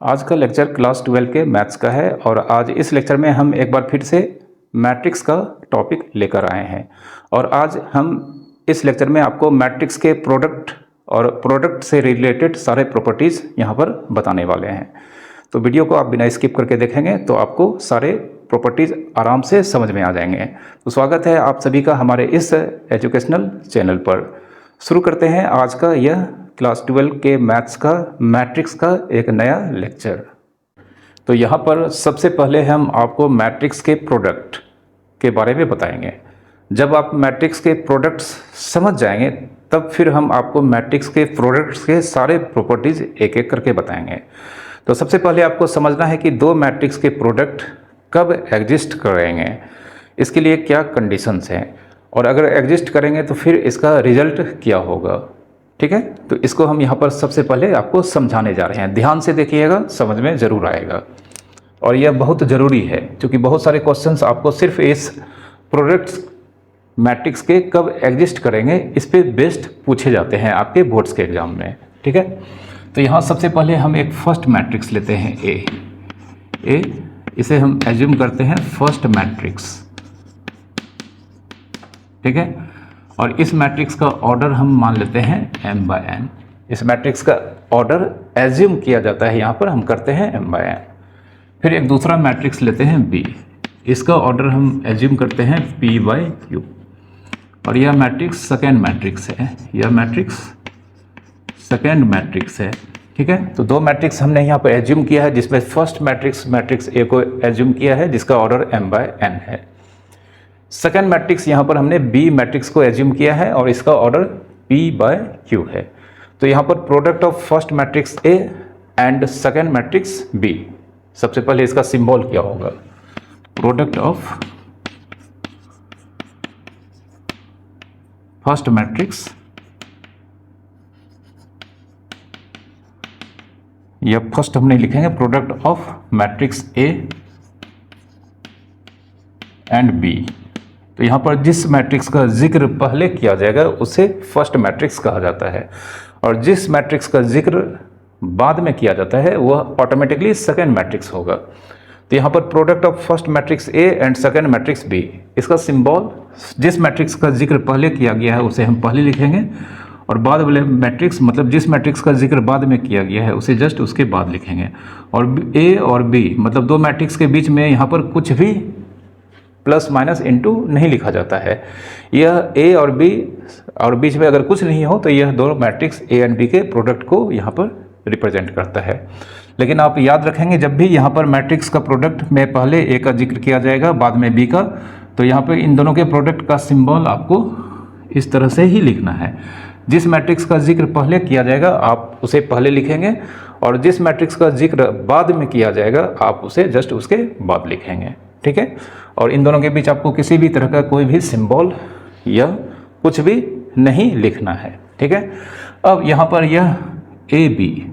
आज का lecture class 12 के मैथ्स का है और आज इस लेक्चर में हम एक बार फिर से मैट्रिक्स का टॉपिक लेकर आए हैं। और आज हम इस लेक्चर में आपको मैट्रिक्स के प्रोडक्ट और प्रोडक्ट से रिलेटेड सारे प्रॉपर्टीज़ यहाँ पर बताने वाले हैं। तो वीडियो को आप बिना स्किप करके देखेंगे तो आपको सारे प्रॉपर्टीज़ आराम से समझ में आ जाएंगे। तो स्वागत है आप सभी का हमारे इस एजुकेशनल चैनल पर। शुरू करते हैं आज का यह क्लास 12 के मैथ्स का मैट्रिक्स का एक नया लेक्चर। तो यहाँ पर सबसे पहले हम आपको मैट्रिक्स के प्रोडक्ट के बारे में बताएंगे। जब आप मैट्रिक्स के प्रोडक्ट्स समझ जाएंगे तब फिर हम आपको मैट्रिक्स के प्रोडक्ट्स के सारे प्रॉपर्टीज़ एक एक करके बताएंगे। तो सबसे पहले आपको समझना है कि दो मैट्रिक्स के प्रोडक्ट कब एग्जिस्ट करेंगे, इसके लिए क्या कंडीशंस हैं, और अगर एग्जिस्ट करेंगे तो फिर इसका रिजल्ट क्या होगा। ठीक है, तो इसको हम यहाँ पर सबसे पहले आपको समझाने जा रहे हैं। ध्यान से देखिएगा, समझ में ज़रूर आएगा और यह बहुत ज़रूरी है क्योंकि बहुत सारे क्वेश्चंस आपको सिर्फ इस प्रोडक्ट्स मैट्रिक्स के कब एग्जिस्ट करेंगे इस पे बेस्ड पूछे जाते हैं आपके बोर्ड्स के एग्जाम में। ठीक है, तो यहाँ सबसे पहले हम एक फर्स्ट मैट्रिक्स लेते हैं ए, इसे हम एज्यूम करते हैं फर्स्ट मैट्रिक्स। ठीक है, और इस मैट्रिक्स का ऑर्डर हम मान लेते हैं m/n। इस मैट्रिक्स का ऑर्डर एज्यूम किया जाता है, यहाँ पर हम करते हैं m/n। फिर एक दूसरा मैट्रिक्स लेते हैं b, इसका ऑर्डर हम एज्यूम करते हैं p/q, और यह मैट्रिक्स सेकेंड मैट्रिक्स है, यह मैट्रिक्स सेकेंड मैट्रिक्स है। ठीक है, तो दो मैट्रिक्स हमने यहाँ पर एज्यूम किया है जिसमें फर्स्ट मैट्रिक्स a को एज्यूम किया है जिसका ऑर्डर m/n है। सेकेंड मैट्रिक्स यहाँ पर हमने बी मैट्रिक्स को एज्यूम किया है और इसका ऑर्डर p/q है। तो यहाँ पर product of first matrix A and second matrix B, सबसे पहले इसका सिंबल क्या होगा, प्रोडक्ट ऑफ फर्स्ट मैट्रिक्स, या फर्स्ट हम नहीं लिखेंगे, product of matrix A and B. तो यहाँ पर जिस मैट्रिक्स का जिक्र पहले किया जाएगा उसे फर्स्ट मैट्रिक्स कहा जाता है, और जिस मैट्रिक्स का जिक्र बाद में किया जाता है वह ऑटोमेटिकली सेकेंड मैट्रिक्स होगा। तो यहाँ पर product of first matrix A and second matrix B, इसका सिंबल जिस मैट्रिक्स का जिक्र पहले किया गया है उसे हम पहले लिखेंगे, और बाद वाले मैट्रिक्स मतलब जिस मैट्रिक्स का जिक्र बाद में किया गया है उसे जस्ट उसके बाद लिखेंगे। और ए और बी मतलब दो मैट्रिक्स के बीच में यहाँ पर कुछ भी प्लस माइनस इनटू नहीं लिखा जाता है। यह ए और बी और बीच में अगर कुछ नहीं हो तो यह दोनों मैट्रिक्स ए एंड बी के प्रोडक्ट को यहाँ पर रिप्रेजेंट करता है। लेकिन आप याद रखेंगे जब भी यहाँ पर मैट्रिक्स का प्रोडक्ट में पहले ए का जिक्र किया जाएगा बाद में बी का, तो यहाँ पर इन दोनों के प्रोडक्ट का सिंबल आपको इस तरह से ही लिखना है। जिस मैट्रिक्स का जिक्र पहले किया जाएगा आप उसे पहले लिखेंगे, और जिस मैट्रिक्स का जिक्र बाद में किया जाएगा आप उसे जस्ट उसके बाद लिखेंगे। ठीक है, और इन दोनों के बीच आपको किसी भी तरह का कोई भी सिंबल या कुछ भी नहीं लिखना है। ठीक है, अब यहाँ पर यह ए बी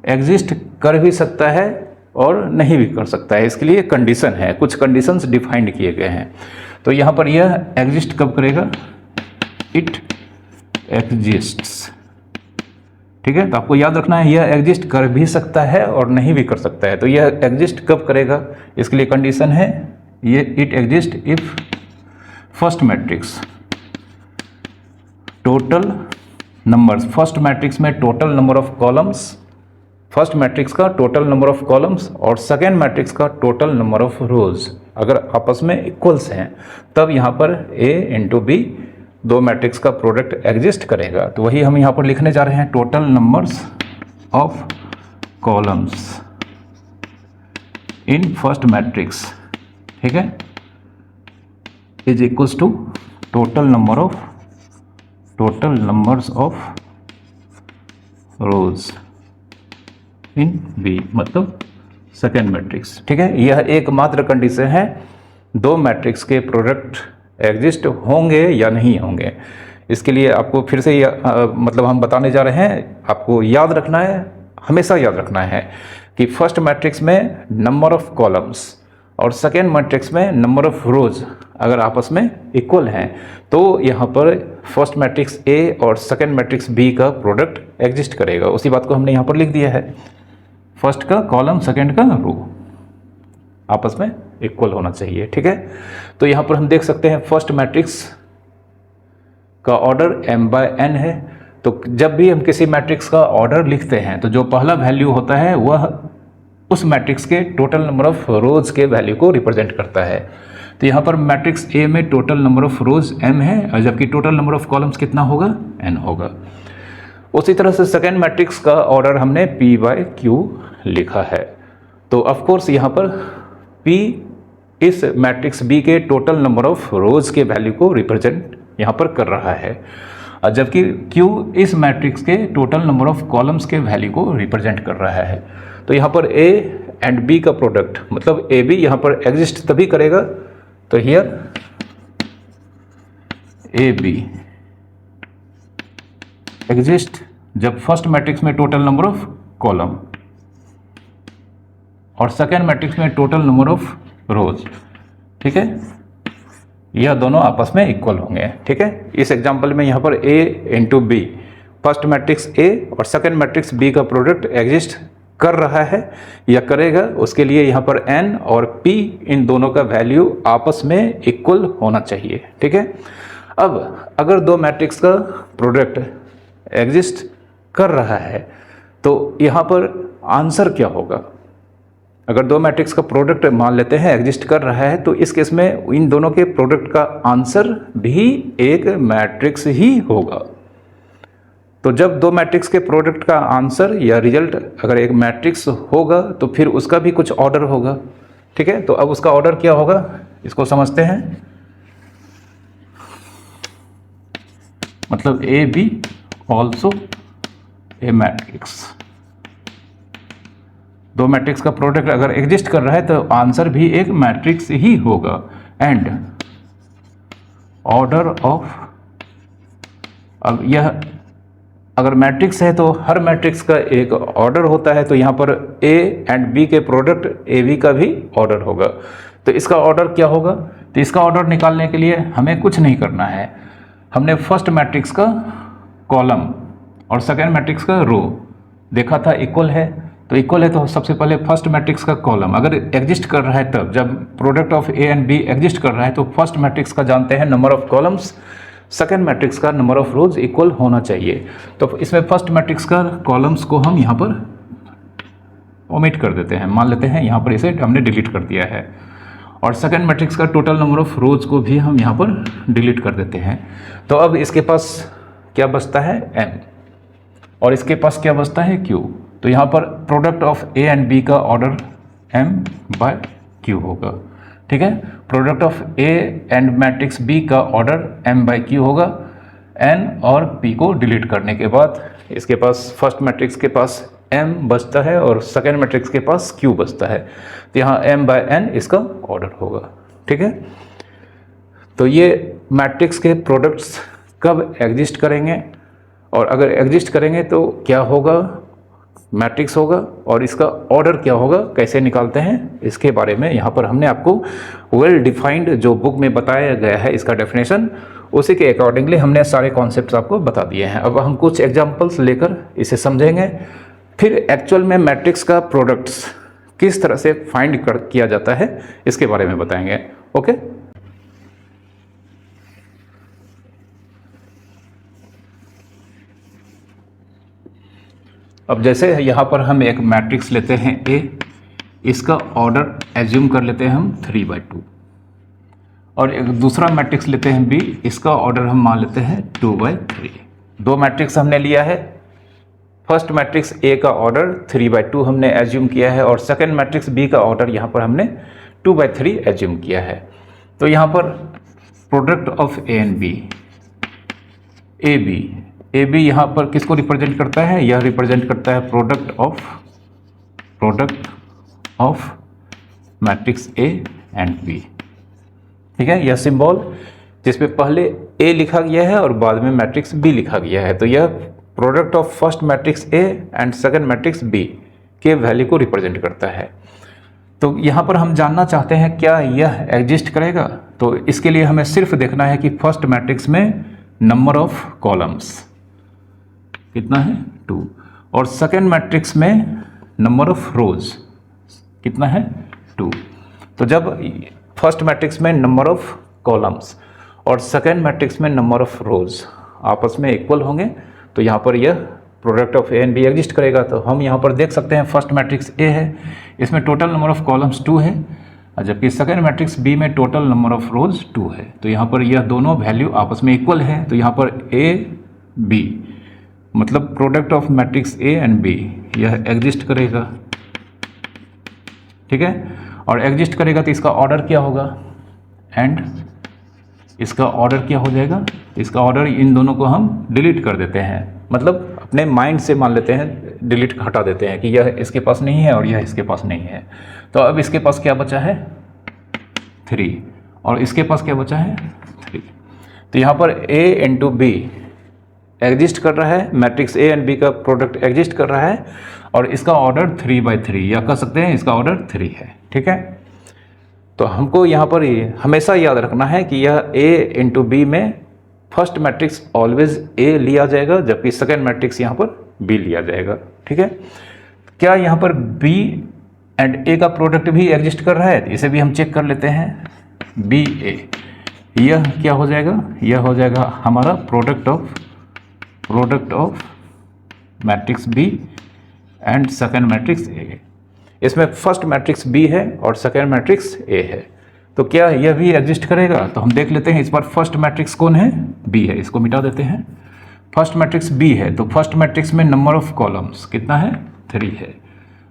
एग्जिस्ट कर भी सकता है और नहीं भी कर सकता है, इसके लिए कंडीशन है, कुछ कंडीशंस डिफाइंड किए गए हैं। तो यहाँ पर यह एग्जिस्ट कब करेगा, इट एग्जिस्ट्स। ठीक है, तो आपको याद रखना है यह एग्जिस्ट कर भी सकता है और नहीं भी कर सकता है। तो यह एग्जिस्ट कब करेगा, इसके लिए कंडीशन है ये it exist if first matrix total numbers, first matrix में total number of columns, first matrix का टोटल नंबर ऑफ कॉलम्स और सेकेंड मैट्रिक्स का टोटल नंबर ऑफ रोज अगर आपस में इक्वल्स हैं, तब यहाँ पर ए इंटू बी दो मैट्रिक्स का प्रोडक्ट एग्जिस्ट करेगा। तो वही हम यहाँ पर लिखने जा रहे हैं, total numbers of columns in first matrix, ठीक है, is equals to total numbers of rows in B, मतलब सेकेंड मैट्रिक्स। ठीक है, यह एकमात्र कंडीशन है दो मैट्रिक्स के प्रोडक्ट एग्जिस्ट होंगे या नहीं होंगे। इसके लिए आपको फिर से मतलब हम बताने जा रहे हैं, आपको याद रखना है, हमेशा याद रखना है कि फर्स्ट मैट्रिक्स में नंबर ऑफ कॉलम्स और सेकेंड मैट्रिक्स में नंबर ऑफ रोज अगर आपस में इक्वल हैं तो यहाँ पर फर्स्ट मैट्रिक्स ए और सेकेंड मैट्रिक्स बी का प्रोडक्ट एग्जिस्ट करेगा। उसी बात को हमने यहाँ पर लिख दिया है, फर्स्ट का कॉलम सेकंड का रो आपस में इक्वल होना चाहिए, ठीक है। तो यहाँ पर हम देख सकते हैं फर्स्ट मैट्रिक्स का ऑर्डर m/n है। तो जब भी हम किसी मैट्रिक्स का ऑर्डर लिखते हैं तो जो पहला वैल्यू होता है वह उस मैट्रिक्स के टोटल नंबर ऑफ रोज के वैल्यू को रिप्रेजेंट करता है। तो यहाँ पर मैट्रिक्स A में total number of rose m है और जबकि टोटल नंबर ऑफ कॉलम्स कितना होगा, n होगा। उसी तरह से सेकेंड मैट्रिक्स का ऑर्डर हमने p/q लिखा है। तो ऑफ कोर्स यहाँ पर p इस मैट्रिक्स B के टोटल नंबर ऑफ रोज के वैल्यू को रिप्रेजेंट यहाँ पर कर रहा है और जबकि Q इस मैट्रिक्स के टोटल नंबर ऑफ कॉलम्स के वैल्यू को रिप्रेजेंट कर रहा है। तो यहाँ पर A एंड B का प्रोडक्ट मतलब AB यहाँ पर एग्जिस्ट तभी करेगा, तो हियर AB एग्जिस्ट जब फर्स्ट मैट्रिक्स में टोटल नंबर ऑफ कॉलम और सेकेंड मैट्रिक्स में टोटल नंबर ऑफ रोज, ठीक है, यह दोनों आपस में इक्वल होंगे, ठीक है। इस एग्जांपल में यहाँ पर A into B first matrix A और सेकेंड मैट्रिक्स B का प्रोडक्ट एग्जिस्ट कर रहा है या करेगा, उसके लिए यहाँ पर N और P इन दोनों का वैल्यू आपस में इक्वल होना चाहिए, ठीक है। अब अगर दो मैट्रिक्स का प्रोडक्ट एग्जिस्ट कर रहा है तो यहाँ पर आंसर क्या होगा। अगर दो मैट्रिक्स का प्रोडक्ट मान लेते हैं एग्जिस्ट कर रहा है तो इस केस में इन दोनों के प्रोडक्ट का आंसर भी एक मैट्रिक्स ही होगा। तो जब दो मैट्रिक्स के प्रोडक्ट का आंसर या रिजल्ट अगर एक मैट्रिक्स होगा तो फिर उसका भी कुछ ऑर्डर होगा, ठीक है। तो अब उसका ऑर्डर क्या होगा इसको समझते हैं। मतलब A B also A matrix, दो मैट्रिक्स का प्रोडक्ट अगर एग्जिस्ट कर रहा है तो आंसर भी एक मैट्रिक्स ही होगा। एंड ऑर्डर ऑफ, अब यह अगर मैट्रिक्स है तो हर मैट्रिक्स का एक ऑर्डर होता है, तो यहाँ पर A एंड B के प्रोडक्ट AB का भी ऑर्डर होगा। तो इसका ऑर्डर क्या होगा, तो इसका ऑर्डर निकालने के लिए हमें कुछ नहीं करना है। हमने फर्स्ट मैट्रिक्स का कॉलम और सेकेंड मैट्रिक्स का रो देखा था इक्वल है, तो इक्वल है तो सबसे पहले फर्स्ट मैट्रिक्स का कॉलम अगर एग्जिस्ट कर रहा है तब जब product of A and B exist कर रहा है तो फर्स्ट मैट्रिक्स का जानते हैं number of columns, second matrix का नंबर ऑफ रोज इक्वल होना चाहिए। तो इसमें फर्स्ट मैट्रिक्स का कॉलम्स को हम यहाँ पर ओमिट कर देते हैं, मान लेते हैं यहाँ पर इसे हमने डिलीट कर दिया है, और सेकेंड मैट्रिक्स का टोटल नंबर ऑफ रोज को भी हम यहाँ पर डिलीट कर देते हैं। तो अब इसके पास क्या बचता है M और इसके पास क्या बचता है Q। तो यहाँ पर product of A and B का ऑर्डर M/Q होगा, ठीक है। Product of A and matrix B का ऑर्डर M/Q होगा। N और P को डिलीट करने के बाद इसके पास फर्स्ट मैट्रिक्स के पास M बचता है और सेकेंड मैट्रिक्स के पास Q बचता है, तो यहाँ M/N इसका ऑर्डर होगा, ठीक है। तो ये मैट्रिक्स के प्रोडक्ट्स कब एग्जिस्ट करेंगे और अगर एग्जिस्ट करेंगे तो क्या होगा, मैट्रिक्स होगा, और इसका ऑर्डर क्या होगा, कैसे निकालते हैं, इसके बारे में यहाँ पर हमने आपको वेल डिफाइंड जो बुक में बताया गया है इसका डेफिनेशन, उसी के अकॉर्डिंगली हमने सारे कॉन्सेप्ट्स आपको बता दिए हैं। अब हम कुछ एग्जांपल्स लेकर इसे समझेंगे, फिर एक्चुअल में मैट्रिक्स का प्रोडक्ट्स किस तरह से फाइंड किया जाता है इसके बारे में बताएंगे, ओके। अब जैसे यहाँ पर हम एक मैट्रिक्स लेते हैं A, इसका ऑर्डर एज्यूम कर लेते हैं हम 3/2, और एक दूसरा मैट्रिक्स लेते हैं B, इसका ऑर्डर हम मान लेते हैं 2/3। दो मैट्रिक्स हमने लिया है, फर्स्ट मैट्रिक्स A का ऑर्डर 3/2 हमने एज्यूम किया है और सेकेंड मैट्रिक्स B का ऑर्डर यहाँ पर हमने 2/3 एज्यूम किया है। तो यहाँ पर product of A and B, AB यहाँ पर किसको रिप्रेजेंट करता है, यह रिप्रेजेंट करता है product of matrix A and B, ठीक है। यह सिंबल जिसमें पहले A लिखा गया है और बाद में मैट्रिक्स B लिखा गया है, तो यह product of first matrix A and second matrix B के वैल्यू को रिप्रेजेंट करता है। तो यहाँ पर हम जानना चाहते हैं क्या यह एग्जिस्ट करेगा, तो इसके लिए हमें सिर्फ देखना है कि फर्स्ट मैट्रिक्स में नंबर ऑफ कॉलम्स कितना है 2 और सेकेंड मैट्रिक्स में नंबर ऑफ रोज कितना है 2। तो जब फर्स्ट मैट्रिक्स में नंबर ऑफ कॉलम्स और सेकेंड मैट्रिक्स में नंबर ऑफ रोज आपस में इक्वल होंगे तो यहाँ पर यह product of A and be exist करेगा। तो हम यहाँ पर देख सकते हैं फर्स्ट मैट्रिक्स ए है, इसमें टोटल नंबर ऑफ कॉलम्स 2 है, जबकि सेकेंड मैट्रिक्स बी में टोटल नंबर ऑफ रोज 2 है। तो यहाँ पर यह दोनों वैल्यू आपस में इक्वल है। तो यहाँ पर ए बी मतलब product of matrix A and B यह एग्जिस्ट करेगा, ठीक है। और एग्जिस्ट करेगा तो इसका ऑर्डर क्या होगा, एंड इसका ऑर्डर क्या हो जाएगा, इसका ऑर्डर इन दोनों को हम डिलीट कर देते हैं, मतलब अपने माइंड से मान लेते हैं, डिलीट हटा देते हैं कि यह इसके पास नहीं है और यह इसके पास नहीं है। तो अब इसके पास क्या बचा है 3 और इसके पास क्या बचा है 3। तो यहाँ पर a इंटू बी एग्जिस्ट कर रहा है, मैट्रिक्स ए एंड बी का प्रोडक्ट एग्जिस्ट कर रहा है और इसका ऑर्डर 3/3 या कह सकते हैं इसका ऑर्डर 3 है, ठीक है। तो हमको यहाँ पर हमेशा याद रखना है कि यह a इंटू बी में फर्स्ट मैट्रिक्स ऑलवेज ए लिया जाएगा जबकि सेकेंड मैट्रिक्स यहाँ पर बी लिया जाएगा, ठीक है। क्या यहाँ पर बी एंड ए का प्रोडक्ट भी एग्जिस्ट कर रहा है, इसे भी हम चेक कर लेते हैं। बी ए यह क्या हो जाएगा, यह हो जाएगा हमारा product of matrix B and second matrix A. इसमें फर्स्ट मैट्रिक्स बी है और सेकेंड मैट्रिक्स ए है, तो क्या यह भी एग्जिस्ट करेगा। तो हम देख लेते हैं इस बार फर्स्ट मैट्रिक्स कौन है, बी है, इसको मिटा देते हैं। फर्स्ट मैट्रिक्स बी है तो फर्स्ट मैट्रिक्स में नंबर ऑफ कॉलम्स कितना है 3 है,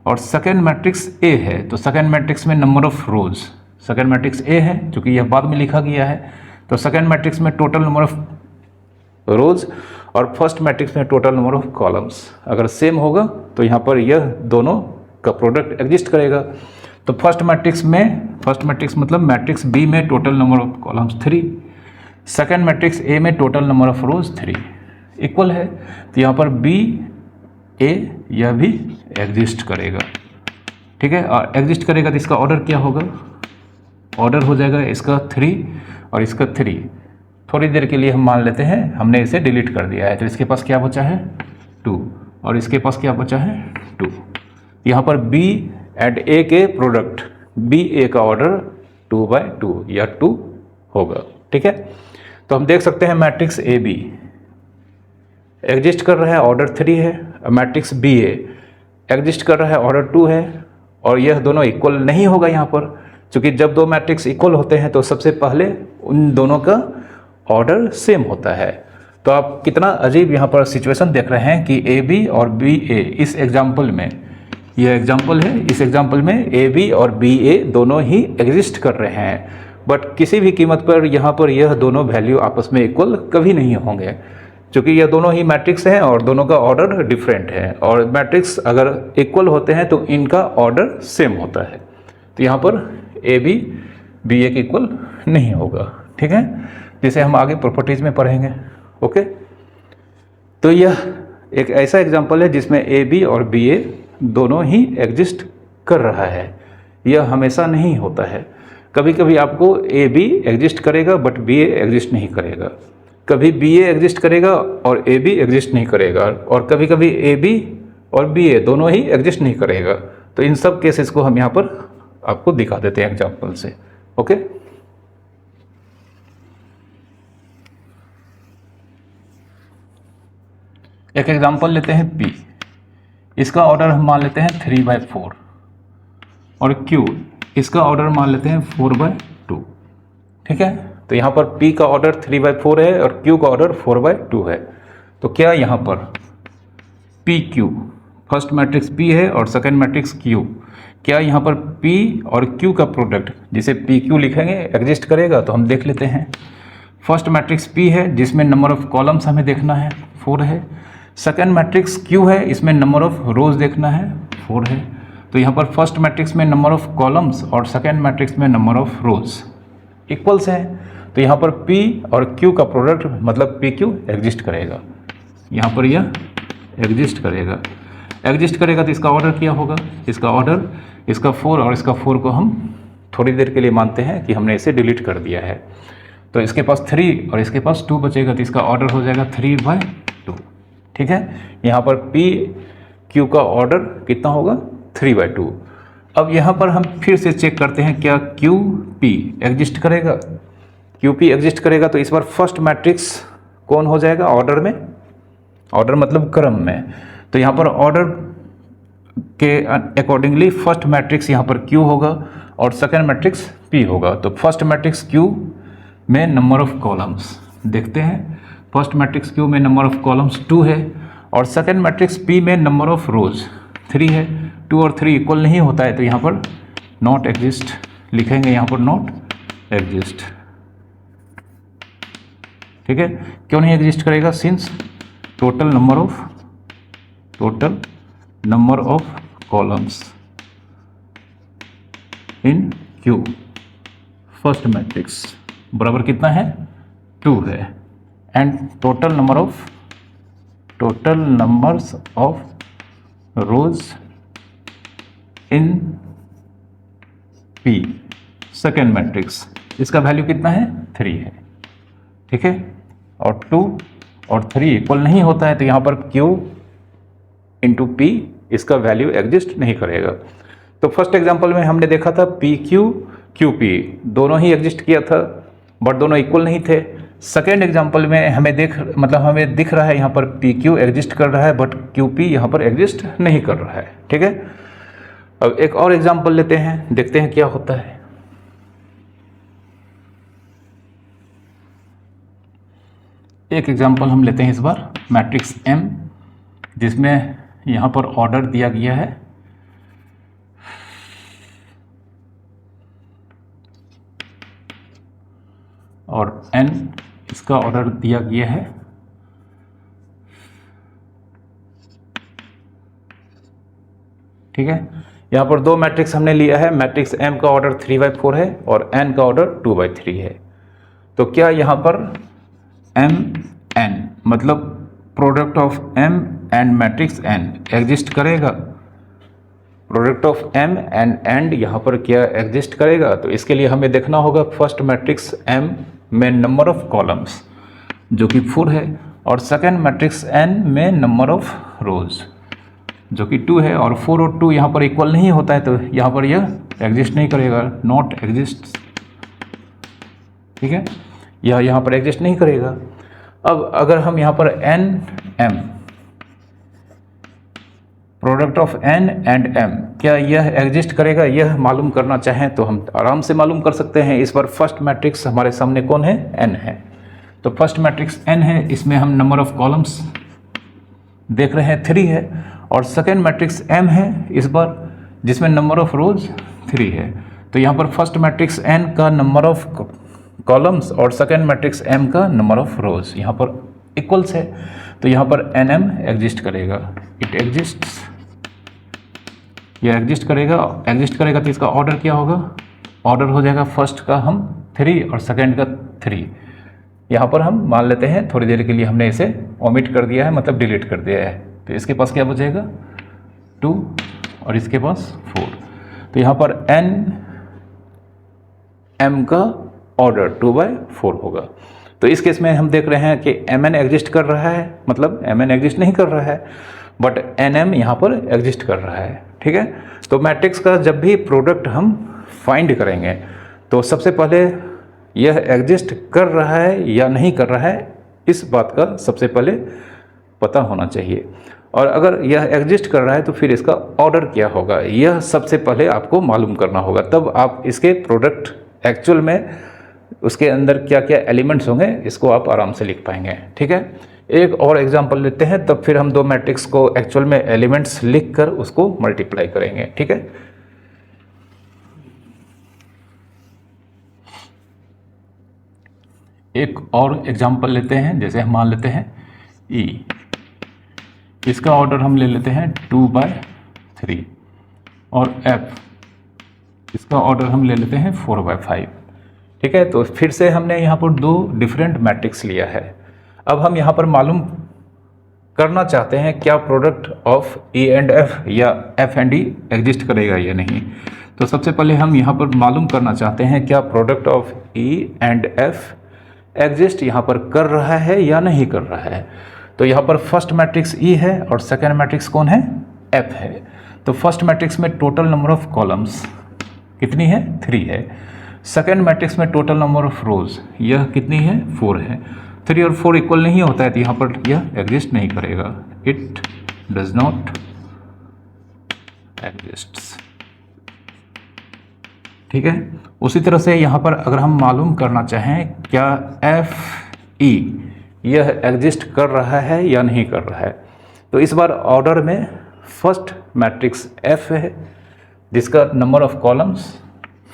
और सेकेंड मैट्रिक्स ए है तो सेकेंड मैट्रिक्स में number of rose, second matrix A है क्योंकि यह बाद में लिखा गया है, तो सेकेंड मैट्रिक्स में टोटल नंबर ऑफ रोज और फर्स्ट मैट्रिक्स में टोटल नंबर ऑफ कॉलम्स अगर सेम होगा तो यहाँ पर यह दोनों का प्रोडक्ट एग्जिस्ट करेगा। तो फर्स्ट मैट्रिक्स मतलब मैट्रिक्स बी में total number of columns 3, second matrix A में total number of rows 3 equal है। तो यहाँ पर बी ए यह भी एग्जिस्ट करेगा, ठीक है। और एग्जिस्ट करेगा तो इसका ऑर्डर क्या होगा, ऑर्डर हो जाएगा इसका 3 और इसका 3। थोड़ी देर के लिए हम मान लेते हैं हमने इसे डिलीट कर दिया है, तो इसके पास क्या बचा है 2 और इसके पास क्या बचा है 2। यहाँ पर बी एंड ए के प्रोडक्ट बी ए का ऑर्डर 2/2 या 2 होगा, ठीक है। तो हम देख सकते हैं मैट्रिक्स ए बी एग्जिस्ट कर रहा है, ऑर्डर 3 है, मैट्रिक्स बी ए एग्जिस्ट कर रहा है, ऑर्डर 2 है, और यह दोनों इक्वल नहीं होगा यहाँ पर, क्योंकि जब दो मैट्रिक्स इक्वल होते हैं तो सबसे पहले उन दोनों का ऑर्डर सेम होता है। तो आप कितना अजीब यहाँ पर सिचुएशन देख रहे हैं कि ए बी और बी ए इस एग्जाम्पल में, यह एग्जाम्पल है, इस एग्जाम्पल में ए बी और बी ए दोनों ही एग्जिस्ट कर रहे हैं, बट किसी भी कीमत पर यहाँ पर यह दोनों वैल्यू आपस में इक्वल कभी नहीं होंगे, क्योंकि यह दोनों ही मैट्रिक्स हैं और दोनों का ऑर्डर डिफरेंट है, और मैट्रिक्स अगर इक्वल होते हैं तो इनका ऑर्डर सेम होता है। तो यहाँ पर ए बी बी ए के इक्वल नहीं होगा, ठीक है, जिसे हम आगे प्रॉपर्टीज़ में पढ़ेंगे, ओके। तो यह एक ऐसा एग्जाम्पल है जिसमें ए बी और बी ए दोनों ही एग्जिस्ट कर रहा है। यह हमेशा नहीं होता है, कभी कभी आपको ए बी एग्जिस्ट करेगा बट बी ए एग्जिस्ट नहीं करेगा, कभी बी ए एग्जिस्ट करेगा और ए बी एग्जिस्ट नहीं करेगा, और कभी कभी ए बी और बी ए दोनों ही एग्जिस्ट नहीं करेगा। तो इन सब केसेस को हम यहाँ पर आपको दिखा देते हैं एग्जाम्पल से, ओके। एक एग्जाम्पल लेते हैं P, इसका ऑर्डर हम मान लेते हैं 3/4, और Q इसका ऑर्डर मान लेते हैं 4/2, ठीक है। तो यहाँ पर P का ऑर्डर 3/4 है और Q का ऑर्डर 4/2 है। तो क्या यहाँ पर PQ फर्स्ट मैट्रिक्स P है और सेकेंड मैट्रिक्स Q, क्या यहाँ पर P और Q का प्रोडक्ट जिसे PQ लिखेंगे एग्जिस्ट करेगा। तो हम देख लेते हैं, फर्स्ट मैट्रिक्स P है जिसमें नंबर ऑफ कॉलम्स हमें देखना है 4 है, सेकेंड मैट्रिक्स Q है इसमें नंबर ऑफ रोज देखना है 4 है। तो यहाँ पर फर्स्ट मैट्रिक्स में नंबर ऑफ कॉलम्स और सेकेंड मैट्रिक्स में नंबर ऑफ रोज इक्वल्स है। तो यहाँ पर P और Q का प्रोडक्ट मतलब PQ एग्जिस्ट करेगा, यहाँ पर यह एग्जिस्ट करेगा, एग्जिस्ट करेगा तो इसका ऑर्डर क्या होगा, इसका ऑर्डर इसका 4 और इसका 4 को हम थोड़ी देर के लिए मानते हैं कि हमने इसे डिलीट कर दिया है। तो इसके पास 3 और इसके पास 2 बचेगा, तो इसका ऑर्डर हो जाएगा 3/2, ठीक है। यहाँ पर P Q का ऑर्डर कितना होगा 3/2। अब यहाँ पर हम फिर से चेक करते हैं क्या क्यू पी एग्जिस्ट करेगा। क्यू पी एग्जिस्ट करेगा तो इस बार फर्स्ट मैट्रिक्स कौन हो जाएगा ऑर्डर में, ऑर्डर मतलब क्रम में। तो यहाँ पर ऑर्डर के अकॉर्डिंगली फर्स्ट मैट्रिक्स यहाँ पर क्यू होगा और सेकेंड मैट्रिक्स पी होगा। तो फर्स्ट मैट्रिक्स क्यू में नंबर ऑफ कॉलम्स देखते हैं, फर्स्ट मैट्रिक्स क्यू में नंबर ऑफ कॉलम्स 2 है और सेकेंड मैट्रिक्स पी में नंबर ऑफ रोज 3 है। 2 और 3 इक्वल नहीं होता है तो यहाँ पर नॉट एग्जिस्ट लिखेंगे, यहाँ पर नॉट एग्जिस्ट। ठीक है, क्यों नहीं एग्जिस्ट करेगा? Since total number of columns in Q first matrix बराबर कितना है? 2 है and total numbers of rows in P second matrix, इसका वैल्यू कितना है? 3 है। ठीक है, और 2 और 3 इक्वल नहीं होता है तो यहाँ पर Q इंटू पी इसका वैल्यू एग्जिस्ट नहीं करेगा। तो फर्स्ट एग्जांपल में हमने देखा था पी क्यू क्यू पी दोनों ही एग्जिस्ट किया था बट दोनों इक्वल नहीं थे। सेकेंड एग्जांपल में हमें दिख रहा है यहाँ पर पी क्यू एग्जिस्ट कर रहा है बट क्यू पी यहाँ पर एग्जिस्ट नहीं कर रहा है। ठीक है, अब एक और एग्जांपल लेते हैं, देखते हैं क्या होता है। एक एग्जांपल हम लेते हैं इस बार मैट्रिक्स M जिसमें यहाँ पर ऑर्डर दिया गया है और N इसका ऑर्डर दिया गया है। ठीक है, यहाँ पर दो मैट्रिक्स हमने लिया है, मैट्रिक्स M का ऑर्डर 3/4 है और N का ऑर्डर 2/3 है। तो क्या यहाँ पर M मतलब product of M and matrix N exist करेगा? प्रोडक्ट ऑफ M एंड यहाँ पर क्या एग्जिस्ट करेगा? तो इसके लिए हमें देखना होगा फर्स्ट मैट्रिक्स M में नंबर ऑफ कॉलम्स जो कि 4 है और सेकेंड मैट्रिक्स N में नंबर ऑफ रोज जो कि 2 है और 4 और 2 यहाँ पर इक्वल नहीं होता है तो यहाँ पर यह एग्जिस्ट नहीं करेगा, नॉट एग्जिस्ट। ठीक है, यह यहाँ पर एग्जिस्ट नहीं करेगा। अब अगर हम यहाँ पर M product of N and M क्या यह एग्जिस्ट करेगा, यह मालूम करना चाहें तो हम आराम से मालूम कर सकते हैं। इस बार फर्स्ट मैट्रिक्स हमारे सामने कौन है? N है। तो फर्स्ट मैट्रिक्स N है, इसमें हम नंबर ऑफ कॉलम्स देख रहे हैं 3 है और सेकेंड मैट्रिक्स M है इस बार जिसमें नंबर ऑफ रोज 3 है। तो यहाँ पर फर्स्ट मैट्रिक्स N का नंबर ऑफ कॉलम्स और सेकेंड मैट्रिक्स M का नंबर ऑफ रोज यहाँ पर इक्वल्स है तो यहाँ पर NM एग्जिस्ट करेगा, इट एग्जिस्ट्स, यह एग्जिस्ट करेगा तो इसका ऑर्डर क्या होगा? ऑर्डर हो जाएगा फर्स्ट का हम 3 और सेकेंड का 3। यहाँ पर हम मान लेते हैं थोड़ी देर के लिए हमने इसे ओमिट कर दिया है, मतलब डिलीट कर दिया है। तो इसके पास क्या बचेगा? 2 और इसके पास 4। तो यहाँ पर M का ऑर्डर 2/4 होगा। तो इस केस में हम देख रहे हैं कि Mn एग्जिस्ट कर रहा है, मतलब Mn एग्जिस्ट नहीं कर रहा है बट Nm यहाँ पर एग्जिस्ट कर रहा है। ठीक है, तो मैट्रिक्स का जब भी प्रोडक्ट हम फाइंड करेंगे तो सबसे पहले यह एग्जिस्ट कर रहा है या नहीं कर रहा है इस बात का सबसे पहले पता होना चाहिए। और अगर यह एग्जिस्ट कर रहा है तो फिर इसका ऑर्डर क्या होगा यह सबसे पहले आपको मालूम करना होगा, तब आप इसके प्रोडक्ट एक्चुअल में उसके अंदर क्या क्या एलिमेंट्स होंगे इसको आप आराम से लिख पाएंगे। ठीक है, एक और एग्जांपल लेते हैं तब फिर हम दो मैट्रिक्स को एक्चुअल में एलिमेंट्स लिख कर उसको मल्टीप्लाई करेंगे। ठीक है, एक और एग्जांपल लेते हैं, जैसे हम मान लेते हैं E, इसका ऑर्डर हम ले लेते हैं 2/3 और F इसका ऑर्डर हम ले लेते हैं 4/5। ठीक है, तो फिर से हमने यहाँ पर दो डिफरेंट मैट्रिक्स लिया है। अब हम यहाँ पर मालूम करना चाहते हैं क्या product of E and F या F एंड E एग्जिस्ट करेगा या नहीं। तो सबसे पहले हम यहाँ पर मालूम करना चाहते हैं क्या product of E and F exist यहाँ पर कर रहा है या नहीं कर रहा है। तो यहाँ पर फर्स्ट मैट्रिक्स E है और सेकेंड मैट्रिक्स कौन है? F है। तो फर्स्ट मैट्रिक्स में टोटल नंबर ऑफ कॉलम्स कितनी है, 3 है। सेकेंड मैट्रिक्स में टोटल नंबर ऑफ रोज यह कितनी है, 4 है। 3 और 4 इक्वल नहीं होता है तो यहाँ पर यह एग्जिस्ट नहीं करेगा, इट डज नॉट एग्जिस्ट। ठीक है। उसी तरह से यहाँ पर अगर हम मालूम करना चाहें क्या एफ ई यह एग्जिस्ट कर रहा है या नहीं कर रहा है, तो इस बार ऑर्डर में फर्स्ट मैट्रिक्स एफ है जिसका नंबर ऑफ कॉलम्स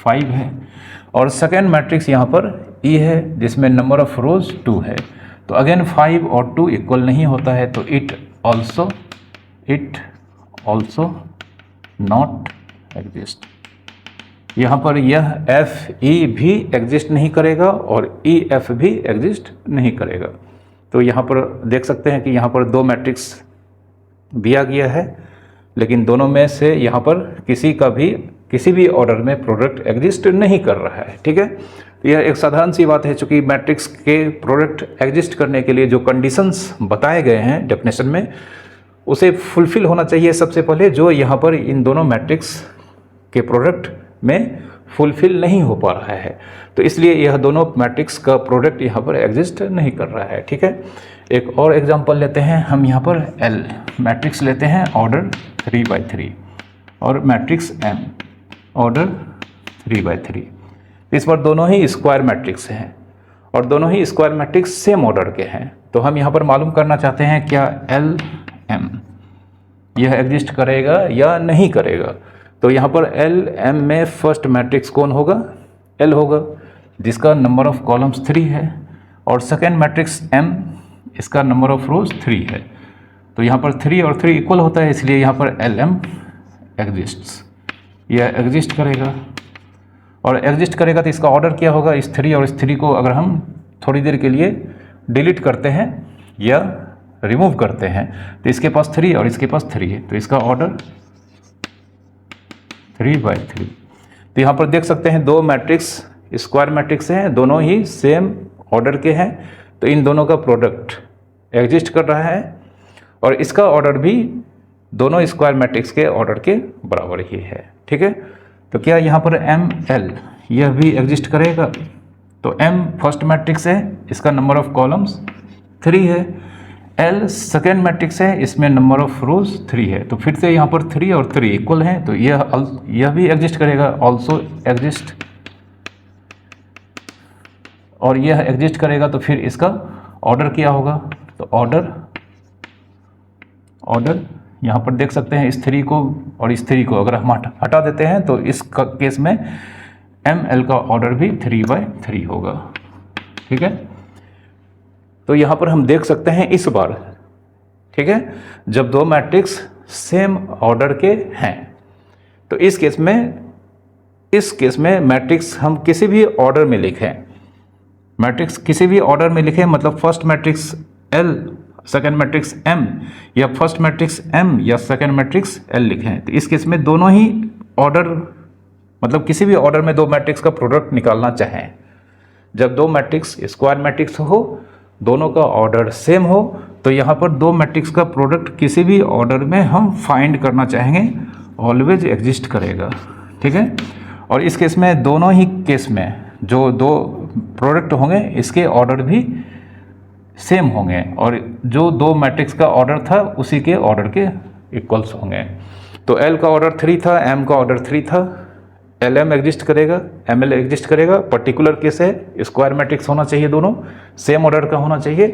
5 है, और सेकेंड मैट्रिक्स यहाँ पर ई है जिसमें नंबर ऑफ रोज 2 है। तो अगेन 5 और 2 इक्वल नहीं होता है तो इट ऑल्सो नॉट एग्जिस्ट। यहाँ पर यह एफ ई भी एग्जिस्ट नहीं करेगा और ई एफ भी एग्जिस्ट नहीं करेगा। तो यहाँ पर देख सकते हैं कि यहाँ पर 2 मैट्रिक्स दिया गया है, लेकिन दोनों में से यहाँ पर किसी भी ऑर्डर में प्रोडक्ट एग्जिस्ट नहीं कर रहा है। ठीक है। तो यह एक साधारण सी बात है, चूँकि मैट्रिक्स के प्रोडक्ट एग्जिस्ट करने के लिए जो कंडीशंस बताए गए हैं डेफिनेशन में उसे फुलफिल होना चाहिए सबसे पहले, जो यहाँ पर इन दोनों मैट्रिक्स के प्रोडक्ट में फुलफिल नहीं हो पा रहा है। तो इसलिए यह दोनों मैट्रिक्स का प्रोडक्ट यहाँ पर एग्जिस्ट नहीं कर रहा है। ठीक है। एक और एग्जांपल लेते हैं हम, यहाँ पर एल मैट्रिक्स लेते हैं ऑर्डर 3/3 और मैट्रिक्स एम ऑर्डर 3/3। इस पर दोनों ही स्क्वायर मैट्रिक्स हैं और दोनों ही स्क्वायर मैट्रिक्स सेम ऑर्डर के हैं। तो हम यहाँ पर मालूम करना चाहते हैं क्या एल एम यह एग्जिस्ट करेगा या नहीं करेगा। तो यहाँ पर एल एम में फर्स्ट मैट्रिक्स कौन होगा, एल होगा जिसका नंबर ऑफ कॉलम्स 3 है, और सेकेंड मैट्रिक्स एम इसका नंबर ऑफ रोज 3 है। तो यहाँ पर 3 और 3 इक्वल होता है, इसलिए यहाँ पर एल एम एग्जिस्ट्स, यह एग्जिस्ट करेगा। और एग्जिस्ट करेगा तो इसका ऑर्डर क्या होगा, इस 3 और इस 3 को अगर हम थोड़ी देर के लिए डिलीट करते हैं या रिमूव करते हैं तो इसके पास 3 और इसके पास 3 है, तो इसका ऑर्डर 3/3। तो यहाँ पर देख सकते हैं 2 मैट्रिक्स स्क्वायर मैट्रिक्स हैं, दोनों ही सेम ऑर्डर के हैं, तो इन दोनों का प्रोडक्ट एग्जिस्ट कर रहा है और इसका ऑर्डर भी दोनों स्क्वायर मैट्रिक्स के ऑर्डर के बराबर ही है। ठीक है। तो क्या यहाँ पर एम एल यह भी एग्जिस्ट करेगा, तो एम फर्स्ट मैट्रिक्स है, इसका नंबर ऑफ कॉलम्स 3 है, एल सेकेंड मैट्रिक्स है, इसमें नंबर ऑफ रोज 3 है। तो फिर से यहाँ पर 3 और 3 इक्वल हैं, तो यह भी एग्जिस्ट करेगा, ऑल्सो एग्जिस्ट, और यह एग्जिस्ट करेगा तो फिर इसका ऑर्डर क्या होगा, तो ऑर्डर यहाँ पर देख सकते हैं इस 3 को और इस 3 को अगर हम हटा देते हैं तो इस केस में एम एल का ऑर्डर भी 3/3 होगा। ठीक है। तो यहाँ पर हम देख सकते हैं इस बार, ठीक है, जब 2 मैट्रिक्स सेम ऑर्डर के हैं तो इस केस में मैट्रिक्स हम किसी भी ऑर्डर में लिखें, मैट्रिक्स किसी भी ऑर्डर में लिखें, मतलब first matrix L second matrix M या फर्स्ट मैट्रिक्स एम या सेकेंड मैट्रिक्स एल लिखें, तो इस केस में दोनों ही ऑर्डर, मतलब किसी भी ऑर्डर में 2 मैट्रिक्स का प्रोडक्ट निकालना चाहें, जब 2 मैट्रिक्स स्क्वायर मैट्रिक्स हो, दोनों का ऑर्डर सेम हो, तो यहाँ पर 2 मैट्रिक्स का प्रोडक्ट किसी भी ऑर्डर में हम फाइंड करना चाहेंगे, ऑलवेज एग्जिस्ट करेगा। ठीक है। और इस केस में दोनों ही केस में जो 2 प्रोडक्ट होंगे इसके ऑर्डर भी सेम होंगे और जो 2 मैट्रिक्स का ऑर्डर था उसी के ऑर्डर के इक्वल्स होंगे। तो एल का ऑर्डर 3 था, एम का ऑर्डर 3 था, एल एम एग्जिस्ट करेगा, एम एल एग्जिस्ट करेगा। पर्टिकुलर केस है, स्क्वायर मैट्रिक्स होना चाहिए, दोनों सेम ऑर्डर का होना चाहिए,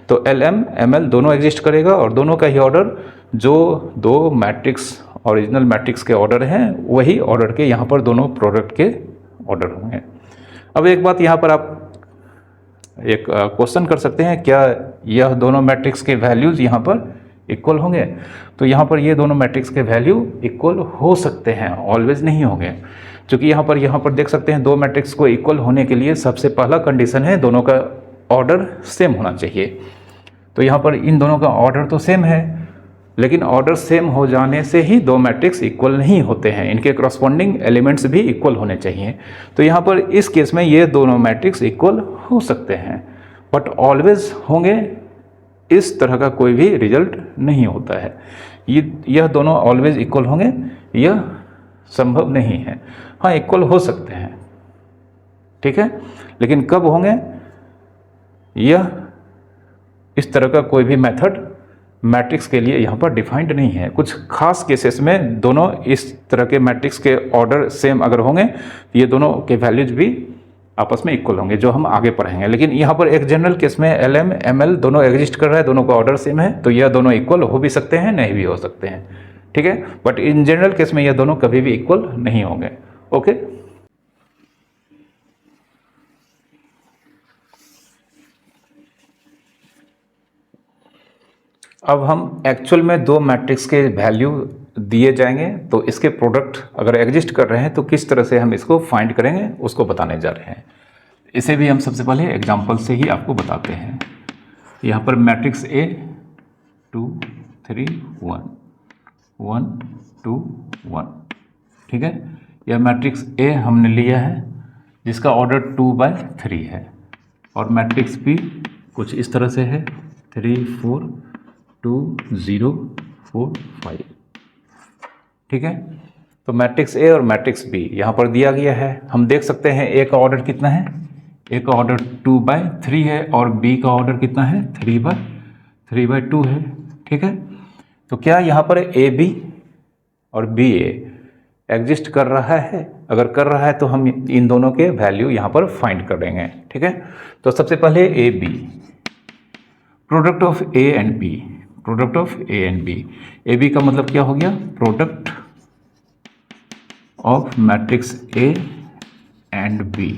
तो एल एम एम एल दोनों एग्जिस्ट करेगा और दोनों का ही ऑर्डर जो 2 मैट्रिक्स ओरिजिनल मैट्रिक्स के ऑर्डर हैं वही ऑर्डर के यहाँ पर दोनों प्रोडक्ट के ऑर्डर होंगे। अब एक बात यहाँ पर आप एक क्वेश्चन कर सकते हैं, क्या यह दोनों मैट्रिक्स के वैल्यूज़ यहाँ पर इक्वल होंगे? तो यहाँ पर ये दोनों मैट्रिक्स के वैल्यू इक्वल हो सकते हैं, ऑलवेज नहीं होंगे, क्योंकि यहाँ पर देख सकते हैं 2 मैट्रिक्स को इक्वल होने के लिए सबसे पहला कंडीशन है दोनों का ऑर्डर सेम होना चाहिए। तो यहाँ पर इन दोनों का ऑर्डर तो सेम है, लेकिन ऑर्डर सेम हो जाने से ही 2 मैट्रिक्स इक्वल नहीं होते हैं, इनके करस्पॉन्डिंग एलिमेंट्स भी इक्वल होने चाहिए। तो यहाँ पर इस केस में ये दोनों मैट्रिक्स इक्वल हो सकते हैं, बट ऑलवेज होंगे इस तरह का कोई भी रिजल्ट नहीं होता है, यह दोनों ऑलवेज इक्वल होंगे, यह संभव नहीं है। हाँ, इक्वल हो सकते हैं, ठीक है, लेकिन कब होंगे, यह इस तरह का कोई भी मेथड मैट्रिक्स के लिए यहाँ पर डिफाइंड नहीं है। कुछ खास केसेस में दोनों इस तरह के मैट्रिक्स के ऑर्डर सेम अगर होंगे तो ये दोनों के वैल्यूज भी आपस में इक्वल होंगे, जो हम आगे पढ़ेंगे। लेकिन यहाँ पर एक जनरल केस में LM ML दोनों एग्जिस्ट कर रहा है, दोनों का ऑर्डर सेम है, तो यह दोनों इक्वल हो भी सकते हैं, नहीं भी हो सकते हैं, ठीक है। बट इन जनरल केस में यह दोनों कभी भी इक्वल नहीं होंगे। ओके, अब हम एक्चुअल में दो मैट्रिक्स के वैल्यू दिए जाएंगे, तो इसके प्रोडक्ट अगर एग्जिस्ट कर रहे हैं तो किस तरह से हम इसको फाइंड करेंगे उसको बताने जा रहे हैं। इसे भी हम सबसे पहले एग्जांपल से ही आपको बताते हैं। यहाँ पर मैट्रिक्स A 2 3 1 1 2 1, ठीक है। यह मैट्रिक्स A हमने लिया है जिसका ऑर्डर 2/3 है, और मैट्रिक्स B कुछ इस तरह से है 3 4 2 0 4 5, ठीक है। तो मैट्रिक्स A और मैट्रिक्स B यहाँ पर दिया गया है। हम देख सकते हैं A का ऑर्डर कितना है, A का ऑर्डर 2/3 है और B का ऑर्डर कितना है 3/2 है, ठीक है। तो क्या यहाँ पर AB और BA एग्जिस्ट कर रहा है? अगर कर रहा है तो हम इन दोनों के वैल्यू यहाँ पर फाइंड कर देंगे, ठीक है। तो सबसे पहले AB, product of A and B, product of A and B। AB का मतलब क्या हो गया, product of matrix A and B,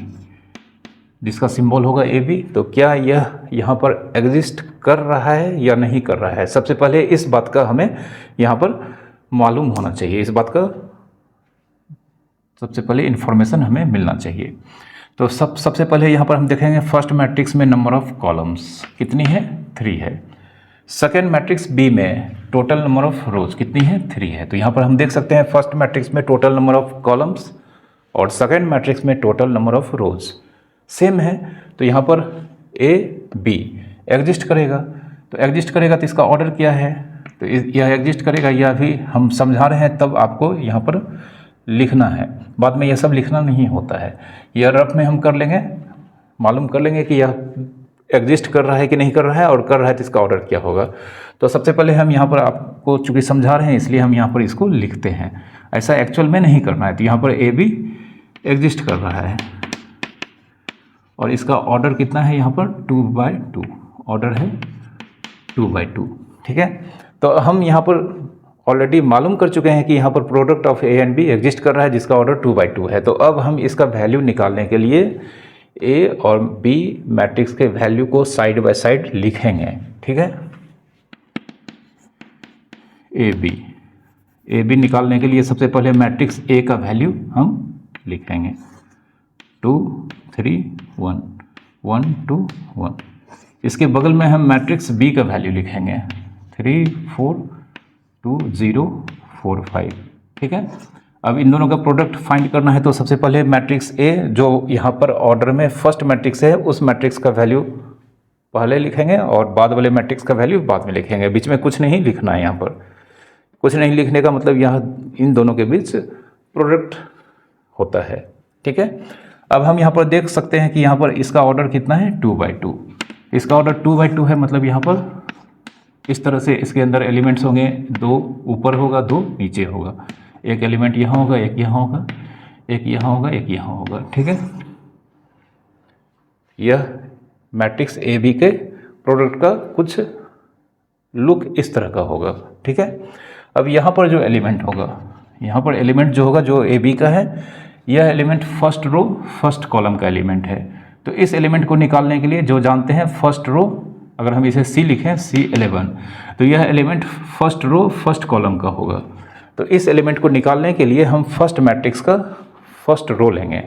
जिसका सिंबल होगा AB। तो क्या यह यहाँ पर एग्जिस्ट कर रहा है या नहीं कर रहा है? सबसे पहले इस बात का हमें यहाँ पर मालूम होना चाहिए, इस बात का सबसे पहले इंफॉर्मेशन हमें मिलना चाहिए। तो सबसे पहले यहाँ पर हम देखेंगे फर्स्ट मैट्रिक्स में नंबर ऑफ कॉलम्स कितनी है, 3 है। सेकेंड मैट्रिक्स B में टोटल नंबर ऑफ रोज कितनी है, 3 है। तो यहाँ पर हम देख सकते हैं फर्स्ट मैट्रिक्स में टोटल नंबर ऑफ कॉलम्स और सेकेंड मैट्रिक्स में total number of rose same है। तो यहाँ पर A B एग्जिस्ट करेगा, तो एग्जिस्ट करेगा तो इसका ऑर्डर क्या है, तो यह एग्जिस्ट करेगा, यह भी हम समझा रहे हैं, तब आपको यहाँ पर लिखना है। बाद में यह सब लिखना नहीं होता है, यह रफ में हम कर लेंगे, मालूम कर लेंगे कि यह एग्जिस्ट कर रहा है कि नहीं कर रहा है, और कर रहा है तो इसका ऑर्डर क्या होगा। तो सबसे पहले हम यहाँ पर आपको चूँकि समझा रहे हैं इसलिए हम यहाँ पर इसको लिखते हैं, ऐसा एक्चुअल में नहीं करना है। तो यहाँ पर AB एग्जिस्ट कर रहा है और इसका ऑर्डर कितना है, यहाँ पर 2/2 ऑर्डर है 2/2, ठीक है। तो हम यहाँ पर ऑलरेडी मालूम कर चुके हैं कि यहाँ पर product of A and B exist कर रहा है जिसका ऑर्डर 2/2 है। तो अब हम इसका वैल्यू निकालने के लिए A और B मैट्रिक्स के वैल्यू को साइड बाय साइड लिखेंगे, ठीक है। AB निकालने के लिए सबसे पहले मैट्रिक्स A का वैल्यू हम लिखेंगे 2 3 1 1 2 1। इसके बगल में हम मैट्रिक्स B का वैल्यू लिखेंगे 3 4 2 0 4 5, ठीक है। अब इन दोनों का प्रोडक्ट फाइंड करना है, तो सबसे पहले मैट्रिक्स A जो यहाँ पर ऑर्डर में फर्स्ट मैट्रिक्स है उस मैट्रिक्स का वैल्यू पहले लिखेंगे और बाद वाले मैट्रिक्स का वैल्यू बाद में लिखेंगे। बीच में कुछ नहीं लिखना है, यहाँ पर कुछ नहीं लिखने का मतलब यहाँ इन दोनों के बीच प्रोडक्ट होता है, ठीक है। अब हम यहाँ पर देख सकते हैं कि यहाँ पर इसका ऑर्डर कितना है 2/2, इसका ऑर्डर 2/2 है, मतलब यहाँ पर इस तरह से इसके अंदर एलिमेंट्स होंगे, 2 ऊपर होगा 2 नीचे होगा, एक एलिमेंट यहाँ होगा, एक यहाँ होगा, एक यहाँ होगा, एक यहाँ होगा, ठीक है। यह मैट्रिक्स AB के प्रोडक्ट का कुछ लुक इस तरह का होगा, ठीक है। अब यहाँ पर जो एलिमेंट होगा, यहाँ पर एलिमेंट जो होगा जो AB का है, यह element first row first column का एलिमेंट है। तो इस एलिमेंट को निकालने के लिए जो जानते हैं फर्स्ट रो, अगर हम इसे C लिखें C11, तो यह element first row first column का होगा। तो इस एलिमेंट को निकालने के लिए हम फर्स्ट मैट्रिक्स का फर्स्ट रो लेंगे।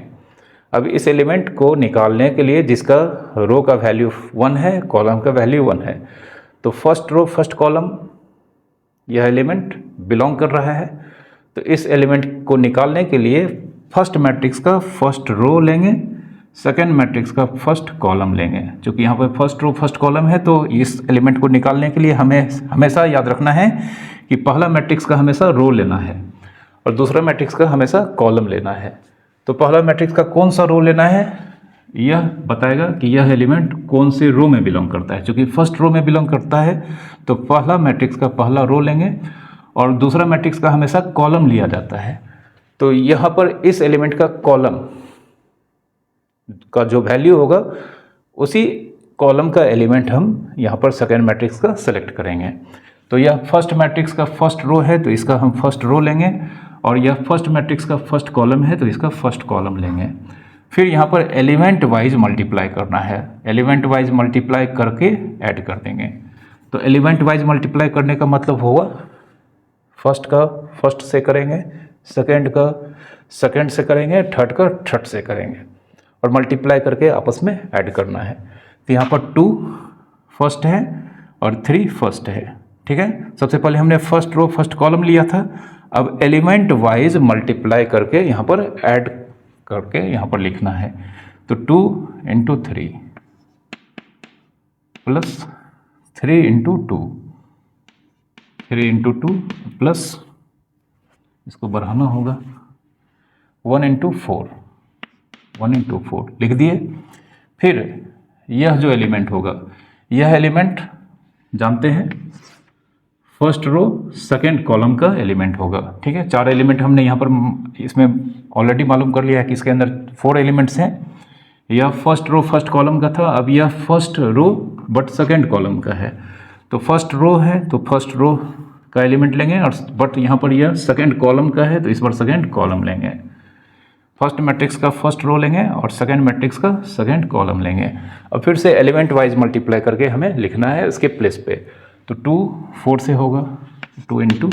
अब इस एलिमेंट को निकालने के लिए जिसका रो का वैल्यू 1 है, कॉलम का वैल्यू 1 है, तो फर्स्ट रो फर्स्ट कॉलम यह एलिमेंट बिलोंग कर रहा है। तो इस एलिमेंट को निकालने के लिए फर्स्ट मैट्रिक्स का फर्स्ट रो लेंगे, सेकेंड मैट्रिक्स का फर्स्ट कॉलम लेंगे। क्योंकि यहाँ पर फर्स्ट रो फर्स्ट कॉलम है तो इस एलिमेंट को निकालने के लिए हमें हमेशा याद रखना है कि पहला मैट्रिक्स का हमेशा रो लेना है और दूसरा मैट्रिक्स का हमेशा कॉलम लेना है। तो पहला मैट्रिक्स का कौन सा रो लेना है यह बताएगा कि यह एलिमेंट कौन से रो में बिलोंग करता है। क्योंकि फर्स्ट रो में बिलोंग करता है तो पहला मैट्रिक्स का पहला रो लेंगे और दूसरा मैट्रिक्स का हमेशा कॉलम लिया जाता है। तो यहाँ पर इस एलिमेंट का कॉलम का जो वैल्यू होगा उसी कॉलम का एलिमेंट हम यहाँ पर सेकेंड मैट्रिक्स का सेलेक्ट करेंगे। तो यह फर्स्ट मैट्रिक्स का फर्स्ट रो है तो इसका हम फर्स्ट रो लेंगे और यह फर्स्ट मैट्रिक्स का फर्स्ट कॉलम है तो इसका फर्स्ट कॉलम लेंगे। फिर यहाँ पर एलिमेंट वाइज मल्टीप्लाई करना है, एलिमेंट वाइज मल्टीप्लाई करके ऐड कर देंगे। तो एलिमेंट वाइज मल्टीप्लाई करने का मतलब होगा फर्स्ट का फर्स्ट से करेंगे, सेकंड का सेकंड से करेंगे, थर्ड का थर्ड से करेंगे और मल्टीप्लाई करके आपस में ऐड करना है। तो यहाँ पर 2 फर्स्ट है और 3 फर्स्ट है। ठीक है, सबसे पहले हमने फर्स्ट रो फर्स्ट कॉलम लिया था, अब एलिमेंट वाइज मल्टीप्लाई करके यहाँ पर ऐड करके यहाँ पर लिखना है। तो 2 × 3 प्लस 3 × 2, 3 × 2 प्लस इसको बढ़ाना होगा 1 × 4, 1 × 4 लिख दिए। फिर यह जो एलिमेंट होगा यह एलिमेंट जानते हैं फर्स्ट रो सेकेंड कॉलम का एलिमेंट होगा। ठीक है, 4 एलिमेंट हमने यहाँ पर इसमें ऑलरेडी मालूम कर लिया है कि इसके अंदर 4 एलिमेंट्स हैं। यह फर्स्ट रो फर्स्ट कॉलम का था, अब यह first row but second column का है। तो फर्स्ट रो है तो फर्स्ट रो का एलिमेंट लेंगे और बट यहाँ पर यह सेकेंड कॉलम का है तो इस बार सेकेंड कॉलम लेंगे। फर्स्ट मैट्रिक्स का फर्स्ट रो लेंगे और सेकेंड मैट्रिक्स का सेकेंड कॉलम लेंगे। अब फिर से एलिमेंट वाइज मल्टीप्लाई करके हमें लिखना है उसके प्लेस पे। तो 2 4 से होगा, 2 ×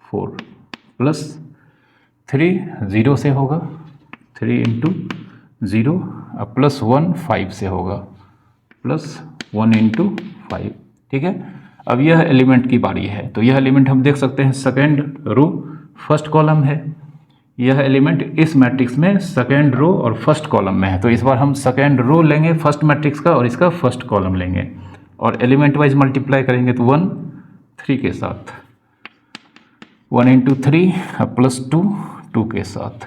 4 प्लस 3 0 से होगा, 3 × 0 अब प्लस 1 5 से होगा, प्लस 1 × 5। ठीक है, अब यह एलिमेंट की बारी है। तो यह एलिमेंट हम देख सकते हैं सेकेंड रो फर्स्ट कॉलम है। यह एलिमेंट इस मैट्रिक्स में सेकेंड रो और फर्स्ट कॉलम में है। तो इस बार हम सेकेंड रो लेंगे फर्स्ट मैट्रिक्स का और इसका फर्स्ट कॉलम लेंगे और एलिमेंट वाइज मल्टीप्लाई करेंगे तो 1 3 के साथ, 1 × 3 अब प्लस 2 2 के साथ,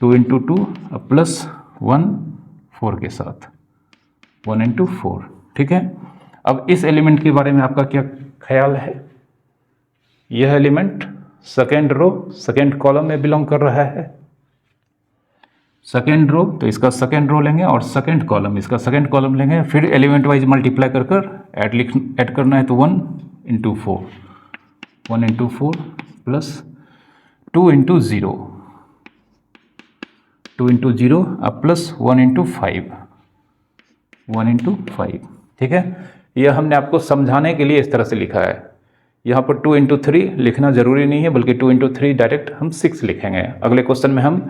2 × 2 अब प्लस 1 4 के साथ, 1 × 4। ठीक है, अब इस एलिमेंट के बारे में आपका क्या ख्याल है? यह element second row second column में बिलोंग कर रहा है। सेकेंड रो तो इसका सेकेंड रो लेंगे और सेकेंड कॉलम इसका सेकेंड कॉलम लेंगे। फिर एलिमेंट वाइज मल्टीप्लाई कर ऐड करना है तो 1 × 4, 1 × 4 प्लस 2 × 0, 2 × 0 अब प्लस 1 × 5, 1 × 5। ठीक है, यह हमने आपको समझाने के लिए इस तरह से लिखा है। यहाँ पर 2 × 3 लिखना जरूरी नहीं है, बल्कि 2 × 3 डायरेक्ट हम 6 लिखेंगे। अगले क्वेश्चन में हम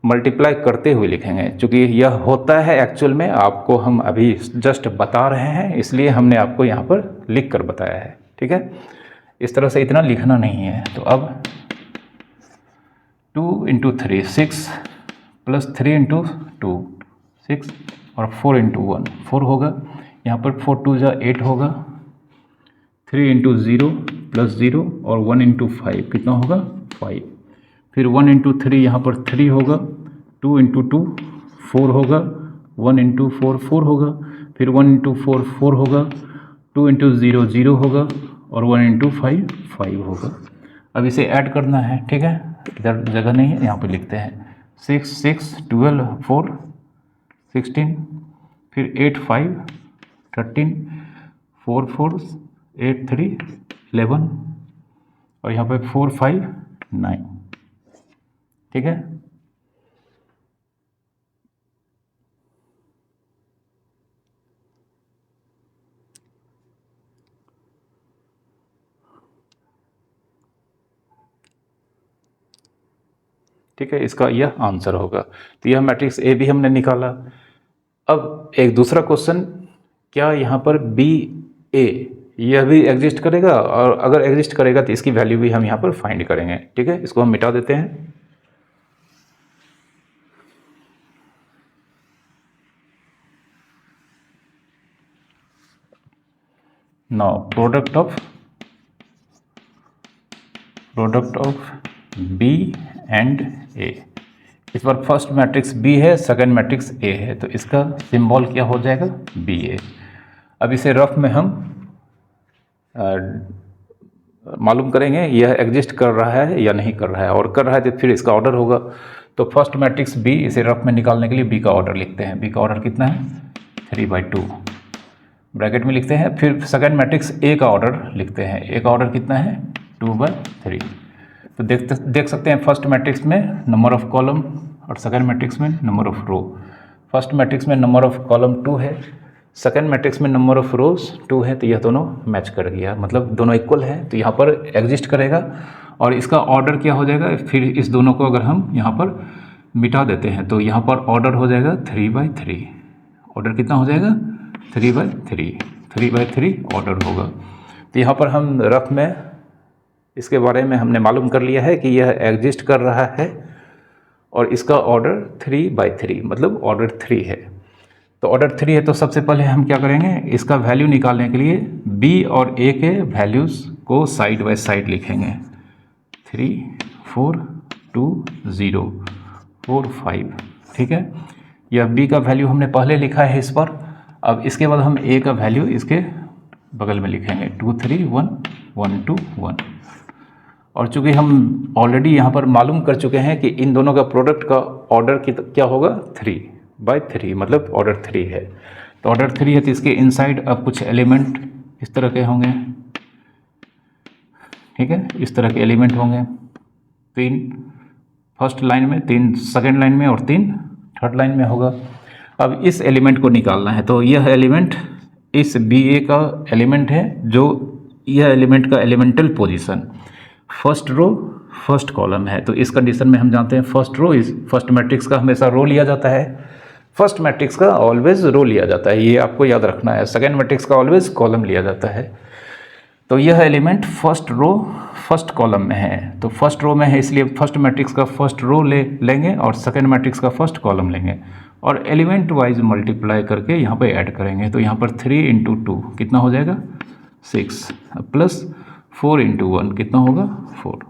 मल्टीप्लाई करते हुए लिखेंगे। चूँकि यह होता है एक्चुअल में, आपको हम अभी जस्ट बता रहे हैं, इसलिए हमने आपको यहाँ पर लिख कर बताया है। ठीक है, इस तरह से इतना लिखना नहीं है। तो अब 2 × 3 6 प्लस 3 × 2 6 और 4 × 1 4 होगा। यहाँ पर 4 2 8 होगा, 3 × 0 प्लस 0 और 1 × 5 कितना होगा 5। फिर 1 × 3 यहाँ पर 3 होगा, 2 × 2 4 होगा, 1 × 4 4 होगा, फिर 1 × 4 4 होगा, 2 × 0 0 होगा और 1 × 5 5 होगा। अब इसे ऐड करना है। ठीक है, इधर जगह नहीं है, यहाँ पे लिखते हैं 6 6 12 4 16, फिर 8 5 13, 4 4 8 3 11 और यहाँ पे 4 5 9। ठीक है, ठीक है, इसका यह आंसर होगा। तो यह मैट्रिक्स ए भी हमने निकाला। अब एक दूसरा क्वेश्चन, क्या यहाँ पर बी ए यह भी एग्जिस्ट करेगा? और अगर एग्जिस्ट करेगा तो इसकी वैल्यू भी हम यहाँ पर फाइंड करेंगे। ठीक है, इसको हम मिटा देते हैं। Now product of B and A. इस बार फर्स्ट मैट्रिक्स बी है, सेकंड मैट्रिक्स ए है, तो इसका सिंबल क्या हो जाएगा, बी ए। अब इसे रफ में हम मालूम करेंगे यह एग्जिस्ट कर रहा है या नहीं कर रहा है, और कर रहा है तो फिर इसका ऑर्डर होगा। तो फर्स्ट मैट्रिक्स बी, इसे रफ में निकालने के लिए बी का ऑर्डर लिखते हैं। बी का ऑर्डर कितना है, 3/2 ब्रैकेट में लिखते हैं। फिर सेकंड मैट्रिक्स ए का ऑर्डर लिखते हैं। ए का ऑर्डर कितना है, 2/3। तो देख सकते हैं फर्स्ट मैट्रिक्स में नंबर ऑफ कॉलम और सेकंड मैट्रिक्स में number of row. First matrix में नंबर ऑफ कॉलम 2 है, सेकंड मैट्रिक्स में नंबर ऑफ रोज 2 है, तो यह दोनों मैच कर गया, मतलब दोनों इक्वल है, तो यहाँ पर एग्जिस्ट करेगा। और इसका ऑर्डर क्या हो जाएगा, फिर इस दोनों को अगर हम यहाँ पर मिटा देते हैं तो यहाँ पर ऑर्डर हो जाएगा 3/3। ऑर्डर कितना हो जाएगा, 3/3। 3/3 ऑर्डर होगा। तो यहाँ पर हम रफ में इसके बारे में हमने मालूम कर लिया है कि यह एग्जिस्ट कर रहा है और इसका ऑर्डर 3/3 मतलब ऑर्डर 3 है। तो ऑर्डर 3 है, तो सबसे पहले हम क्या करेंगे, इसका वैल्यू निकालने के लिए बी और ए के वैल्यूज़ को साइड बाय साइड लिखेंगे। 3 4 2 0 4 5, ठीक है। यह बी का वैल्यू हमने पहले लिखा है इस पर। अब इसके बाद हम ए का वैल्यू इसके बगल में लिखेंगे, 2 3 1 1 2 1। और चूंकि हम ऑलरेडी यहाँ पर मालूम कर चुके हैं कि इन दोनों का प्रोडक्ट का ऑर्डर क्या होगा, 3/3 मतलब ऑर्डर 3 है। तो ऑर्डर 3 है, तो इसके इनसाइड अब कुछ एलिमेंट इस तरह के होंगे, ठीक है। इस तरह के एलिमेंट होंगे, 3 फर्स्ट लाइन में, 3 सेकेंड लाइन में और 3 थर्ड लाइन में होगा। अब इस एलिमेंट को निकालना है, तो यह एलिमेंट इस बी ए का एलिमेंट है, जो यह एलिमेंट का elemental position first row first column है। तो इस कंडीशन में हम जानते हैं फर्स्ट रो इस फर्स्ट मैट्रिक्स का हमेशा रो लिया जाता है, फर्स्ट मैट्रिक्स का ऑलवेज रो लिया जाता है, ये आपको याद रखना है। सेकेंड मैट्रिक्स का ऑलवेज कॉलम लिया जाता है। तो यह element first row first column में है, तो फर्स्ट रो में है इसलिए फर्स्ट मैट्रिक्स का फर्स्ट रो लेंगे और सेकेंड मैट्रिक्स का फर्स्ट कॉलम लेंगे और एलिमेंट वाइज मल्टीप्लाई करके यहाँ पे ऐड करेंगे। तो यहाँ पर 3 × 2 कितना हो जाएगा, 6 प्लस 4 × 1 कितना होगा, 4।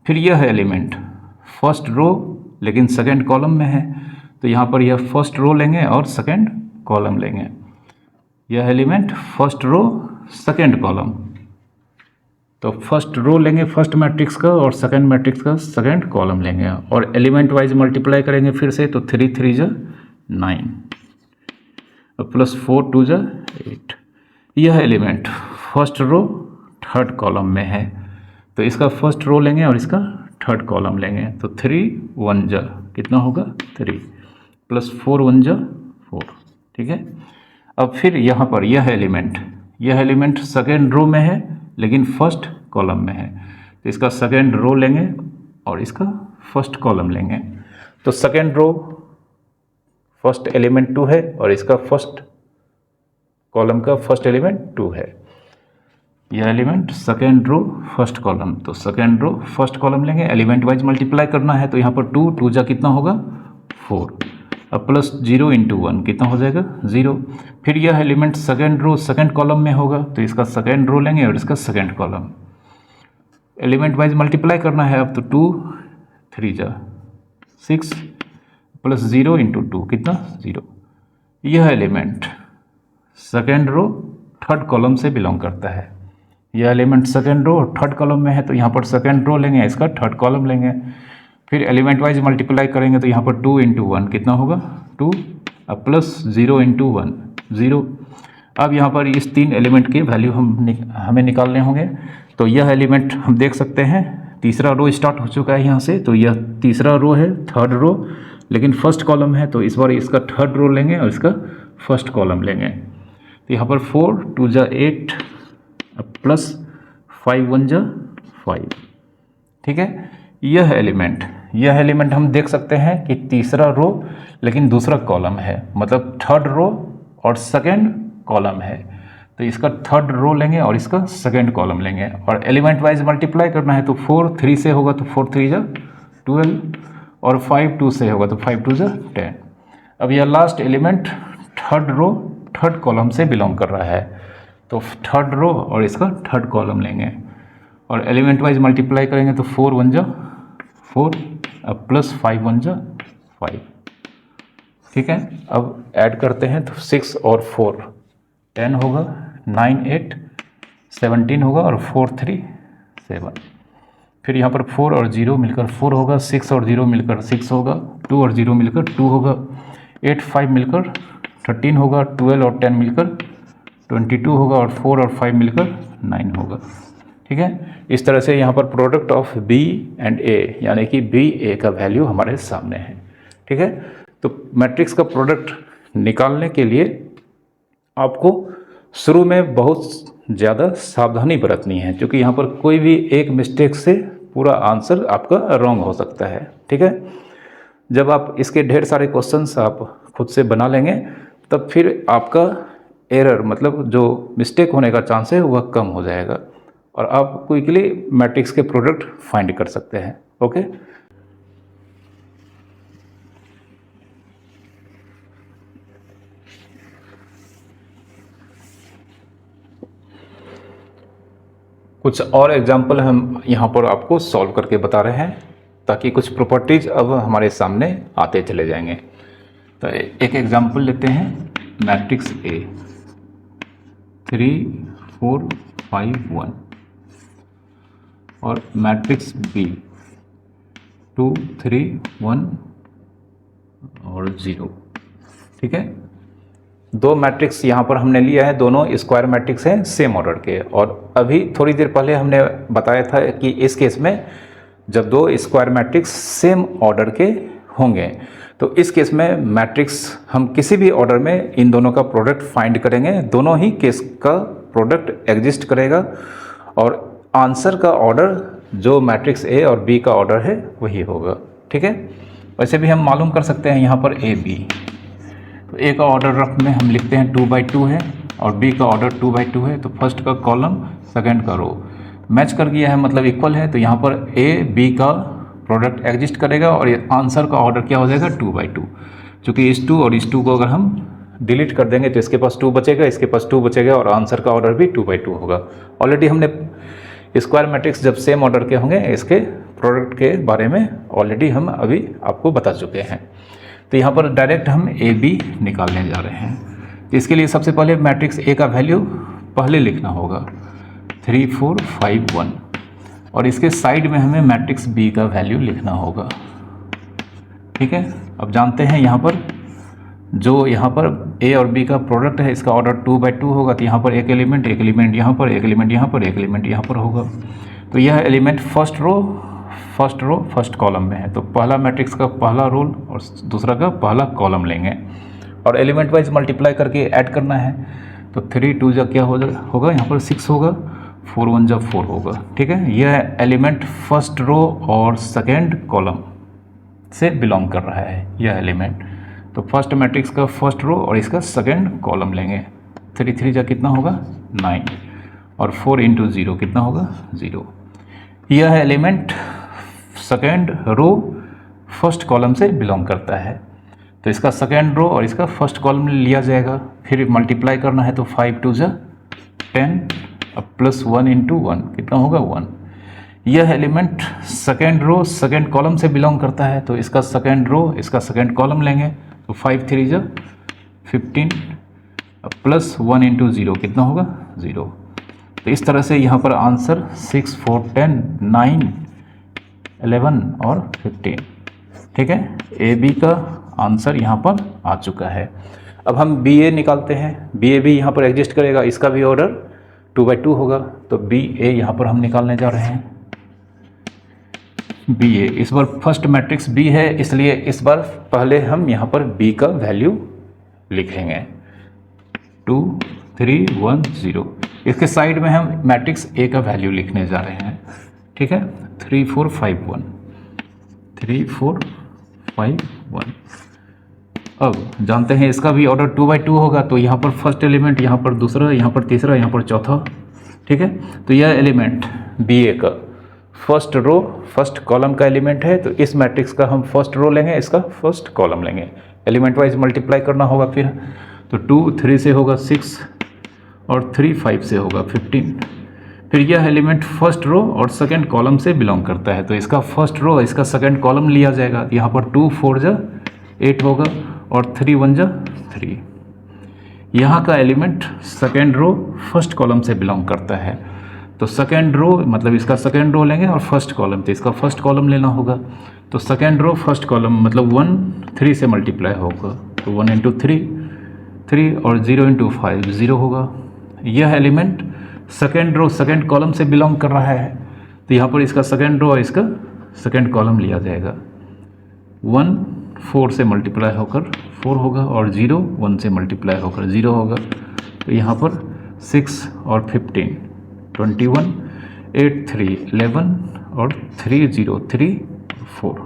फिर यह है एलिमेंट फर्स्ट रो लेकिन सेकेंड कॉलम में है, तो यहाँ पर यह फर्स्ट रो लेंगे और सेकेंड कॉलम लेंगे। यह element first row second column, तो फर्स्ट रो लेंगे फर्स्ट मैट्रिक्स का और सेकेंड मैट्रिक्स का सेकेंड कॉलम लेंगे और एलिमेंट वाइज मल्टीप्लाई करेंगे फिर से। तो 3 3 × 9 प्लस 4 2 × 8। यह element first row third column में है, तो इसका फर्स्ट रो लेंगे और इसका थर्ड कॉलम लेंगे। तो 3 1 × कितना होगा, 3 प्लस 4 1 × 4, ठीक है। अब फिर यहाँ पर यह एलिमेंट सेकेंड रो में है लेकिन फर्स्ट कॉलम में है, तो इसका सेकेंड रो लेंगे और इसका फर्स्ट कॉलम लेंगे। तो सेकेंड रो फर्स्ट एलिमेंट 2 है और इसका फर्स्ट कॉलम का फर्स्ट एलिमेंट 2 है। यह element second row first column, तो सेकेंड रो फर्स्ट कॉलम लेंगे, एलिमेंट वाइज मल्टीप्लाई करना है। तो यहाँ पर 2 2 × कितना होगा, 4। अब प्लस 0 × 1 कितना हो जाएगा, 0। फिर यह element second row second column में होगा, तो इसका सेकेंड रो लेंगे और इसका second column element wise multiply करना है। अब तो 2 3 × 6 प्लस 0 × 2 कितना, 0। यह element second row third column से बिलोंग करता है। यह element second row third column में है, तो यहाँ पर सेकेंड रो लेंगे, इसका थर्ड कॉलम लेंगे। फिर एलिमेंट वाइज मल्टीप्लाई करेंगे तो यहाँ पर 2 × 1 कितना होगा, 2। अब प्लस 0 × 1 0। अब यहाँ पर इस 3 एलिमेंट के वैल्यू हमें निकालने होंगे। तो यह एलिमेंट हम देख सकते हैं तीसरा रो स्टार्ट हो चुका है यहाँ से, तो यह तीसरा रो है, थर्ड रो लेकिन फर्स्ट कॉलम है, तो इस बार इसका थर्ड रो लेंगे और इसका फर्स्ट कॉलम लेंगे। तो यहाँ पर 4 2 × 8 प्लस 5 1 × 5, ठीक है। यह एलिमेंट हम देख सकते हैं कि तीसरा रो लेकिन दूसरा कॉलम है, मतलब थर्ड रो और सेकेंड कॉलम है, तो इसका थर्ड रो लेंगे और इसका सेकेंड कॉलम लेंगे और एलिमेंट वाइज मल्टीप्लाई करना है। तो 4 3 से होगा तो 4 3 × 12 और 5 2 से होगा तो 5 2 × 10। अब यह last element third row third column से बिलोंग कर रहा है, तो थर्ड रो और इसका थर्ड कॉलम लेंगे और एलिमेंट वाइज मल्टीप्लाई करेंगे तो 4 1 जा 4 अब प्लस 5 1 जा 5। ठीक है, अब ऐड करते हैं तो 6 और 4 10 होगा, 9 8 17 होगा और 4 3 7। फिर यहाँ पर 4 और 0 मिलकर 4 होगा, 6 और 0 मिलकर 6 होगा, 2 और 0 मिलकर 2 होगा, 8 5 मिलकर 13 होगा, 12 और 10 मिलकर 22 होगा और 4 और 5 मिलकर 9 होगा। ठीक है, इस तरह से यहाँ पर प्रोडक्ट ऑफ बी एंड ए यानी कि बी ए का वैल्यू हमारे सामने है। ठीक है, तो मैट्रिक्स का प्रोडक्ट निकालने के लिए आपको शुरू में बहुत ज़्यादा सावधानी बरतनी है, क्योंकि यहाँ पर कोई भी एक मिस्टेक से पूरा आंसर आपका रॉन्ग हो सकता है। ठीक है, जब आप इसके ढेर सारे क्वेश्चंस आप खुद से बना लेंगे तब फिर आपका एरर मतलब जो मिस्टेक होने का चांस है वह कम हो जाएगा और आप क्विकली मैट्रिक्स के प्रोडक्ट फाइंड कर सकते हैं। ओके, कुछ और एग्जाम्पल हम यहाँ पर आपको सॉल्व करके बता रहे हैं ताकि कुछ प्रॉपर्टीज अब हमारे सामने आते चले जाएंगे। तो एक एग्जाम्पल लेते हैं, मैट्रिक्स ए 3 4 5 1 और मैट्रिक्स बी 2 3 1 और 0। ठीक है, दो मैट्रिक्स यहाँ पर हमने लिया है, दोनों स्क्वायर मैट्रिक्स हैं सेम ऑर्डर के। और अभी थोड़ी देर पहले हमने बताया था कि इस केस में जब दो स्क्वायर मैट्रिक्स सेम ऑर्डर के होंगे तो इस केस में मैट्रिक्स हम किसी भी ऑर्डर में इन दोनों का प्रोडक्ट फाइंड करेंगे, दोनों ही केस का प्रोडक्ट एग्जिस्ट करेगा और आंसर का ऑर्डर जो मैट्रिक्स ए और बी का ऑर्डर है वही होगा। ठीक है, वैसे भी हम मालूम कर सकते हैं यहाँ पर ए बी, तो ए का ऑर्डर रफ में हम लिखते हैं 2/2 है और बी का ऑर्डर 2/2 है, तो फर्स्ट का कॉलम सेकंड का रो मैच कर गया है मतलब इक्वल है, तो यहाँ पर ए बी का प्रोडक्ट एग्जिस्ट करेगा और ये आंसर का ऑर्डर क्या हो जाएगा 2/2। चूँकि इस 2 और इस 2 को अगर हम डिलीट कर देंगे तो इसके पास 2 बचेगा, इसके पास 2 बचेगा और आंसर का ऑर्डर भी 2/2 होगा। ऑलरेडी हमने स्क्वायर मैट्रिक्स जब सेम ऑर्डर के होंगे इसके प्रोडक्ट के बारे में ऑलरेडी हम अभी आपको बता चुके हैं। तो यहाँ पर डायरेक्ट हम ए बी निकालने जा रहे हैं। तो इसके लिए सबसे पहले मैट्रिक्स ए का वैल्यू पहले लिखना होगा 3 4 5 1 और इसके साइड में हमें मैट्रिक्स बी का वैल्यू लिखना होगा। ठीक है, अब जानते हैं यहाँ पर जो यहाँ पर ए और बी का प्रोडक्ट है इसका ऑर्डर 2/2 होगा, तो यहाँ पर एक एलिमेंट यहाँ पर, एक एलिमेंट यहाँ पर, एक एलिमेंट यहाँ पर होगा। तो यह element first row first column में है, तो पहला मैट्रिक्स का पहला रोल और दूसरा का पहला कॉलम लेंगे और एलिमेंट वाइज मल्टीप्लाई करके ऐड करना है। तो 3 2 जा क्या होगा यहाँ पर 6 होगा, 4 1 जा 4 होगा। ठीक है, यह एलिमेंट फर्स्ट रो और सेकेंड कॉलम से बिलोंग कर रहा है यह एलिमेंट। तो फर्स्ट मैट्रिक्स का फर्स्ट रो और इसका सेकेंड कॉलम लेंगे। 3 3 जा कितना होगा 9 और 4 × 0 कितना होगा 0। यह element second row first column से बिलोंग करता है, तो इसका सेकेंड रो और इसका फर्स्ट कॉलम लिया जाएगा। फिर मल्टीप्लाई करना है तो 5 2 जा 10 अब प्लस 1 × 1 कितना होगा 1। यह element second row second column से बिलोंग करता है, तो इसका सेकेंड रो इसका सेकेंड कॉलम लेंगे। तो 5 3 जा 15 अब प्लस 1 × 0 कितना होगा 0। तो इस तरह से यहाँ पर आंसर 6 4 10 9 11 और 15। ठीक है, ए बी का आंसर यहाँ पर आ चुका है। अब हम बी ए निकालते हैं। बी ए भी यहाँ पर एग्जिस्ट करेगा, इसका भी ऑर्डर 2/2 होगा, तो बी ए यहाँ पर हम निकालने जा रहे हैं। बी ए इस बार फर्स्ट मैट्रिक्स बी है, इसलिए इस बार पहले हम यहाँ पर बी का वैल्यू लिखेंगे 2 3 1 0। इसके साइड में हम मैट्रिक्स ए का वैल्यू लिखने जा रहे हैं। ठीक है, 3 4 5 1 3 4 5 1। अब जानते हैं इसका भी ऑर्डर 2/2 होगा, तो यहाँ पर फर्स्ट एलिमेंट, यहाँ पर दूसरा, यहाँ पर तीसरा, यहाँ पर चौथा। ठीक है, तो यह एलिमेंट बी ए का फर्स्ट रो फर्स्ट कॉलम का एलिमेंट है, तो इस मैट्रिक्स का हम फर्स्ट रो लेंगे, इसका फर्स्ट कॉलम लेंगे। एलिमेंट वाइज मल्टीप्लाई करना होगा फिर, तो 2 3 से होगा 6 और 3 5 से होगा 15। फिर यह एलिमेंट फर्स्ट रो और सेकंड कॉलम से बिलोंग करता है, तो इसका फर्स्ट रो इसका सेकंड कॉलम लिया जाएगा। यहाँ पर 2 4 जा 8 होगा और 3 1 जा 3। यहाँ का element second row first column से बिलोंग करता है, तो सेकंड रो मतलब इसका सेकंड रो लेंगे और फर्स्ट कॉलम, तो इसका फर्स्ट कॉलम लेना होगा। तो सेकंड रो फर्स्ट कॉलम मतलब 1 3 से मल्टीप्लाई होगा, तो 1 इंटू 3 3 और 0 इंटू 5 0 होगा। यह element second row second column से बिलोंग कर रहा है, तो यहाँ पर इसका सेकंड रो और इसका सेकंड कॉलम लिया जाएगा। 1 4 से मल्टीप्लाई होकर 4 होगा और 0 1 से मल्टीप्लाई होकर 0 होगा, तो यहाँ पर 6 और 15 21 8 3 11 और 3 0 3 4।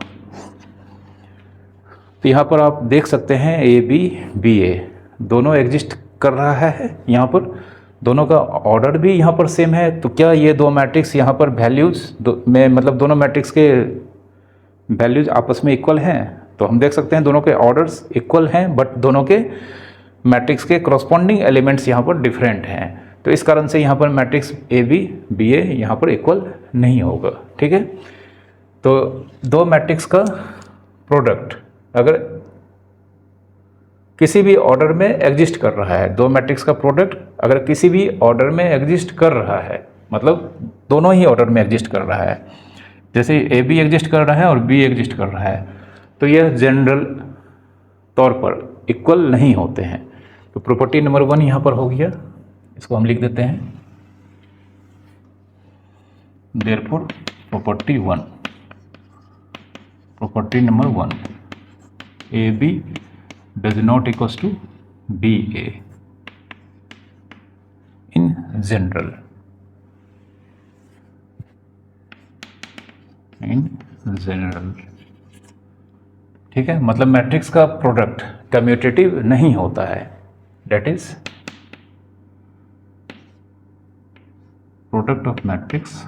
तो यहाँ पर आप देख सकते हैं ए बी बी ए दोनों एग्जिस्ट कर रहा है। यहाँ पर दोनों का ऑर्डर भी यहाँ पर सेम है, तो क्या ये दो मैट्रिक्स यहाँ पर वैल्यूज़ में मतलब दोनों मैट्रिक्स के वैल्यूज आपस में इक्वल हैं? तो हम देख सकते हैं दोनों के ऑर्डर्स इक्वल हैं, बट दोनों के मैट्रिक्स के करस्पॉन्डिंग एलिमेंट्स यहाँ पर डिफरेंट हैं। तो इस कारण से यहाँ पर मैट्रिक्स ए बी बी ए यहाँ पर इक्वल नहीं होगा। ठीक है, तो दो मैट्रिक्स का प्रोडक्ट अगर किसी भी ऑर्डर में एग्जिस्ट कर रहा है, दो मैट्रिक्स का प्रोडक्ट अगर किसी भी ऑर्डर में एग्जिस्ट कर रहा है, मतलब दोनों ही ऑर्डर में एग्जिस्ट कर रहा है, जैसे ए बी एग्जिस्ट कर रहा है और बी एग्जिस्ट कर रहा है, तो यह जनरल तौर पर इक्वल नहीं होते हैं। तो प्रॉपर्टी नंबर 1 यहाँ पर हो गया, इसको हम लिख देते हैं। Therefore property number 1, A B does not equals to B A in general. ठीक है, मतलब मैट्रिक्स का प्रोडक्ट कम्यूटेटिव नहीं होता है, that is product of matrix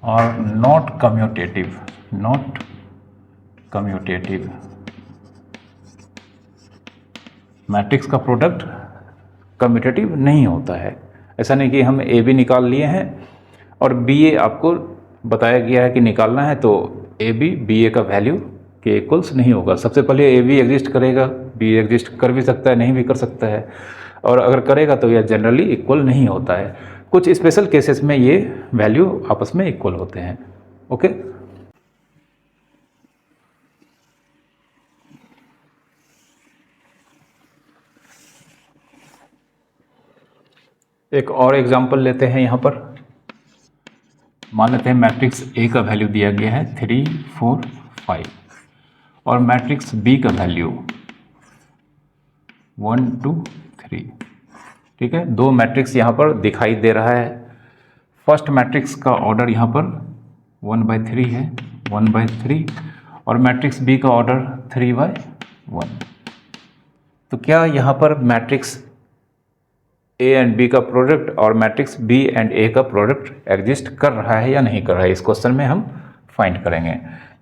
are not commutative. Matrix का प्रोडक्ट कम्यूटेटिव नहीं होता है। ऐसा नहीं कि हम ए बी निकाल लिए हैं और बी ए आपको बताया गया है कि निकालना है, तो ए बी बी ए का वैल्यू के इक्वल्स नहीं होगा। सबसे पहले ए बी एग्जिस्ट करेगा, बी एग्जिस्ट कर भी सकता है, नहीं भी कर सकता है, और अगर करेगा तो यह जनरली इक्वल नहीं होता है। कुछ स्पेशल केसेस में ये वैल्यू आपस में इक्वल होते हैं। ओके, एक और एग्जांपल लेते हैं। यहाँ पर मान लेते हैं मैट्रिक्स ए का वैल्यू दिया गया है 3 4 5 और मैट्रिक्स बी का वैल्यू 1 2 3। ठीक है, दो मैट्रिक्स यहाँ पर दिखाई दे रहा है। फर्स्ट मैट्रिक्स का ऑर्डर यहाँ पर 1/3 है, 1/3, और मैट्रिक्स बी का ऑर्डर 3/1। तो क्या यहाँ पर मैट्रिक्स ए एंड बी का प्रोडक्ट और मैट्रिक्स बी एंड ए का प्रोडक्ट एग्जिस्ट कर रहा है या नहीं कर रहा है, इस क्वेश्चन में हम फाइंड करेंगे।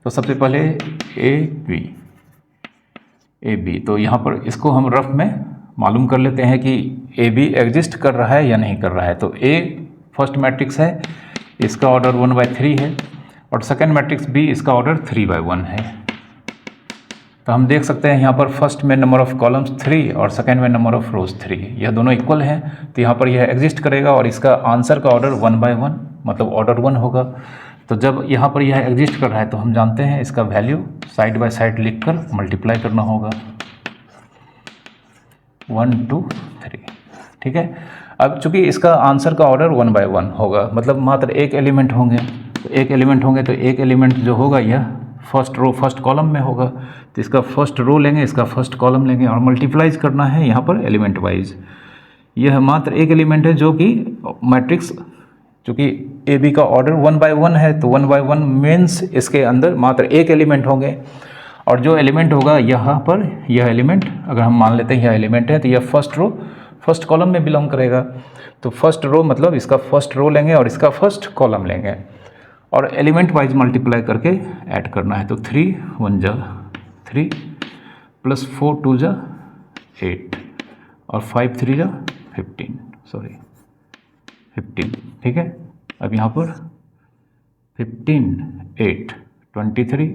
तो सबसे पहले ए बी, तो यहाँ पर इसको हम रफ में मालूम कर लेते हैं कि ए बी एग्जिस्ट कर रहा है या नहीं कर रहा है। तो ए फर्स्ट मैट्रिक्स है, इसका ऑर्डर 1/3 है, और सेकेंड मैट्रिक्स बी इसका ऑर्डर 3/1 है। तो हम देख सकते हैं यहाँ पर फर्स्ट में नंबर ऑफ कॉलम्स 3 और सेकेंड में नंबर ऑफ रोज 3, यह दोनों इक्वल हैं, तो यहाँ पर यह एग्जिस्ट करेगा और इसका आंसर का ऑर्डर 1/1 मतलब ऑर्डर 1 होगा। तो जब यहाँ पर यह एग्जिस्ट कर रहा है तो हम जानते हैं इसका वैल्यू साइड बाय साइड लिख कर मल्टीप्लाई करना होगा 1 2 3। ठीक है, अब चूंकि इसका आंसर का ऑर्डर 1/1 होगा, मतलब मात्र एक एलिमेंट होंगे, तो एक एलिमेंट जो होगा यह फर्स्ट रो फर्स्ट कॉलम में होगा, तो इसका फर्स्ट रो लेंगे, इसका फर्स्ट कॉलम लेंगे और मल्टीप्लाइज करना है यहाँ पर एलिमेंट वाइज। यह मात्र एक एलिमेंट है जो कि मैट्रिक्स, चूँकि ए बी का ऑर्डर 1/1 है, तो 1/1 मीन्स इसके अंदर मात्र एक एलिमेंट होंगे, और जो एलिमेंट होगा यहाँ पर, यह एलिमेंट अगर हम मान लेते हैं यह एलिमेंट है, तो यह फर्स्ट रो फर्स्ट कॉलम में बिलोंग करेगा। तो फर्स्ट रो मतलब इसका फर्स्ट रो लेंगे और इसका फर्स्ट कॉलम लेंगे और एलिमेंट वाइज मल्टीप्लाई करके ऐड करना है। तो 3 1 जा 3 प्लस 4 2 जा 8 और 5 3 जा 15, सॉरी 15, ठीक है। अब यहाँ पर 15 8 23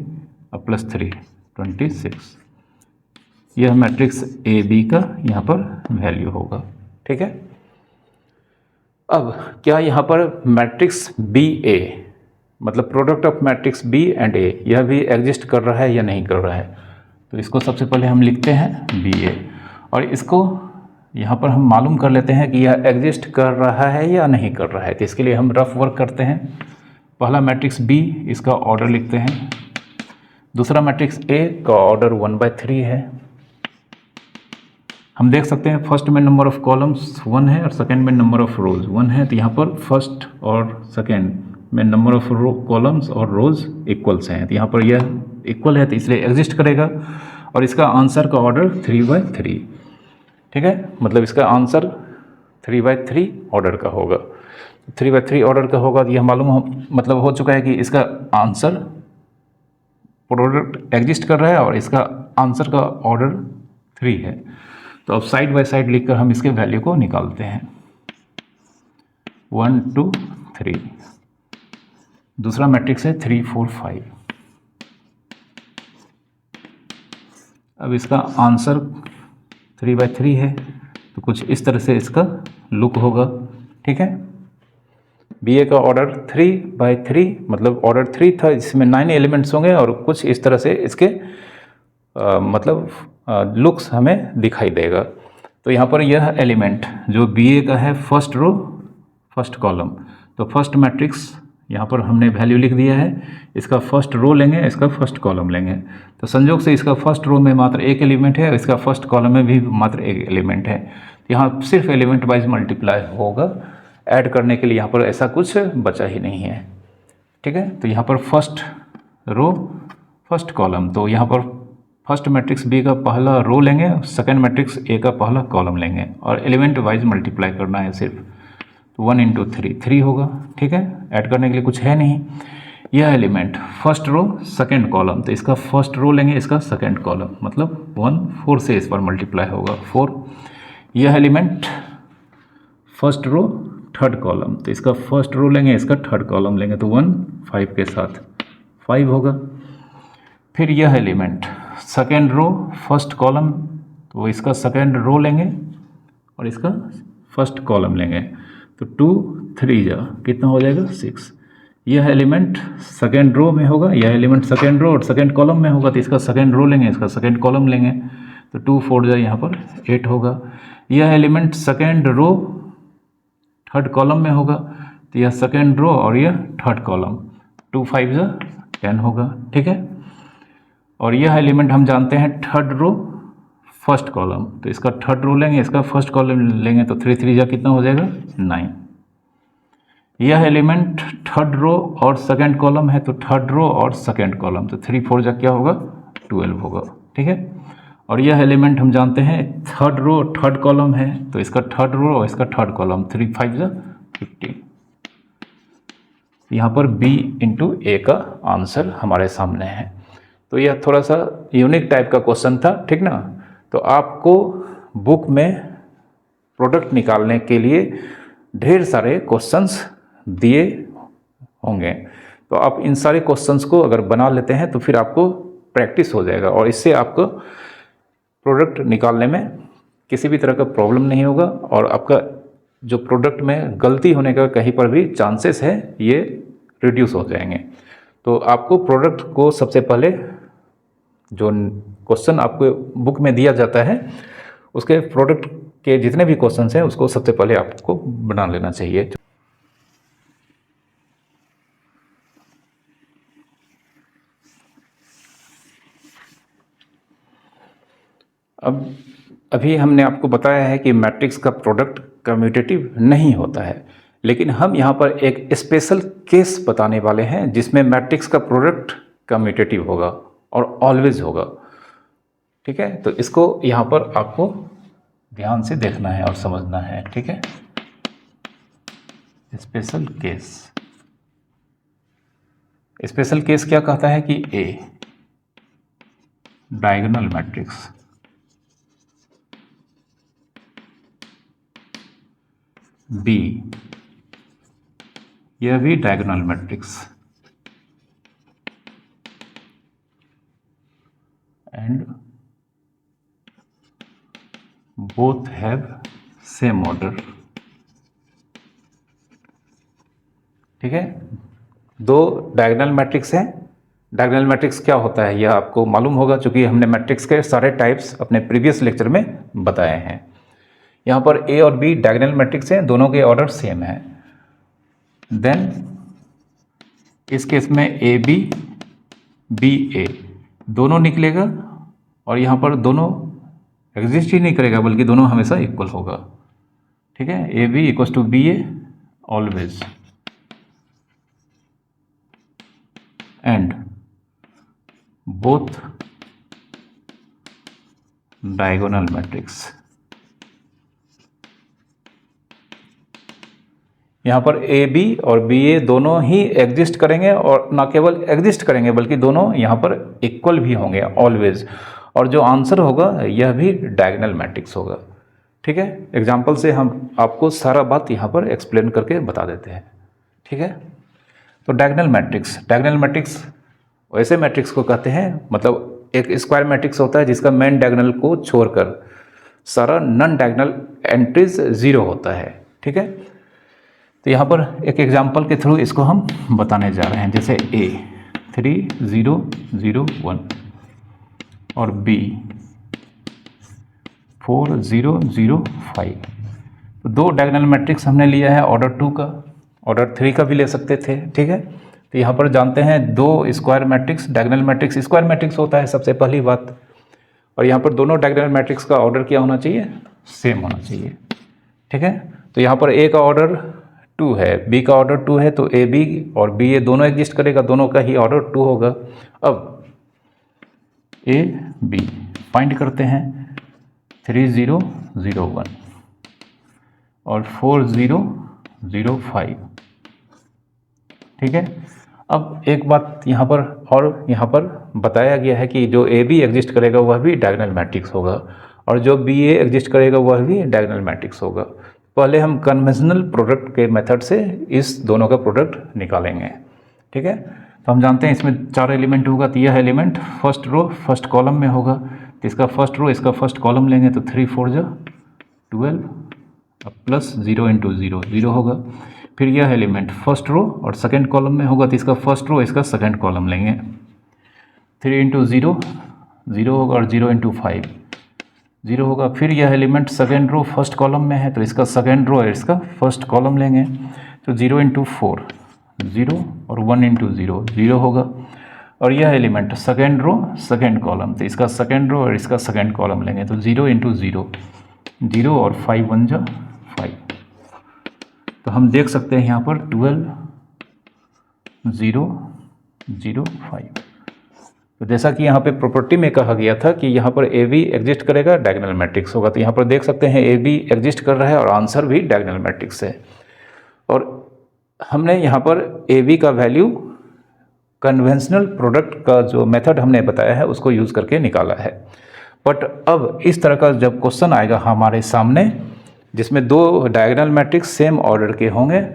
और प्लस 3 26, यह मैट्रिक्स ए बी का यहाँ पर वैल्यू होगा, ठीक है। अब क्या यहाँ पर मैट्रिक्स बी ए, मतलब product of matrix B and A, यह भी एग्जिस्ट कर रहा है या नहीं कर रहा है? तो इसको सबसे पहले हम लिखते हैं बी ए, और इसको यहाँ पर हम मालूम कर लेते हैं कि यह एग्जिस्ट कर रहा है या नहीं कर रहा है। तो इसके लिए हम रफ वर्क करते हैं। पहला मैट्रिक्स बी, इसका ऑर्डर लिखते हैं। दूसरा मैट्रिक्स ए का ऑर्डर 1/3 है। हम देख सकते हैं फर्स्ट में नंबर ऑफ कॉलम्स 1 है और सेकंड में नंबर ऑफ रोज 1 है। तो यहाँ पर फर्स्ट और सेकंड में नंबर ऑफ कॉलम्स और रोज इक्वल्स हैं। तो यहाँ पर यह इक्वल है तो इसलिए एग्जिस्ट करेगा, और इसका आंसर का ऑर्डर 3/3, ठीक है। मतलब इसका आंसर 3/3 ऑर्डर का होगा। 3/3 ऑर्डर का होगा तो यह मालूम मतलब हो चुका है कि इसका आंसर प्रोडक्ट एग्जिस्ट कर रहा है और इसका आंसर का ऑर्डर 3 है। तो अब साइड बाय साइड लिखकर हम इसके वैल्यू को निकालते हैं। 1 2 3, दूसरा मैट्रिक्स है 3 4 5। अब इसका आंसर 3/3 है तो कुछ इस तरह से इसका लुक होगा, ठीक है। बी ए का ऑर्डर 3/3, मतलब ऑर्डर 3 था, इसमें 9 एलिमेंट्स होंगे और कुछ इस तरह से इसके मतलब लुक्स हमें दिखाई देगा। तो यहाँ पर यह एलिमेंट जो बी ए का है, फर्स्ट रो फर्स्ट कॉलम, तो फर्स्ट मैट्रिक्स यहाँ पर हमने वैल्यू लिख दिया है। इसका फर्स्ट रो लेंगे, इसका फर्स्ट कॉलम लेंगे। तो संयोग से इसका फर्स्ट रो में मात्र एक एलिमेंट है और इसका फर्स्ट कॉलम में भी मात्र एक एलिमेंट है। तो यहाँ सिर्फ एलिमेंट वाइज मल्टीप्लाई होगा, ऐड करने के लिए यहाँ पर ऐसा कुछ बचा ही नहीं है, ठीक है। तो यहाँ पर फर्स्ट रो फर्स्ट कॉलम, तो यहाँ पर फर्स्ट मैट्रिक्स बी का पहला रो लेंगे, सेकंड मैट्रिक्स ए का पहला कॉलम लेंगे और एलिमेंट वाइज मल्टीप्लाई करना है सिर्फ। तो 1 × 3 होगा, ठीक है। ऐड करने के लिए कुछ है नहीं। यह element first row second column, तो इसका फर्स्ट रो लेंगे, इसका सेकंड कॉलम, मतलब 1 4 से इस पर मल्टीप्लाई होगा 4। यह element first row third column, तो इसका फर्स्ट रो लेंगे, इसका थर्ड कॉलम लेंगे, तो 1 5 के साथ 5 होगा। फिर यह element second row first column, तो इसका सेकेंड रो लेंगे और इसका फर्स्ट कॉलम लेंगे, तो 2 3 जा कितना हो जाएगा 6। यह एलिमेंट सेकेंड रो में होगा, यह एलिमेंट सेकेंड रो और सेकेंड कॉलम में होगा, तो इसका सेकेंड रो लेंगे, इसका सेकेंड कॉलम लेंगे, तो 2 4 जा यहाँ पर 8 होगा। यह element second row third column में होगा, तो यह सेकेंड रो और यह थर्ड कॉलम, 2 5 जा 10 होगा, ठीक है। और यह एलिमेंट हम जानते हैं थर्ड रो फर्स्ट कॉलम, तो इसका थर्ड रो लेंगे, इसका फर्स्ट कॉलम लेंगे, तो 3 3 जा कितना हो जाएगा 9। यह एलिमेंट थर्ड रो और सेकंड कॉलम है, तो थर्ड रो और सेकंड कॉलम, तो 3 4 जा क्या होगा 12 होगा, ठीक है। और यह एलिमेंट हम जानते हैं थर्ड रो थर्ड कॉलम है, तो इसका थर्ड रो और इसका थर्ड कॉलम, 3 5 जा 15। यहाँ पर B × A का आंसर हमारे सामने है। तो यह थोड़ा सा यूनिक टाइप का क्वेश्चन था, ठीक ना। तो आपको बुक में प्रोडक्ट निकालने के लिए ढेर सारे क्वेश्चंस दिए होंगे, तो आप इन सारे क्वेश्चंस को अगर बना लेते हैं तो फिर आपको प्रैक्टिस हो जाएगा और इससे आपको प्रोडक्ट निकालने में किसी भी तरह का प्रॉब्लम नहीं होगा और आपका जो प्रोडक्ट में गलती होने का कहीं पर भी चांसेस है ये रिड्यूस हो जाएंगे। तो आपको प्रोडक्ट को सबसे पहले जो क्वेश्चन आपको बुक में दिया जाता है उसके प्रोडक्ट के जितने भी क्वेश्चंस हैं उसको सबसे पहले आपको बना लेना चाहिए। अब अभी हमने आपको बताया है कि मैट्रिक्स का प्रोडक्ट कम्यूटेटिव नहीं होता है, लेकिन हम यहाँ पर एक स्पेशल केस बताने वाले हैं जिसमें मैट्रिक्स का प्रोडक्ट कम्यूटेटिव होगा और ऑलवेज होगा, ठीक है। तो इसको यहाँ पर आपको ध्यान से देखना है और समझना है, ठीक है। स्पेशल केस, स्पेशल केस क्या कहता है कि ए डायगोनल मैट्रिक्स बी, यह भी diagonal matrix, and both have same order. ठीक है, दो डायगोनल मैट्रिक्स हैं। डायगोनल मैट्रिक्स क्या होता है यह आपको मालूम होगा, क्योंकि हमने मैट्रिक्स के सारे टाइप्स अपने प्रीवियस लेक्चर में बताए हैं। यहाँ पर ए और बी डायगोनल मैट्रिक्स हैं, दोनों के ऑर्डर सेम है। देन इस केस में ए बी, बी ए दोनों निकलेगा, और यहाँ पर दोनों एग्जिस्ट ही नहीं करेगा, बल्कि दोनों हमेशा इक्वल होगा। ठीक है, A B equals to B A always, and both diagonal matrix. यहाँ पर ए बी और बी ए दोनों ही एग्जिस्ट करेंगे, और ना केवल एग्जिस्ट करेंगे बल्कि दोनों यहाँ पर इक्वल भी होंगे ऑलवेज, और जो आंसर होगा यह भी डायगोनल मैट्रिक्स होगा। ठीक है, एग्जाम्पल से हम आपको सारा बात यहाँ पर एक्सप्लेन करके बता देते हैं। ठीक है, तो डायगोनल मैट्रिक्स वैसे मैट्रिक्स को कहते हैं, मतलब एक स्क्वायर मैट्रिक्स होता है जिसका मेन डायगोनल को छोड़कर सारा नॉन डायगोनल एंट्रीज जीरो होता है। ठीक है, तो यहाँ पर एक एग्जांपल के थ्रू इसको हम बताने जा रहे हैं। जैसे ए 3 0 0 1 और बी 4 0 0 5, तो दो डायगोनल मैट्रिक्स हमने लिया है, ऑर्डर 2 का, ऑर्डर 3 का भी ले सकते थे। ठीक है, तो यहाँ पर जानते हैं दो square matrix, diagonal matrix square matrix होता है सबसे पहली बात, और यहाँ पर दोनों डायगोनल मैट्रिक्स का ऑर्डर क्या होना चाहिए, सेम होना चाहिए। ठीक है, तो यहाँ पर ए का ऑर्डर 2 है, बी का ऑर्डर 2 है, तो ए बी और बी ए दोनों एग्जिस्ट करेगा, दोनों का ही ऑर्डर 2 होगा। अब ए बी फाइंड करते हैं, 3 0 0 1 और 4 0 0 5। ठीक है, अब एक बात यहाँ पर और यहाँ पर बताया गया है कि जो ए बी एग्जिस्ट करेगा वह भी डायगोनल मैट्रिक्स होगा, और जो बी ए एग्जिस्ट करेगा वह भी डायगोनल मैट्रिक्स होगा। पहले हम कन्वेंशनल प्रोडक्ट के मेथड से इस दोनों का प्रोडक्ट निकालेंगे। ठीक है, तो हम जानते हैं इसमें 4 एलिमेंट होगा, तो यह element first row first column में होगा, तो इसका फर्स्ट रो इसका फर्स्ट कॉलम लेंगे, तो 3 4 जा 12 प्लस 0 इंटू 0 0 होगा। फिर यह एलिमेंट फर्स्ट रो और सेकंड कॉलम में होगा, तो इसका फर्स्ट रो इसका सेकंड कॉलम लेंगे, 3 इंटू 0 0 होगा, और 0 इंटू 5 0 होगा। फिर यह element second row first column में है, तो इसका सेकंड रो इसका फर्स्ट कॉलम लेंगे, तो 0 इंटू 4 0 और 1 इंटू 0 0 होगा। और यह element second row second column, तो इसका सेकंड रो और इसका सेकंड कॉलम लेंगे, तो 0 इंटू 0 0 और 5 1 जा 5। तो हम देख सकते हैं यहाँ पर 12 0 0 5। तो जैसा कि यहाँ पे प्रॉपर्टी में कहा गया था कि यहाँ पर ए बी एग्जिस्ट करेगा, डायगोनल मैट्रिक्स होगा, तो यहाँ पर देख सकते हैं ए बी एग्जिस्ट कर रहा है और आंसर भी डायगोनल मैट्रिक्स है। और हमने यहाँ पर ए बी का वैल्यू कन्वेंशनल प्रोडक्ट का जो मेथड हमने बताया है उसको यूज़ करके निकाला है। बट अब इस तरह का जब क्वेश्चन आएगा हमारे सामने जिसमें दो डायगोनल मैट्रिक्स सेम ऑर्डर के होंगे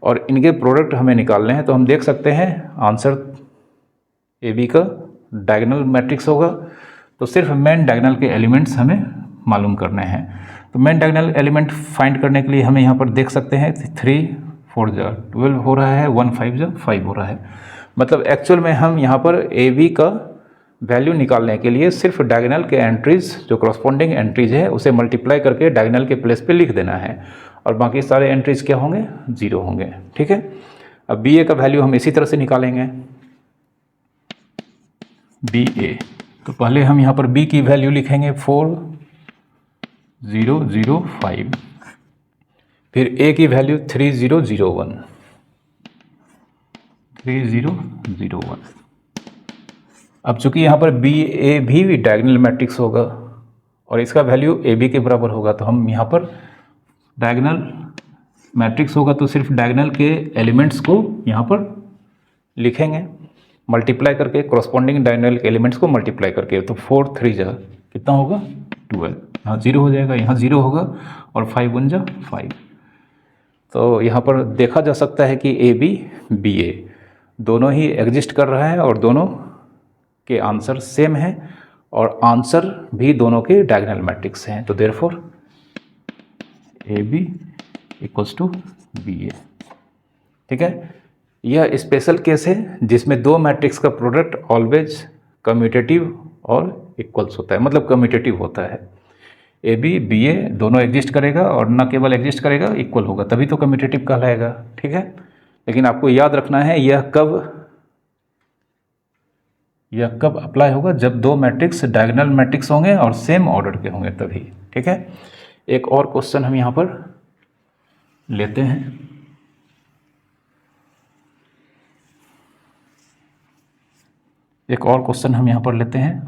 और इनके प्रोडक्ट हमें निकालने हैं, तो हम देख सकते हैं आंसर ए बी का डायगोनल मैट्रिक्स होगा। तो सिर्फ मेन डायगोनल के एलिमेंट्स हमें मालूम करने हैं। तो मेन डायगोनल एलिमेंट फाइंड करने के लिए हमें यहाँ पर देख सकते हैं 3 4 जा 12 हो रहा है, 1 5 जा 5 हो रहा है। मतलब एक्चुअल में हम यहाँ पर ए बी का वैल्यू निकालने के लिए सिर्फ डायगोनल के एंट्रीज जो करस्पॉन्डिंग एंट्रीज है उसे मल्टीप्लाई करके डायगोनल के प्लेस पे लिख देना है और बाकी सारे एंट्रीज क्या होंगे, 0 होंगे। ठीक है, अब बी ए का वैल्यू हम इसी तरह से निकालेंगे। बी ए, तो पहले हम यहाँ पर बी की वैल्यू लिखेंगे 4 0 0 5, फिर ए की वैल्यू 3 0 0 1 3 0 0 1। अब चूंकि यहाँ पर बी ए भी डायगोनल मैट्रिक्स होगा और इसका वैल्यू ए बी के बराबर होगा, तो हम यहाँ पर डायगोनल मैट्रिक्स होगा तो सिर्फ डायगोनल के एलिमेंट्स को यहाँ पर लिखेंगे मल्टीप्लाई करके, करस्पॉन्डिंग डायगोनल के एलिमेंट्स को मल्टीप्लाई करके। तो 4 3 जा कितना होगा 12, यहाँ 0 हो जाएगा, यहाँ 0 होगा और 5 1 जा 5। तो यहाँ पर देखा जा सकता है कि ए बी बी ए दोनों ही एग्जिस्ट कर रहा है और दोनों के आंसर सेम है और आंसर भी दोनों के डायगोनल मैट्रिक्स हैं। तो therefore A B equals to B A. ठीक है, यह स्पेशल केस है जिसमें दो मैट्रिक्स का प्रोडक्ट ऑलवेज कम्यूटेटिव और इक्वल्स होता है, मतलब कम्यूटेटिव होता है। ए बी बी ए दोनों एग्जिस्ट करेगा और न केवल एग्जिस्ट करेगा, इक्वल होगा, तभी तो कम्यूटेटिव कहलाएगा। ठीक है, लेकिन आपको याद रखना है यह कब अप्लाई होगा, जब दो मैट्रिक्स डायगोनल मैट्रिक्स होंगे और सेम ऑर्डर के होंगे तभी। ठीक है, एक और क्वेश्चन हम यहाँ पर लेते हैं।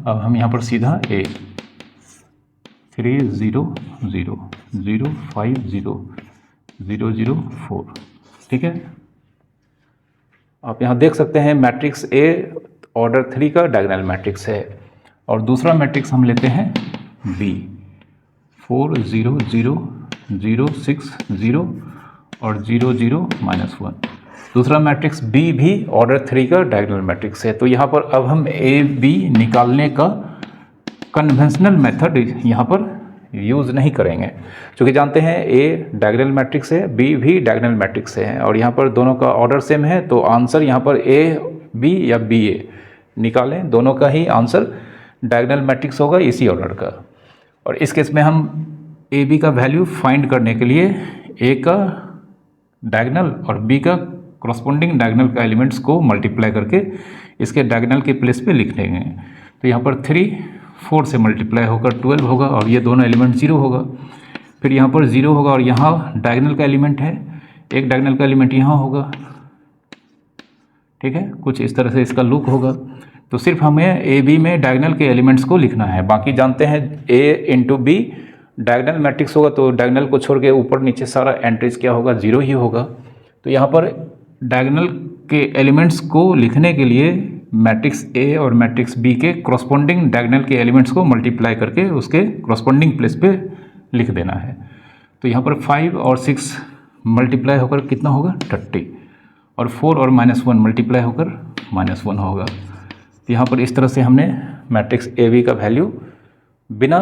अब हम यहाँ पर सीधा ए 3 0 0 0 5 0 0 0 4। ठीक है, आप यहाँ देख सकते हैं मैट्रिक्स ए ऑर्डर 3 का डायगोनल मैट्रिक्स है और दूसरा मैट्रिक्स हम लेते हैं बी 4 0 0 0 6 0 और 0 0 -1। दूसरा मैट्रिक्स बी भी ऑर्डर 3 का डायगोनल मैट्रिक्स है। तो यहाँ पर अब हम ए बी निकालने का कन्वेंशनल मेथड यहाँ पर यूज़ नहीं करेंगे, क्योंकि जानते हैं ए डायगोनल मैट्रिक्स है, बी भी डायगोनल मैट्रिक्स है और यहाँ पर दोनों का ऑर्डर सेम है। तो आंसर यहाँ पर ए बी या बी ए निकालें, दोनों का ही आंसर डायगोनल मैट्रिक्स होगा इसी ऑर्डर का। और इस केस में हम ए बी का वैल्यू फाइंड करने के लिए ए का डायगोनल और बी का करस्पॉन्डिंग डायगोनल का एलिमेंट्स को मल्टीप्लाई करके इसके डायगोनल के प्लेस पे लिख लेंगे। तो यहाँ पर 3 4 से मल्टीप्लाई होकर 12 होगा और ये दोनों एलिमेंट 0 होगा। फिर यहाँ पर 0 होगा और यहाँ डायगोनल का एलिमेंट है, एक डायगोनल का एलिमेंट यहाँ होगा। ठीक है, कुछ इस तरह से इसका लुक होगा। तो सिर्फ हमें ए बी में डायगोनल के एलिमेंट्स को लिखना है, बाकी जानते हैं ए इंटू बी डायगोनल मैट्रिक्स होगा तो डायगोनल को छोड़ के ऊपर नीचे सारा एंट्रीज क्या होगा, 0 ही होगा। तो यहाँ पर डायगोनल के एलिमेंट्स को लिखने के लिए मैट्रिक्स ए और मैट्रिक्स बी के करस्पॉन्डिंग डायगोनल के एलिमेंट्स को मल्टीप्लाई करके उसके करस्पॉन्डिंग प्लेस पे लिख देना है। तो यहाँ पर 5 और 6 मल्टीप्लाई होकर कितना होगा, 30 और 4 और -1 मल्टीप्लाई होकर -1 होगा। तो यहाँ पर इस तरह से हमने मैट्रिक्स ए बी का वैल्यू बिना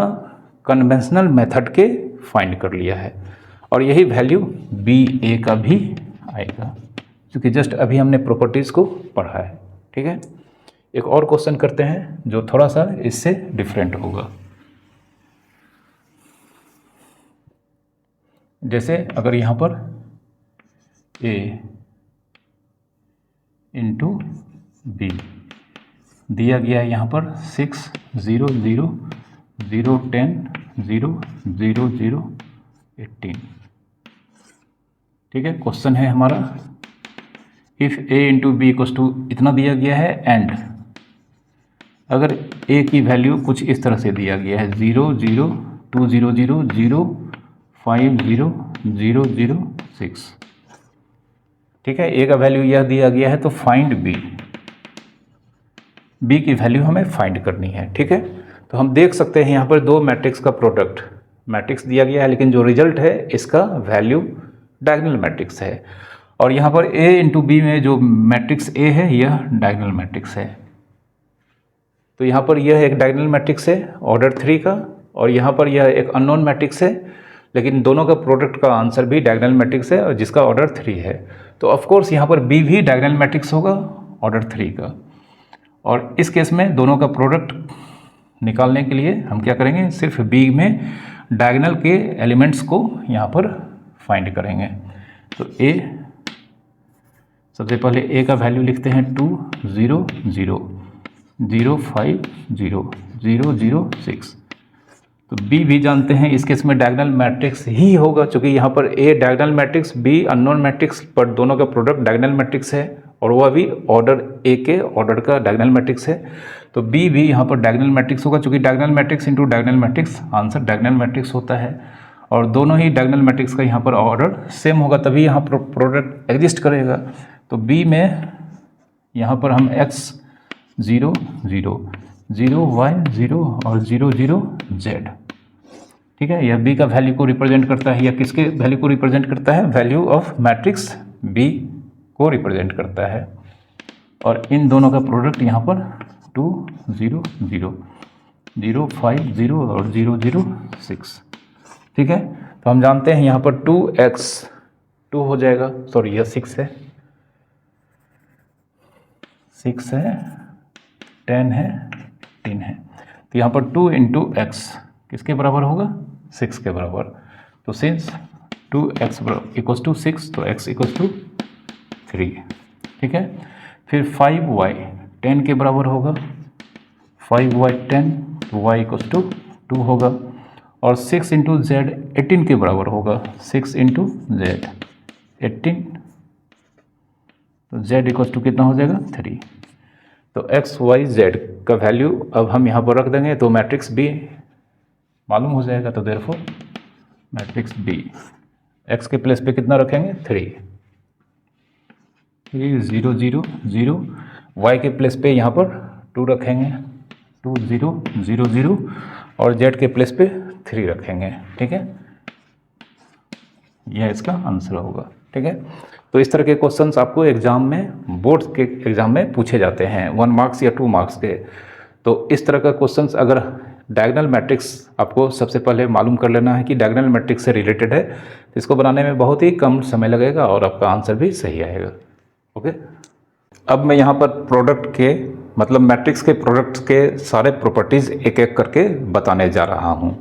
कन्वेंशनल मेथड के फाइंड कर लिया है और यही वैल्यू बी ए का भी आएगा, क्योंकि जस्ट अभी हमने प्रॉपर्टीज़ को पढ़ा है। ठीक है, एक और क्वेश्चन करते हैं जो थोड़ा सा इससे डिफरेंट होगा। जैसे अगर यहाँ पर a इंटू बी दिया गया है, यहाँ पर 6 0 0 0 10 0 0 0 18। ठीक है, क्वेश्चन है हमारा if a into B equals to इतना दिया गया है एंड अगर a की वैल्यू कुछ इस तरह से दिया गया है 0 0 2 0 0 0 5 0 0 0 6। ठीक है, a का वैल्यू यह दिया गया है तो फाइंड b की वैल्यू हमें फाइंड करनी है। ठीक है, तो हम देख सकते हैं यहाँ पर दो मैट्रिक्स का प्रोडक्ट मैट्रिक्स दिया गया है, लेकिन जो रिजल्ट है इसका वैल्यू डायगोनल मैट्रिक्स है और यहाँ पर a इंटू बी में जो मैट्रिक्स a है यह डायगोनल मैट्रिक्स है। तो यहाँ पर यह एक डायगोनल मैट्रिक्स है ऑर्डर 3 का और यहाँ पर यह एक अननोन मैट्रिक्स है, लेकिन दोनों का प्रोडक्ट का आंसर भी डायगोनल मैट्रिक्स है और जिसका ऑर्डर 3 है। तो ऑफ कोर्स यहाँ पर b भी डायगोनल मैट्रिक्स होगा ऑर्डर 3 का और इस केस में दोनों का प्रोडक्ट निकालने के लिए हम क्या करेंगे, सिर्फ b में डायगोनल के एलिमेंट्स को यहाँ पर फाइंड करेंगे। तो a सबसे पहले a का वैल्यू लिखते हैं 2 0 0 0 5 0 0 0 6। तो b भी जानते हैं इस केस में डायगोनल मैट्रिक्स ही होगा, क्योंकि यहाँ पर a diagonal matrix b unknown matrix, पर दोनों का प्रोडक्ट डायगोनल मैट्रिक्स है और वह भी ऑर्डर a के ऑर्डर का डायगोनल मैट्रिक्स है। तो b भी यहाँ पर डायगोनल मैट्रिक्स होगा, क्योंकि diagonal matrix into diagonal matrix answer diagonal matrix होता है और दोनों ही डायगोनल मैट्रिक्स का यहाँ पर ऑर्डर सेम होगा, तभी यहाँ पर प्रोडक्ट एग्जिस्ट करेगा। तो b में यहाँ पर हम x 0 0 0 y 0 और 0 0 z ठीक है, यह बी का वैल्यू को रिप्रेजेंट करता है, या किसके वैल्यू को रिप्रेजेंट करता है, वैल्यू ऑफ मैट्रिक्स बी को रिप्रेजेंट करता है। और इन दोनों का प्रोडक्ट यहाँ पर 2 0 0 0 5 0 और 0 0 6। ठीक है, तो हम जानते हैं यहाँ पर 2x 2 हो जाएगा, सॉरी यह 6 है, 6 है, 10 है, 10 है, तो यहाँ पर 2 इंटू एक्स किसके बराबर होगा, 6 के बराबर। तो सिंस 2x इक्वल्स टू 6 तो x इक्वल्स टू 3। ठीक है, फिर 5y 10 के बराबर होगा, 5y 10 तो y इक्वल्स टू 2 होगा। और 6 इंटू जेड 18 के बराबर होगा, 6 इंटू जेड 18 तो z इक्वल्स टू कितना हो जाएगा, 3। तो x y z का वैल्यू अब हम यहाँ पर रख देंगे तो मैट्रिक्स B मालूम हो जाएगा। तो देयरफॉर मैट्रिक्स B x के प्लेस पे कितना रखेंगे, 3 0 0 0, y के प्लेस पे यहाँ पर 2 रखेंगे, 2 0 0 0, और z के प्लेस पे 3 रखेंगे। ठीक है, यह इसका आंसर होगा। ठीक है, तो इस तरह के क्वेश्चंस आपको एग्जाम में, बोर्ड के एग्जाम में पूछे जाते हैं 1 मार्क्स या 2 मार्क्स के। तो इस तरह का क्वेश्चंस अगर डायगोनल मैट्रिक्स आपको सबसे पहले मालूम कर लेना है कि डायगोनल मैट्रिक्स से रिलेटेड है, तो इसको बनाने में बहुत ही कम समय लगेगा और आपका आंसर भी सही आएगा। ओके, अब मैं यहाँ पर प्रोडक्ट के मतलब मैट्रिक्स के प्रोडक्ट्स के सारे प्रॉपर्टीज़ एक एक करके बताने जा रहा हूँ।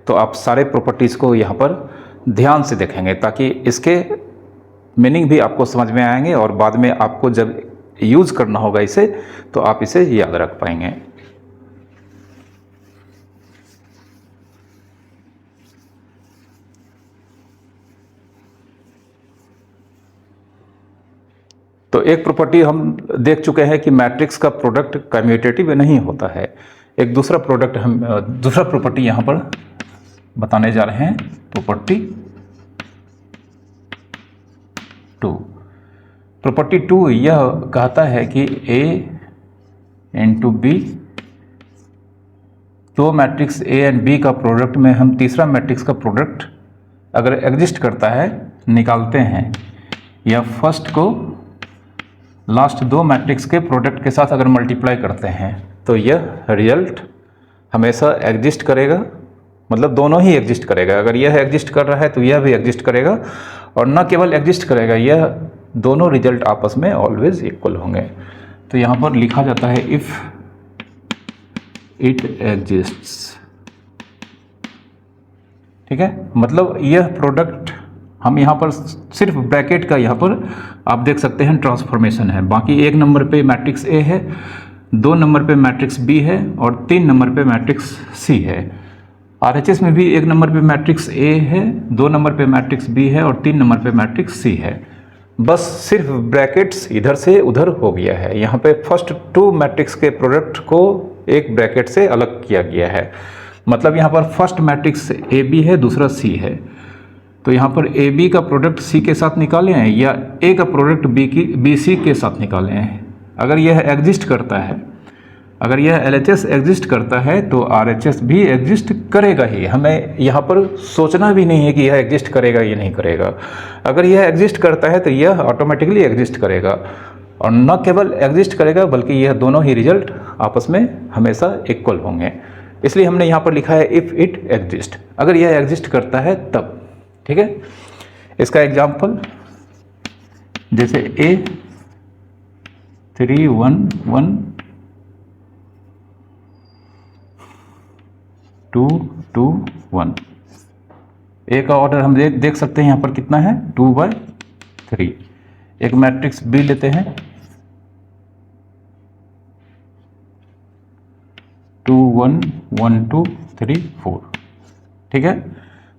तो आप सारे प्रॉपर्टीज़ को यहाँ पर ध्यान से देखेंगे ताकि इसके मीनिंग भी आपको समझ में आएंगे और बाद में आपको जब यूज़ करना होगा इसे तो आप इसे याद रख पाएंगे। तो एक प्रॉपर्टी हम देख चुके हैं कि मैट्रिक्स का प्रोडक्ट कम्यूटेटिव नहीं होता है। एक दूसरा प्रॉपर्टी यहाँ पर बताने जा रहे हैं, प्रॉपर्टी 2। प्रॉपर्टी 2 यह कहता है कि A इंटू बी, दो मैट्रिक्स A एंड B का प्रोडक्ट में हम तीसरा मैट्रिक्स का प्रोडक्ट अगर एग्जिस्ट करता है निकालते हैं, या फर्स्ट को लास्ट दो मैट्रिक्स के प्रोडक्ट के साथ अगर मल्टीप्लाई करते हैं तो यह रिजल्ट हमेशा एग्जिस्ट करेगा, मतलब दोनों ही एग्जिस्ट करेगा। अगर यह एग्जिस्ट कर रहा है तो यह भी एग्जिस्ट करेगा, और न केवल एग्जिस्ट करेगा, यह दोनों रिजल्ट आपस में ऑलवेज इक्वल होंगे। तो यहाँ पर लिखा जाता है इफ इट एग्जिस्ट्स। ठीक है, मतलब यह प्रोडक्ट हम यहाँ पर सिर्फ ब्रैकेट का यहाँ पर आप देख सकते हैं ट्रांसफॉर्मेशन है। बाकी 1 नंबर पे मैट्रिक्स A है, 2 नंबर पे मैट्रिक्स B है और 3 नंबर पे मैट्रिक्स C है। RHS में भी 1 नंबर पे मैट्रिक्स A है, 2 नंबर पे मैट्रिक्स B है और 3 नंबर पे मैट्रिक्स C है। बस सिर्फ ब्रैकेट्स इधर से उधर हो गया है। यहाँ पे फर्स्ट 2 मैट्रिक्स के प्रोडक्ट को एक ब्रैकेट से अलग किया गया है। मतलब यहाँ पर फर्स्ट मैट्रिक्स AB है, दूसरा C है। तो यहाँ पर AB का प्रोडक्ट C के साथ निकालें या A का प्रोडक्ट BC के साथ निकालें। अगर यह एग्जिस्ट करता है, अगर यह LHS एग्जिस्ट करता है तो RHS भी एग्जिस्ट करेगा ही। हमें यहाँ पर सोचना भी नहीं है कि यह एग्जिस्ट करेगा या नहीं करेगा। अगर यह एग्जिस्ट करता है तो यह ऑटोमेटिकली एग्जिस्ट करेगा, और न केवल एग्जिस्ट करेगा बल्कि यह दोनों ही रिजल्ट आपस में हमेशा इक्वल होंगे। इसलिए हमने यहाँ पर लिखा है इफ़ इट एग्जिस्ट, अगर यह एग्जिस्ट करता है तब। ठीक है, इसका एग्जाम्पल जैसे A 3 1 1 2 2 1, A का ऑर्डर हम देख सकते हैं यहाँ पर कितना है 2/3। एक मैट्रिक्स B लेते हैं 2 1 1 2 3 4। ठीक है,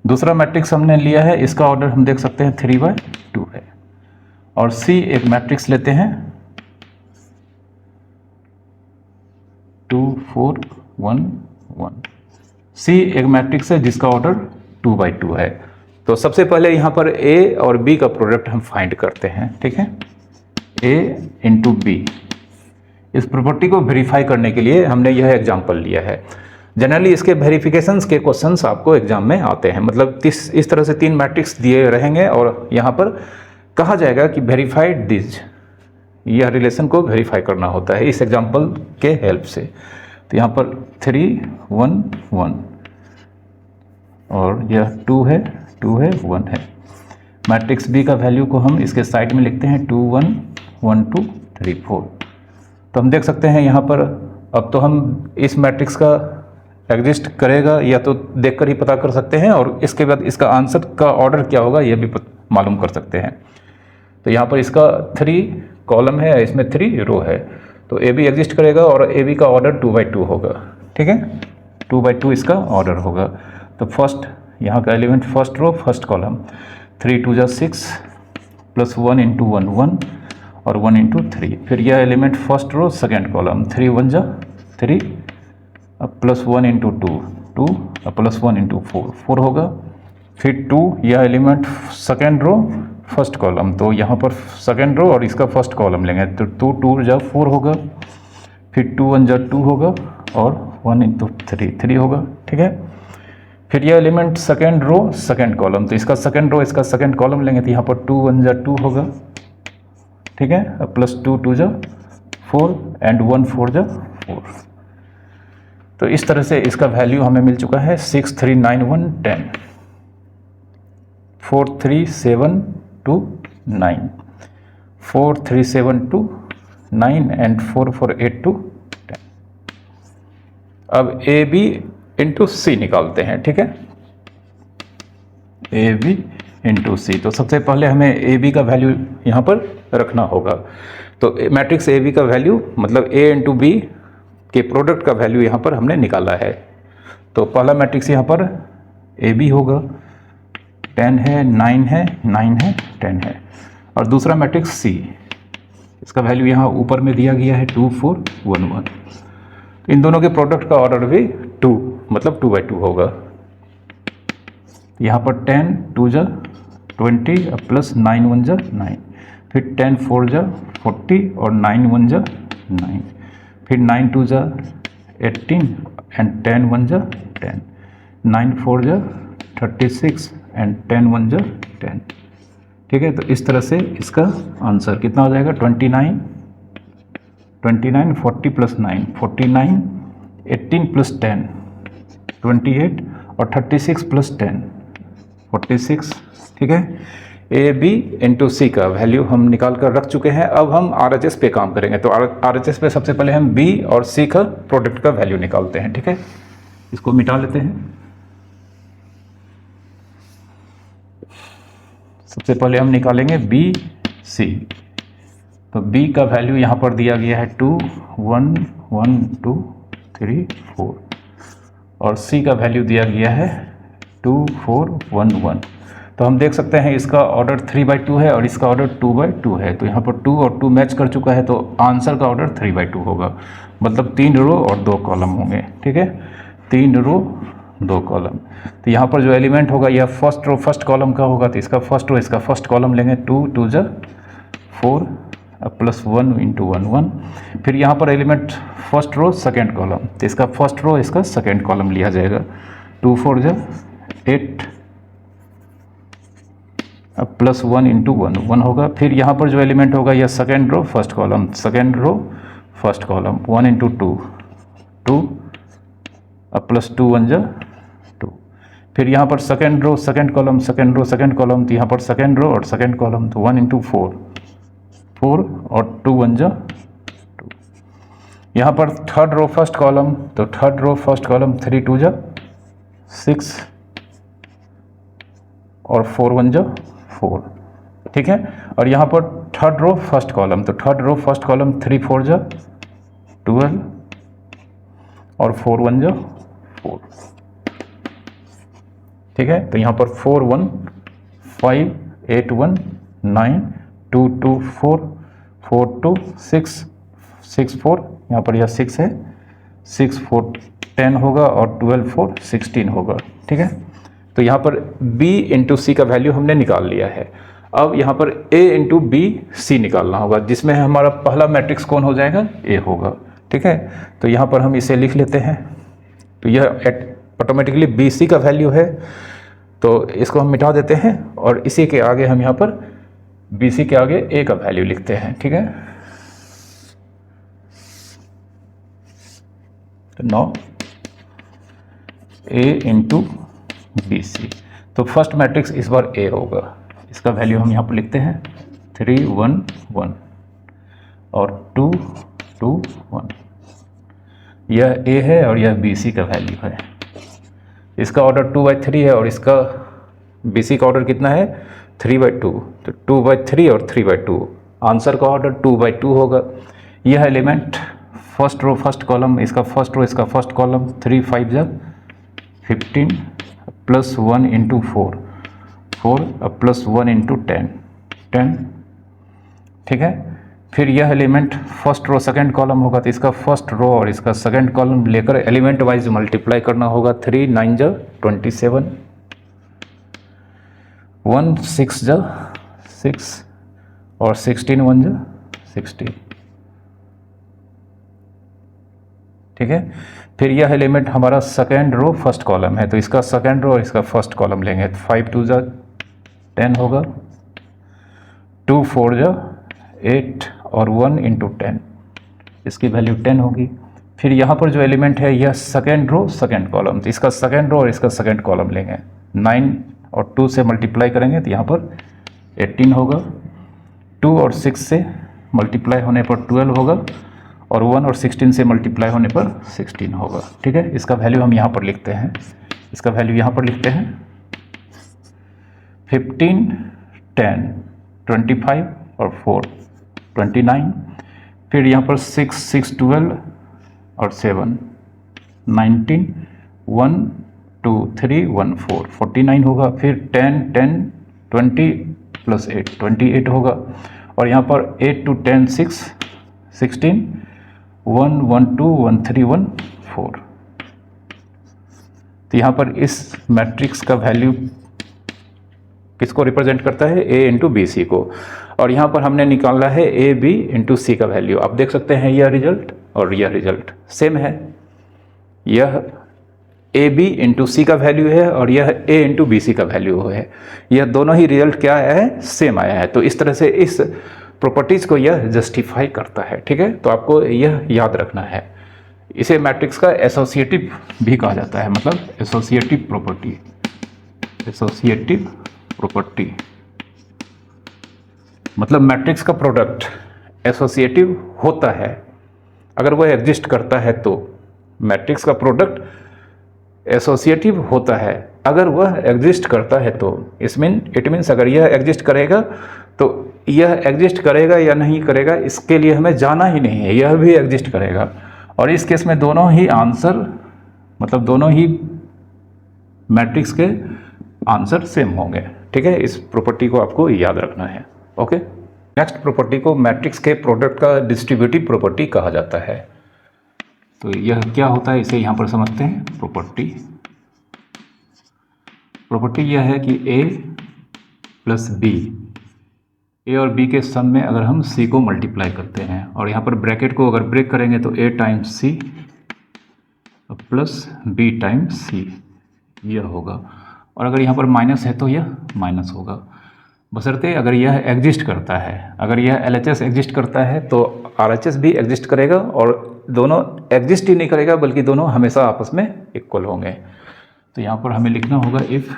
दूसरा मैट्रिक्स हमने लिया है, इसका ऑर्डर हम देख सकते हैं 3/2 है। और C एक मैट्रिक्स लेते हैं 2 4 1 1। C एक मैट्रिक्स है जिसका ऑर्डर 2/2 है। तो सबसे पहले यहाँ पर A और B का प्रोडक्ट हम फाइंड करते हैं। ठीक है, A इंटू B। इस प्रॉपर्टी को वेरीफाई करने के लिए हमने यह एग्जाम्पल लिया है। जनरली इसके वेरिफिकेशंस के क्वेश्चंस आपको एग्जाम में आते हैं, मतलब इस तरह से 3 मैट्रिक्स दिए रहेंगे और यहाँ पर कहा जाएगा कि वेरीफाइड दिस, यह रिलेशन को वेरीफाई करना होता है इस एग्जाम्पल के हेल्प से। तो यहाँ पर 3 1 1 और यह 2 है 1 है। मैट्रिक्स बी का वैल्यू को हम इसके साइड में लिखते हैं 2 1 1 2 3 4। तो हम देख सकते हैं यहाँ पर, अब तो हम इस मैट्रिक्स का एग्जिस्ट करेगा या तो देखकर ही पता कर सकते हैं, और इसके बाद इसका आंसर का ऑर्डर क्या होगा यह भी मालूम कर सकते हैं। तो यहाँ पर इसका 3 कॉलम है, इसमें 3 रो है, तो ए बी एग्जिस्ट करेगा और ए बी का ऑर्डर 2 बाई 2 होगा। ठीक है, 2 बाई 2 इसका ऑर्डर होगा। तो फर्स्ट यहाँ का element first row first column 3 2 जा 6 प्लस 1 इंटू 1 1 और 1 इंटू 3। फिर यह element first row second column 3 1 जा 3 प्लस 1 इंटू 2 2 प्लस 1 इंटू 4 4 होगा। फिर 2 यह element second row first column, तो यहाँ पर सेकेंड रो और इसका फर्स्ट कॉलम लेंगे तो 2 2 जा 4 होगा। फिर 2 1 जा 2 होगा और 1 इंटू 3 3 होगा। ठीक है, फिर यह element second row second column, तो इसका सेकेंड रो इसका सेकेंड कॉलम लेंगे तो यहाँ पर 2 1 जा 2 होगा। ठीक है, प्लस 2 2 जा 4 एंड 1 4 जा 4। तो इस तरह से इसका वैल्यू हमें मिल चुका है 6 3 9 1 10 4 3 7 2 9 4 3 7 2 9 एंड 4 4 8 2 10। अब ए बी इंटू सी निकालते हैं। ठीक है, ए बी इंटू सी, तो सबसे पहले हमें ए बी का वैल्यू यहाँ पर रखना होगा। तो मैट्रिक्स ए बी का वैल्यू मतलब ए इंटू बी के प्रोडक्ट का वैल्यू यहाँ पर हमने निकाला है। तो पहला मैट्रिक्स यहाँ पर ए बी होगा, 10 है 9 है 9 है 10 है, और दूसरा मैट्रिक्स सी, इसका वैल्यू यहाँ ऊपर में दिया गया है 2 4 1 1। इन दोनों के प्रोडक्ट का ऑर्डर भी 2 मतलब 2 बाई 2 होगा। यहाँ पर 10 2 जा 20 प्लस 9 1 जा 9, फिर 10 4 जा 40 और 9 1 जा 9, फिर 9 2 जा 18 एंड 10 1 जा 10, 9 4 जा 36 एंड 10 1 जा 10। ठीक है, तो इस तरह से इसका आंसर कितना हो जाएगा 29 40 प्लस 9 49 18 प्लस 10 28 और 36 प्लस 10 46। ठीक है, ए बी इंटू सी का वैल्यू हम निकाल कर रख चुके हैं। अब हम RHS पे काम करेंगे। तो RHS पे सबसे पहले हम बी और सी का प्रोडक्ट का वैल्यू निकालते हैं। ठीक है, इसको मिटा लेते हैं। सबसे पहले हम निकालेंगे बी सी। तो बी का वैल्यू यहाँ पर दिया गया है 2 1 1 2 3 4 और सी का वैल्यू दिया गया है 2 4 1 1। तो हम देख सकते हैं इसका ऑर्डर 3 बाई 2 है और इसका ऑर्डर 2 बाई 2 है। तो यहाँ पर 2 और 2 मैच कर चुका है, तो आंसर का ऑर्डर 3 बाई 2 होगा, मतलब 3 रो और 2 कॉलम होंगे। ठीक है, 3 रो 2 कॉलम। तो यहाँ पर जो एलिमेंट होगा यह फर्स्ट रो फर्स्ट कॉलम का होगा, तो इसका फर्स्ट रो इसका फर्स्ट कॉलम लेंगे 2 2 जा 4 प्लस 1 इंटू 1 1। फिर यहाँ पर element first row second column, तो इसका फर्स्ट रो इसका सेकेंड कॉलम लिया जाएगा 2 4 जा 8 प्लस 1 इंटू 1 1 होगा। फिर यहाँ पर जो एलिमेंट होगा यह second row first column second row first column 1 into 2 2 plus 2 1 जा 2। फिर यहाँ पर second row second column second row second column, तो यहाँ पर सेकेंड रो और सेकेंड कॉलम, तो 1 इंटू 4 4 और 2 1 जा 2। यहाँ पर थर्ड रो फर्स्ट कॉलम, तो थर्ड रो फर्स्ट कॉलम 3 2 जा 6 और 4 1 जा 4। ठीक है, और यहाँ पर थर्ड रो फर्स्ट कॉलम, तो थर्ड रो फर्स्ट कॉलम 3 4 जा 12 और 4 1 जा 4। ठीक है, तो यहाँ पर 4 1 5 8 1 9 2 2 4 4 2 6 6 4, यहाँ पर यह 6 है 6 4 10 होगा और 12 4 16 होगा। ठीक है, तो यहाँ पर b इंटू सी का वैल्यू हमने निकाल लिया है। अब यहाँ पर a इंटू बी सी निकालना होगा, जिसमें हमारा पहला मैट्रिक्स कौन हो जाएगा, a होगा। ठीक है, तो यहाँ पर हम इसे लिख लेते हैं। तो यह ऑटोमेटिकली BC का वैल्यू है, तो इसको हम मिटा देते हैं और इसी के आगे हम यहाँ पर BC के आगे A का वैल्यू लिखते हैं, ठीक है। तो 9 A इंटू BC, तो फर्स्ट मैट्रिक्स इस बार A होगा, इसका वैल्यू हम यहाँ पर लिखते हैं 3 1 1 और 2 2 1। यह A है और यह BC का वैल्यू है। इसका ऑर्डर 2/3 है और इसका BC का ऑर्डर कितना है 3/2, तो 2/3 और 3/2, आंसर का ऑर्डर 2/2 होगा। यह element first row first column, इसका फर्स्ट रो इसका फर्स्ट कॉलम, 3 5 जा 15 प्लस 1 इंटू 4 4 प्लस 1 इंटू 10 10, ठीक है। फिर यह element first row second column होगा, तो इसका फर्स्ट रो और इसका सेकंड कॉलम लेकर एलिमेंट वाइज मल्टीप्लाई करना होगा। 3 9 जा 27, 1 6 जा 6 और 16 1 जा 16, ठीक है। फिर यह एलिमेंट हमारा सेकेंड रो फर्स्ट कॉलम है, तो इसका सेकेंड रो और इसका फर्स्ट कॉलम लेंगे। 5 2 जा 10 होगा, 2 4 जा 8 और 1 इंटू 10, इसकी वैल्यू 10 होगी। फिर यहाँ पर जो एलिमेंट है यह सेकेंड रो सेकेंड कॉलम, तो इसका सेकेंड रो और इसका सेकेंड कॉलम लेंगे। 9 और 2 से मल्टीप्लाई करेंगे तो यहाँ पर 18 होगा, 2 और 6 से मल्टीप्लाई होने पर 12 होगा और 1 और 16 से मल्टीप्लाई होने पर 16 होगा, ठीक है। इसका वैल्यू हम यहाँ पर लिखते हैं, इसका वैल्यू यहाँ पर लिखते हैं 15 10 25 और 4 29। फिर यहाँ पर 6 6 12 और 7 19 1 2 3 1 4 49 होगा। फिर 10 10 20 प्लस 8 28 होगा और यहाँ पर 8 to 10 6 16 1 1 2 1 3 1 4। तो यहाँ पर इस मैट्रिक्स का वैल्यू किसको रिप्रेजेंट करता है, A इंटू BC को, और यहाँ पर हमने निकाला है AB इंटू C का वैल्यू। आप देख सकते हैं यह रिजल्ट और यह रिजल्ट सेम है, यह AB इंटू C का वैल्यू है और यह A इंटू BC का वैल्यू है। यह दोनों ही रिजल्ट क्या आया है, सेम आया है। तो इस तरह से इस प्रॉपर्टीज़ को यह जस्टिफाई करता है, ठीक है। तो आपको यह याद रखना है। इसे मैट्रिक्स का एसोसिएटिव भी कहा जाता है, मतलब एसोसिएटिव प्रॉपर्टी, एसोसिएटिव प्रॉपर्टी मतलब मैट्रिक्स का प्रोडक्ट एसोसिएटिव होता है अगर वह एग्जिस्ट करता है, तो मैट्रिक्स का प्रोडक्ट एसोसिएटिव होता है अगर वह एग्जिस्ट करता है। तो इट मीन्स अगर यह एग्जिस्ट करेगा तो यह एग्जिस्ट करेगा या नहीं करेगा इसके लिए हमें जाना ही नहीं है, यह भी एग्जिस्ट करेगा। और इस केस में दोनों ही आंसर मतलब दोनों ही मैट्रिक्स के आंसर सेम होंगे, ठीक है। इस प्रॉपर्टी को आपको याद रखना है, ओके। नेक्स्ट प्रॉपर्टी को मैट्रिक्स के प्रोडक्ट का डिस्ट्रीब्यूटिव प्रॉपर्टी कहा जाता है। तो यह क्या होता है, इसे यहाँ पर समझते हैं। प्रॉपर्टी यह है कि A प्लस B, A और B के सम में अगर हम C को मल्टीप्लाई करते हैं और यहाँ पर ब्रैकेट को अगर ब्रेक करेंगे तो A times C plus B times C यह होगा, और अगर यहाँ पर माइनस है तो यह माइनस होगा, बशर्ते अगर यह एग्जिस्ट करता है। अगर यह LHS एग्जिस्ट करता है तो RHS भी एग्जिस्ट करेगा, और दोनों एग्जिस्ट ही नहीं करेगा बल्कि दोनों हमेशा आपस में इक्वल होंगे। तो यहाँ पर हमें लिखना होगा इफ़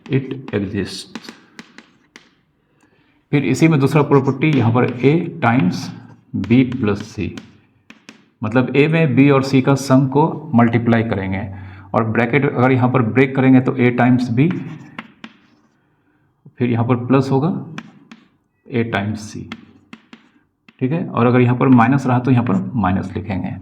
इट एग्जिस्ट। फिर इसी में दूसरा प्रॉपर्टी यहाँ पर A times B plus C, मतलब A में B और C का सम को मल्टीप्लाई करेंगे और ब्रैकेट अगर यहाँ पर ब्रेक करेंगे तो A टाइम्स B, फिर यहाँ पर प्लस होगा A टाइम्स C, ठीक है। और अगर यहाँ पर माइनस रहा तो यहाँ पर माइनस लिखेंगे।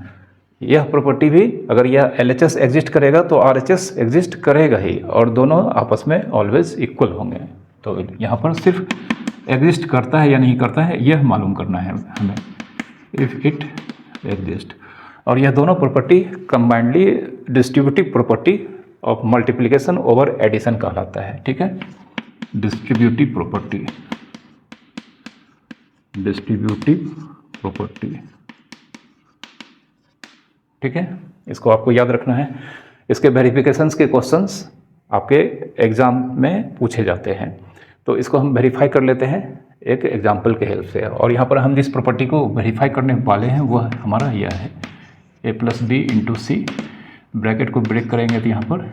यह प्रॉपर्टी भी अगर यह LHS एग्जिस्ट करेगा तो RHS एग्जिस्ट करेगा ही, और दोनों आपस में ऑलवेज इक्वल होंगे। तो यहाँ पर सिर्फ एग्जिस्ट करता है या नहीं करता है यह मालूम करना है हमें, इफ़ इट एग्जिस्ट। और यह दोनों property combinedly distributive property of multiplication over addition कहलाता है, ठीक है। Distributive property, distributive property. ठीक है, इसको आपको याद रखना है। इसके वेरिफिकेशंस के क्वेश्चंस आपके एग्ज़ाम में पूछे जाते हैं, तो इसको हम वेरीफाई कर लेते हैं एक एग्जाम्पल के हेल्प से। और यहाँ पर हम जिस प्रॉपर्टी को वेरीफाई करने वाले हैं वह हमारा यह है a plus B into C, bracket को ब्रेक करेंगे तो यहाँ पर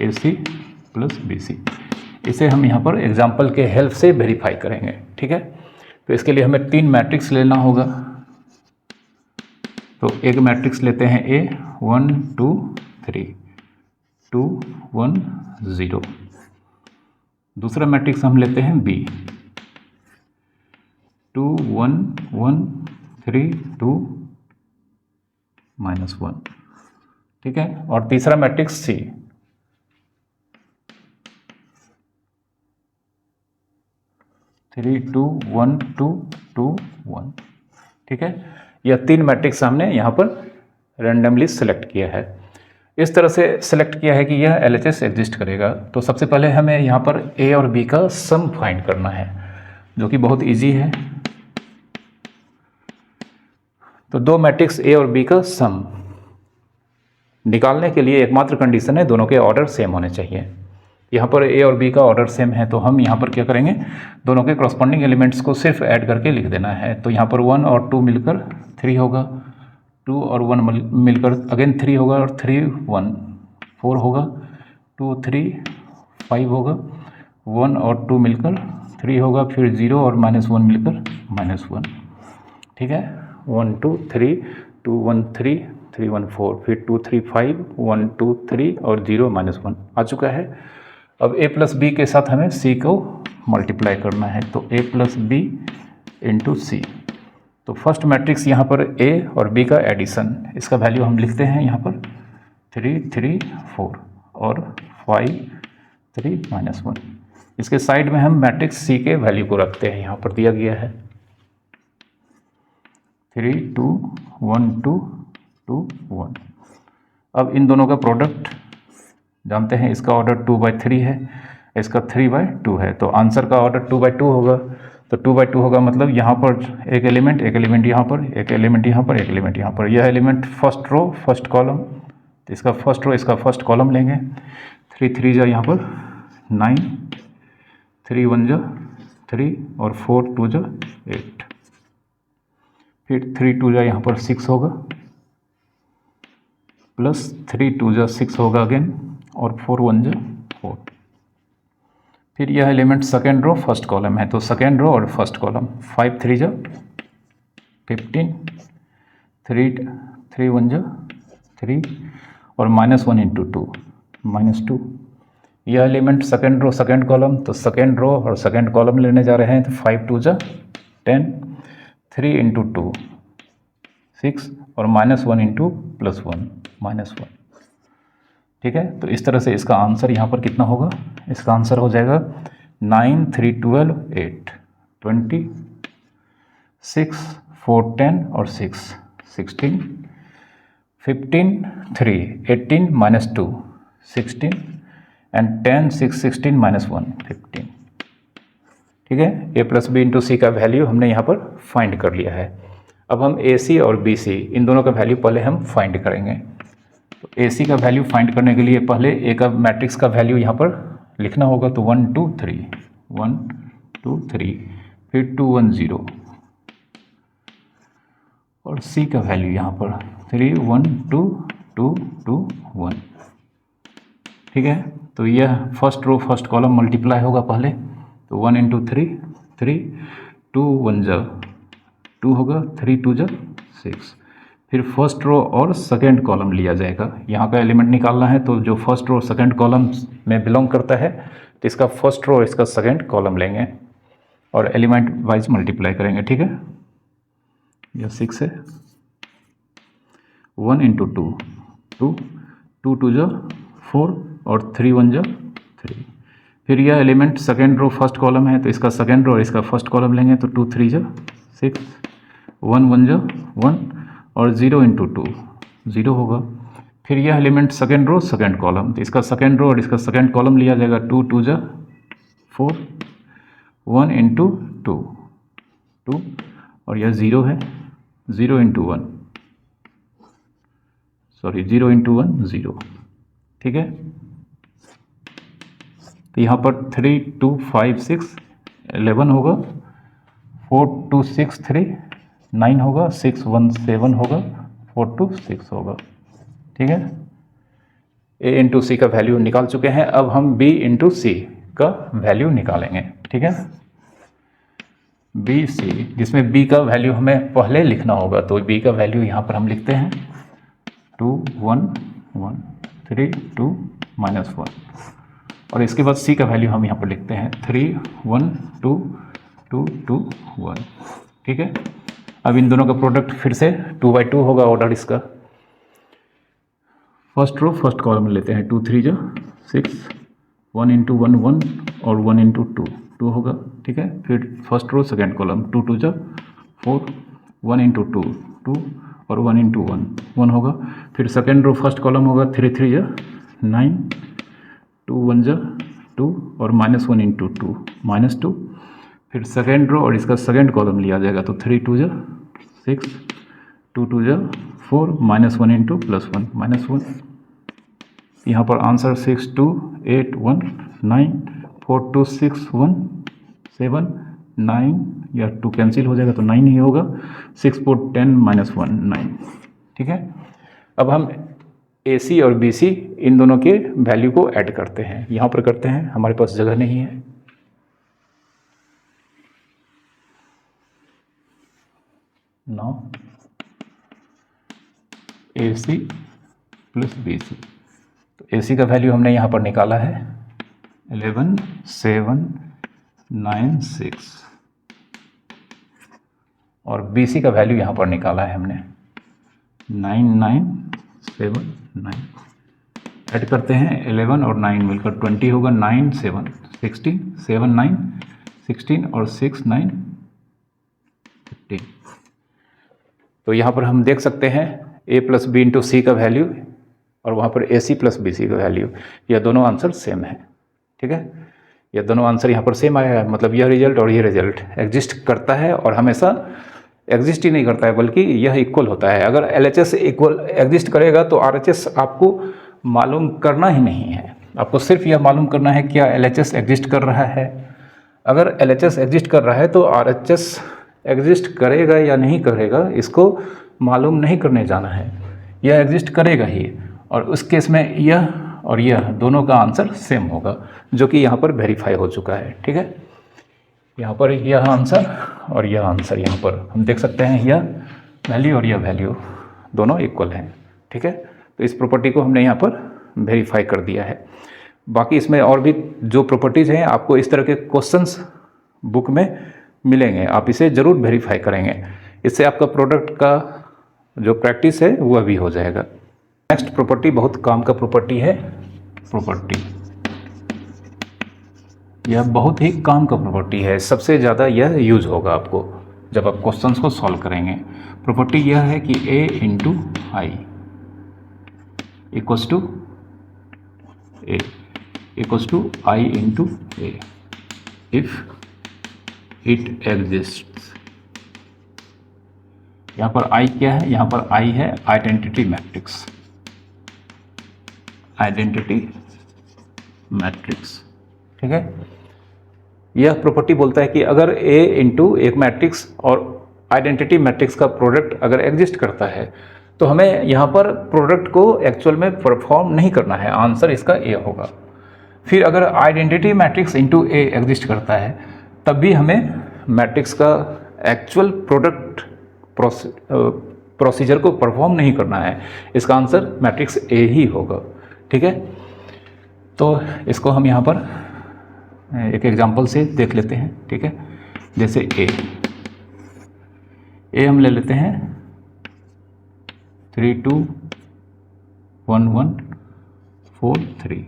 ए सी प्लस बी सी। इसे हम यहाँ पर एग्जाम्पल के हेल्प से वेरीफाई करेंगे, ठीक है। तो इसके लिए हमें 3 मैट्रिक्स लेना होगा। तो एक मैट्रिक्स लेते हैं ए 1 2 3 2 1 0। दूसरा मैट्रिक्स हम लेते हैं बी 2 1 1 3 2 -1, ठीक है। और तीसरा मैट्रिक्स सी 3 2 1 2 2 1, ठीक है। यह 3 मैट्रिक्स हमने यहाँ पर रैंडमली सेलेक्ट किया है। इस तरह से सेलेक्ट किया है कि यह LHS एग्जिस्ट करेगा। तो सबसे पहले हमें यहाँ पर ए और बी का सम फाइंड करना है, जो कि बहुत इजी है। तो 2 मैट्रिक्स ए और बी का सम निकालने के लिए एकमात्र कंडीशन है दोनों के ऑर्डर सेम होने चाहिए। यहाँ पर ए और बी का ऑर्डर सेम है, तो हम यहाँ पर क्या करेंगे, दोनों के करस्पॉन्डिंग एलिमेंट्स को सिर्फ ऐड करके लिख देना है। तो यहाँ पर 1 और 2 मिलकर 3 होगा, 2 और 1 मिलकर अगेन 3 होगा, और 3 1 4 होगा, 2 3 5 होगा, 1 और 2 मिलकर 3 होगा, फिर 0 और -1 मिलकर -1, ठीक है। 1 2 3 2 1 3 3 1 4, फिर 2 3 5 1 2 3 और 0 -1 आ चुका है। अब a प्लस बी के साथ हमें c को मल्टीप्लाई करना है, तो a प्लस बी इंटू सी। तो फर्स्ट मैट्रिक्स यहाँ पर a और b का एडिशन, इसका वैल्यू हम लिखते हैं यहाँ पर 3 3 4 और 5 3 -1। इसके साइड में हम मैट्रिक्स c के वैल्यू को रखते हैं, यहाँ पर दिया गया है 3 2 1 2 2 1। अब इन दोनों का प्रोडक्ट जानते हैं, इसका ऑर्डर 2/3 है, इसका 3/2 है, तो आंसर का ऑर्डर 2/2 होगा। तो 2/2 होगा मतलब यहाँ पर एक एलिमेंट यहाँ पर, एक एलिमेंट यहाँ पर, एक एलिमेंट यहाँ पर। यह element first row first column, तो इसका फर्स्ट रो इसका फर्स्ट कॉलम लेंगे। 3 3 जा यहाँ पर 9, 3 1 जा 3 और 4 2 जा 8, फिर 3 2 जा यहाँ पर 6 होगा, प्लस 3 2 जा 6 होगा अगेन, और 4 1 जा 4। फिर यह element second row first column है, तो सेकेंड रो और फर्स्ट कॉलम 5 3 जा 15, 3 3 1 जा 3 और -1 इंटू 2 -2। यह element second row second column, तो सेकेंड रो और सेकेंड कॉलम लेने जा रहे हैं, तो 5 2 जा 10, 3 इंटू 2 6 और -1 इंटू +1 -1, ठीक है। तो इस तरह से इसका आंसर यहाँ पर कितना होगा, इसका आंसर हो जाएगा 9 3 12 8 20 6 4 10 और 6 16 15 3 18 -2 16 एंड 10 6 16 -1 15, ठीक है। a प्लस बी इंटू सी का वैल्यू हमने यहाँ पर फाइंड कर लिया है। अब हम ए सी और बी सी इन दोनों का वैल्यू पहले हम फाइंड करेंगे। तो ए सी का वैल्यू फाइंड करने के लिए पहले ए का मैट्रिक्स का वैल्यू यहाँ पर लिखना होगा, तो 1 2 3 1 2 3, फिर 2 1 0 और सी का वैल्यू यहाँ पर 3 1 2 2 2 1, ठीक है। तो यह first row first column multiply होगा पहले, तो 1 इंटू 3 3 2 1 जा 2 होगा, 3 2 जा 6। फिर फर्स्ट रो और सेकेंड कॉलम लिया जाएगा, यहाँ का एलिमेंट निकालना है, तो जो फर्स्ट रो सेकेंड कॉलम में बिलोंग करता है तो इसका फर्स्ट रो और इसका सेकेंड कॉलम लेंगे और एलिमेंट वाइज मल्टीप्लाई करेंगे, ठीक है। यह 6 है, 1 इंटू 2 2 2 2 जा 4 और 3 1 जा 3। फिर यह element second row first column है, तो इसका सेकेंड रो और इसका फर्स्ट कॉलम लेंगे, तो 2 3 जा 6 1 1 जा 1 और 0 इंटू 2 0 होगा। फिर यह element second row second column, तो इसका सेकेंड रो और इसका सेकेंड कॉलम लिया जाएगा, 2 2 जा 4 1 इंटू 2 2 और यह 0 है, 0 इंटू 1 सॉरी 0 × 1 0, ठीक है। तो यहाँ पर 3 2 5 6 11 होगा, 4 2 6 3 9 होगा, 6 1 7 होगा, 4 2 6 होगा, ठीक है। a × c का वैल्यू निकाल चुके हैं। अब हम b × c का वैल्यू निकालेंगे, ठीक है। b c, जिसमें b का वैल्यू हमें पहले लिखना होगा, तो b का वैल्यू यहाँ पर हम लिखते हैं 2 1 1 3 2 -1, और इसके बाद c का वैल्यू हम यहाँ पर लिखते हैं 3 1 2 2 2 1, ठीक है। अब इन दोनों का प्रोडक्ट फिर से 2/2 होगा ऑर्डर इसका। फर्स्ट रो फर्स्ट कॉलम में लेते हैं, 2 3 जो 6, 1 × 1 1 और 1 × 2 2 होगा, ठीक है। फिर फर्स्ट रो सेकेंड कॉलम, 2 2 जो 4, 1 × 2 2 और 1 × 1 1 होगा। फिर सेकेंड रो फर्स्ट कॉलम होगा, 3 3 जो 9, 2 1 जो 2 और -1 × 2 -2। फिर सेकेंड रो और इसका सेकेंड कॉलम लिया जाएगा, तो 3 2 जो 6, 2 2 जो 4, -1 × +1 -1। यहाँ पर आंसर 6 2 8 1 9 4 2 6 1 7 9, या 2 कैंसिल हो जाएगा तो 9 ही होगा, 6 4 10 -1 9, ठीक है। अब हम AC और BC इन दोनों के वैल्यू को ऐड करते हैं। यहाँ पर करते हैं, हमारे पास जगह नहीं है। now AC + BC, तो AC का वैल्यू हमने यहाँ पर निकाला है 11 7 9 6, और BC का वैल्यू यहाँ पर निकाला है हमने 9 9 7 9। ऐड करते हैं, 11 और 9 मिलकर 20 होगा, 9 7 16 7 9 16 और 6 9 15। तो यहाँ पर हम देख सकते हैं A + B × C का वैल्यू और वहाँ पर AC + BC का वैल्यू, यह दोनों आंसर सेम है, ठीक है। यह दोनों आंसर यहाँ पर सेम आया है, मतलब यह रिजल्ट और यह रिजल्ट एग्जिस्ट करता है, और हमेशा एग्जिस्ट ही नहीं करता है बल्कि यह इक्वल होता है। अगर LHS इक्वल एग्जिस्ट करेगा तो RHS आपको मालूम करना ही नहीं है, आपको सिर्फ यह मालूम करना है क्या LHS एग्जिस्ट कर रहा है। अगर LHS एग्जिस्ट कर रहा है तो RHS एग्जिस्ट करेगा या नहीं करेगा इसको मालूम नहीं करने जाना है, यह एग्जिस्ट करेगा ही, और उस केस में यह और यह दोनों का आंसर सेम होगा, जो कि यहाँ पर वेरीफाई हो चुका है, ठीक है। यहाँ पर यह आंसर और यह आंसर यहाँ पर हम देख सकते हैं, यह वैल्यू और यह वैल्यू दोनों इक्वल हैं, ठीक है। तो इस प्रॉपर्टी को हमने यहाँ पर वेरीफाई कर दिया है। बाकी इसमें और भी जो प्रॉपर्टीज़ हैं आपको इस तरह के क्वेश्चंस बुक में मिलेंगे, आप इसे ज़रूर वेरीफाई करेंगे, इससे आपका प्रोडक्ट का जो प्रैक्टिस है वह भी हो जाएगा। नेक्स्ट प्रॉपर्टी बहुत काम का प्रॉपर्टी है। प्रॉपर्टी यह बहुत ही काम का प्रॉपर्टी है, सबसे ज़्यादा यह यूज होगा आपको जब आप क्वेश्चंस को सॉल्व करेंगे। प्रॉपर्टी यह है कि A × I = A = I × A if it exists। यहाँ पर I क्या है? यहाँ पर I है आइडेंटिटी मैट्रिक्स, आइडेंटिटी मैट्रिक्स, ठीक है। यह प्रॉपर्टी बोलता है कि अगर A × एक मैट्रिक्स और आइडेंटिटी मैट्रिक्स का प्रोडक्ट अगर एग्जिस्ट करता है तो हमें यहाँ पर प्रोडक्ट को एक्चुअल में परफॉर्म नहीं करना है, आंसर इसका A होगा। फिर अगर आइडेंटिटी मैट्रिक्स × A एग्जिस्ट करता है तब भी हमें मैट्रिक्स का एक्चुअल प्रोडक्ट प्रोसीजर को परफॉर्म नहीं करना है, इसका आंसर मैट्रिक्स A ही होगा, ठीक है। तो इसको हम यहाँ पर एक एग्जांपल से देख लेते हैं, ठीक है। जैसे A हम ले लेते हैं 3 2 1 1 4 3,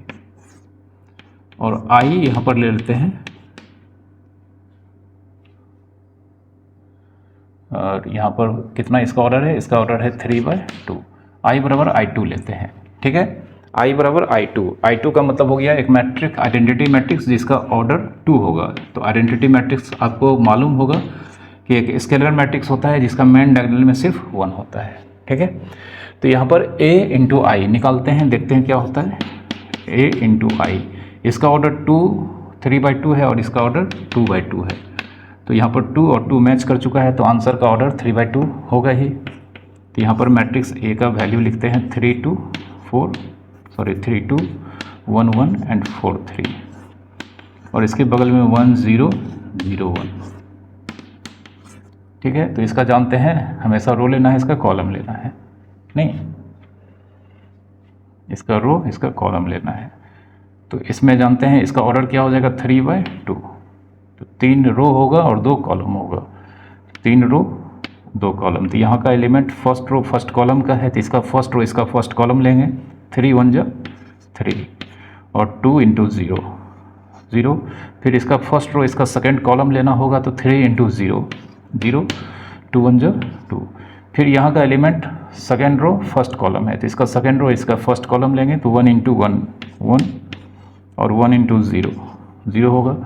और I यहाँ पर ले लेते हैं, और यहाँ पर कितना इसका ऑर्डर है? इसका ऑर्डर है 3/2। I = I2 लेते हैं, ठीक है। I = I2, I2 का मतलब हो गया एक मैट्रिक्स, आइडेंटिटी मैट्रिक्स जिसका ऑर्डर 2 होगा। तो आइडेंटिटी मैट्रिक्स आपको मालूम होगा कि एक स्केलर मैट्रिक्स होता है जिसका मेन डायगोनल में सिर्फ 1 होता है, ठीक है। तो यहाँ पर a इंटू आई निकालते हैं, देखते हैं क्या होता है। a इंटू आई, इसका ऑर्डर 3/2 है और इसका ऑर्डर 2/2 है। तो यहाँ पर 2 और 2 मैच कर चुका है, तो आंसर का ऑर्डर 3/2 होगा ही। तो यहाँ पर मैट्रिक्स A का वैल्यू लिखते हैं 3 2 1 1 एंड 4 3, और इसके बगल में 1 0 0 1। ठीक है, तो इसका जानते हैं हमेशा रो लेना है, इसका कॉलम लेना है, नहीं इसका रो इसका कॉलम लेना है। तो इसमें जानते हैं इसका ऑर्डर क्या हो जाएगा 3/2। तो 3 रो होगा और 2 कॉलम होगा, 3 रो 2 कॉलम। तो यहाँ का element first row first column का है, तो इसका फर्स्ट रो इसका फर्स्ट कॉलम लेंगे, 3 1 जा 3 और 2 इंटू 0 0। फिर इसका फर्स्ट रो इसका सेकेंड कॉलम लेना होगा, तो 3 इंटू 0 0 2 1 जा 2। फिर यहाँ का element second row first column है, तो इसका सेकेंड रो इसका फर्स्ट कॉलम लेंगे, तो 1 इंटू 1 1 और 1 इंटू 0 0 होगा।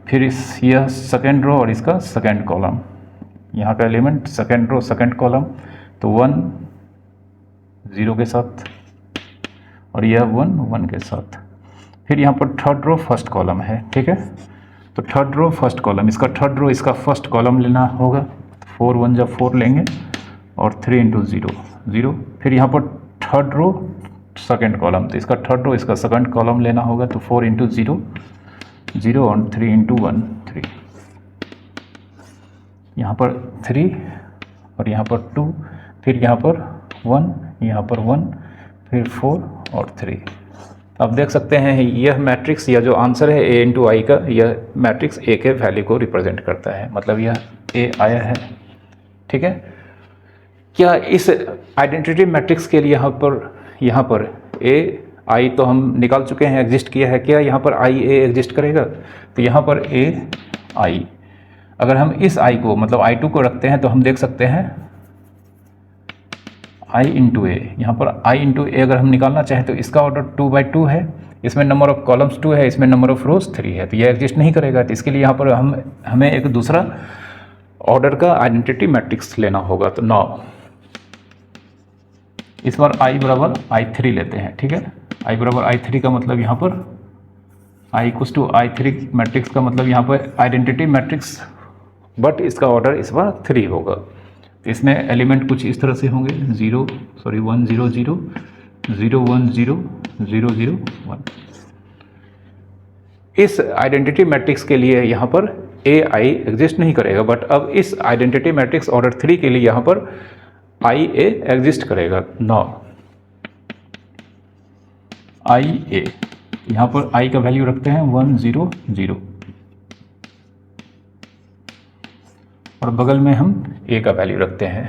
फिर यह सेकेंड रो और इसका सेकेंड कॉलम, यहाँ का element second row second column, तो 1 0 के साथ और यह 1 1 के साथ। फिर यहाँ पर थर्ड रो फर्स्ट कॉलम है, ठीक है। तो थर्ड रो फर्स्ट कॉलम, इसका थर्ड रो इसका फर्स्ट कॉलम लेना होगा, 4 1 जा 4 लेंगे और 3 इंटू 0 0। फिर यहाँ पर थर्ड रो सेकेंड कॉलम, तो इसका थर्ड रो इसका सेकेंड कॉलम लेना होगा, तो 4 इंटू 0 0 और 3 इंटू 1 3। यहाँ पर 3 और यहाँ पर 2, फिर यहाँ पर 1 यहाँ पर 1, फिर 4 और 3। अब देख सकते हैं यह मैट्रिक्स या जो आंसर है a इंटू आई का, यह मैट्रिक्स a के वैल्यू को रिप्रेजेंट करता है, मतलब यह a आया है, ठीक है। क्या इस आइडेंटिटी मैट्रिक्स के लिए यहाँ पर a आई तो हम निकाल चुके हैं, एग्जिस्ट किया है, क्या यहाँ पर आई a एग्जिस्ट करेगा? तो यहाँ पर a आई, अगर हम इस i को मतलब i2 को रखते हैं तो हम देख सकते हैं i इंटू ए, यहाँ पर i इंटू ए अगर हम निकालना चाहें तो इसका ऑर्डर 2/2 है, इसमें नंबर ऑफ कॉलम्स 2 है, इसमें नंबर ऑफ रोज 3 है, तो यह एग्जिस्ट नहीं करेगा। तो इसके लिए यहाँ पर हमें एक दूसरा ऑर्डर का आइडेंटिटी मैट्रिक्स लेना होगा। तो 9 इस बार i बराबर i3 लेते हैं, ठीक है। i बराबर i3 का मतलब यहाँ पर i equals to i3 matrix का मतलब यहाँ पर आइडेंटिटी मैट्रिक्स, बट इसका ऑर्डर इस बार 3 होगा। तो इसमें एलिमेंट कुछ इस तरह से होंगे 1 0 0 0 0 1 0 0 0 1। इस आइडेंटिटी मैट्रिक्स के लिए यहाँ पर a i एग्जिस्ट नहीं करेगा, बट अब इस आइडेंटिटी मैट्रिक्स ऑर्डर 3 के लिए यहाँ पर i a एग्जिस्ट करेगा। 9 i a, यहाँ पर i का वैल्यू रखते हैं 1 0 0 और बगल में हम a का वैल्यू रखते हैं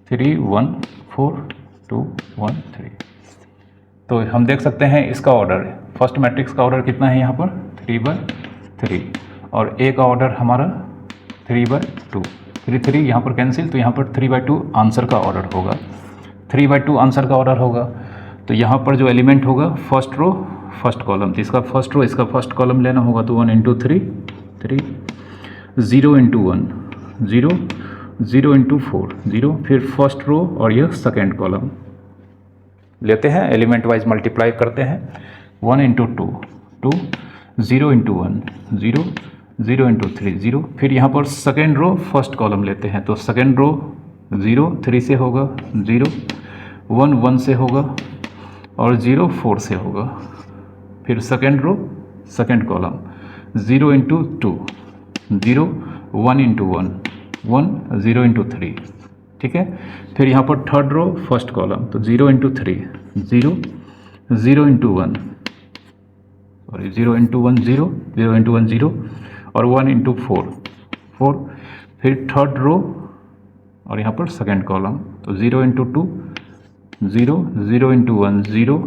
3 1 4 2 1 3। तो हम देख सकते हैं इसका ऑर्डर, फर्स्ट मैट्रिक्स का ऑर्डर कितना है यहाँ पर 3/3 और a का ऑर्डर हमारा 3/2। 3 3 यहाँ पर कैंसिल, तो यहाँ पर 3/2 आंसर का ऑर्डर होगा, 3/2 आंसर का ऑर्डर होगा। तो यहाँ पर जो एलिमेंट होगा फर्स्ट रो फर्स्ट कॉलम, तो इसका फर्स्ट रो इसका फर्स्ट कॉलम लेना होगा, तो 1 इंटू 3 3 0 इंटू 1 0 0 इंटू 4 0। फिर फर्स्ट रो और यह सेकेंड कॉलम लेते हैं, एलिमेंट वाइज मल्टीप्लाई करते हैं, 1 इंटू 2 2 0 इंटू 1 0 0 इंटू 3 0। फिर यहाँ पर सेकेंड रो फर्स्ट कॉलम लेते हैं, तो सेकेंड रो 0 3 से होगा, 0 1 1 से होगा और 0 4 से होगा। फिर second row second column 0 into 2 0 1 into 1 1 0 into 3, ठीक है। फिर यहाँ पर थर्ड रो फर्स्ट कॉलम, तो 0 into 3 0 0 into 1 sorry 0 into 1 0 0 into 1 0 और 1 इंटू 4 4। फिर थर्ड रो और यहाँ पर सेकेंड कॉलम, तो 0 इंटू 2 0 0 इंटू 1 0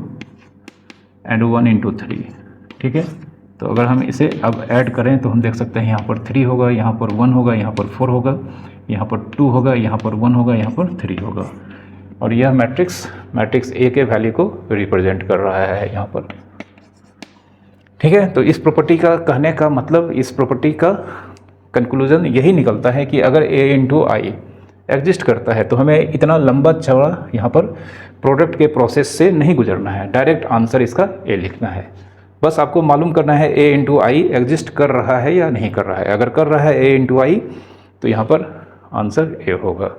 एंड 1 इंटू 3, ठीक है। तो अगर हम इसे अब ऐड करें तो हम देख सकते हैं यहाँ पर 3 होगा, यहाँ पर 1 होगा, यहाँ पर 4 होगा, यहाँ पर 2 होगा, यहाँ पर 1 होगा, यहाँ पर 3 होगा, और यह मैट्रिक्स A के वैल्यू को रिप्रेजेंट कर रहा है यहाँ पर, ठीक है। तो इस प्रॉपर्टी का कहने का मतलब, इस प्रॉपर्टी का कंक्लूजन यही निकलता है कि अगर A इंटू आई एग्जिस्ट करता है, तो हमें इतना लंबा चौड़ा यहाँ पर प्रोडक्ट के प्रोसेस से नहीं गुजरना है, डायरेक्ट आंसर इसका ए लिखना है। बस आपको मालूम करना है ए इंटू आई एग्जिस्ट कर रहा है या नहीं कर रहा है। अगर कर रहा है ए इंटू आई तो यहाँ पर आंसर ए होगा,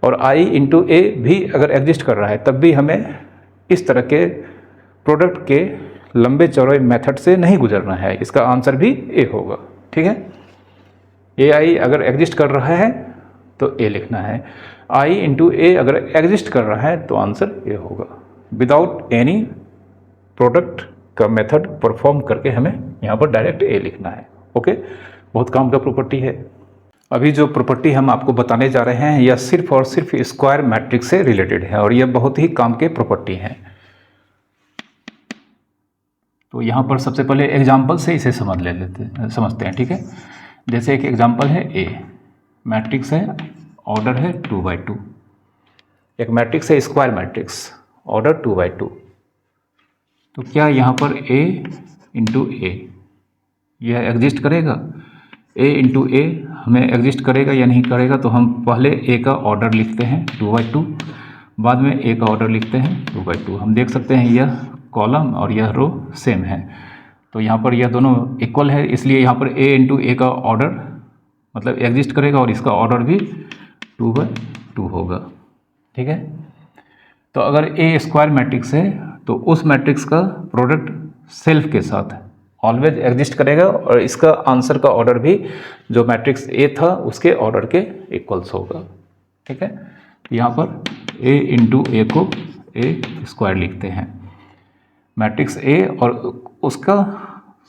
और आई इंटू ए भी अगर एग्जिस्ट कर रहा है तब भी हमें इस तरह के प्रोडक्ट के लंबे चौड़े मेथड से नहीं गुजरना है, इसका आंसर भी ए होगा। ठीक है, ए आई अगर एग्जिस्ट कर रहा है तो ए लिखना है, आई इंटू ए अगर एग्जिस्ट कर रहा है तो आंसर ए होगा। विदाउट एनी प्रोडक्ट का मेथड परफॉर्म करके हमें यहाँ पर डायरेक्ट ए लिखना है। ओके, बहुत काम का प्रॉपर्टी है। अभी जो प्रॉपर्टी हम आपको बताने जा रहे हैं यह सिर्फ और सिर्फ स्क्वायर मैट्रिक्स से रिलेटेड है, और यह बहुत ही काम के प्रॉपर्टी हैं। तो यहाँ पर सबसे पहले एग्जाम्पल से इसे समझते हैं। ठीक है, जैसे एक एग्जाम्पल है ए, मैट्रिक्स है, ऑर्डर है 2×2। एक मैट्रिक्स है स्क्वायर मैट्रिक्स, ऑर्डर 2×2। तो क्या यहाँ पर ए इंटू ए यह एग्जिस्ट करेगा? ए इंटू ए हमें एग्जिस्ट करेगा या नहीं करेगा? तो हम पहले ए का ऑर्डर लिखते हैं 2×2, बाद में ए का ऑर्डर लिखते हैं 2×2। हम देख सकते हैं यह कॉलम और यह रो सेम है, तो यहाँ पर यह दोनों इक्वल है, इसलिए यहाँ पर ए इंटू ए का ऑर्डर मतलब एग्जिस्ट करेगा और इसका ऑर्डर भी 2×2 होगा। ठीक है, तो अगर ए स्क्वायर मैट्रिक्स है तो उस मैट्रिक्स का प्रोडक्ट सेल्फ के साथ ऑलवेज एग्जिस्ट करेगा, और इसका आंसर का ऑर्डर भी जो मैट्रिक्स ए था उसके ऑर्डर के इक्वल्स होगा। ठीक है, यहाँ पर ए इंटू ए को ए स्क्वायर लिखते हैं, मैट्रिक्स ए और उसका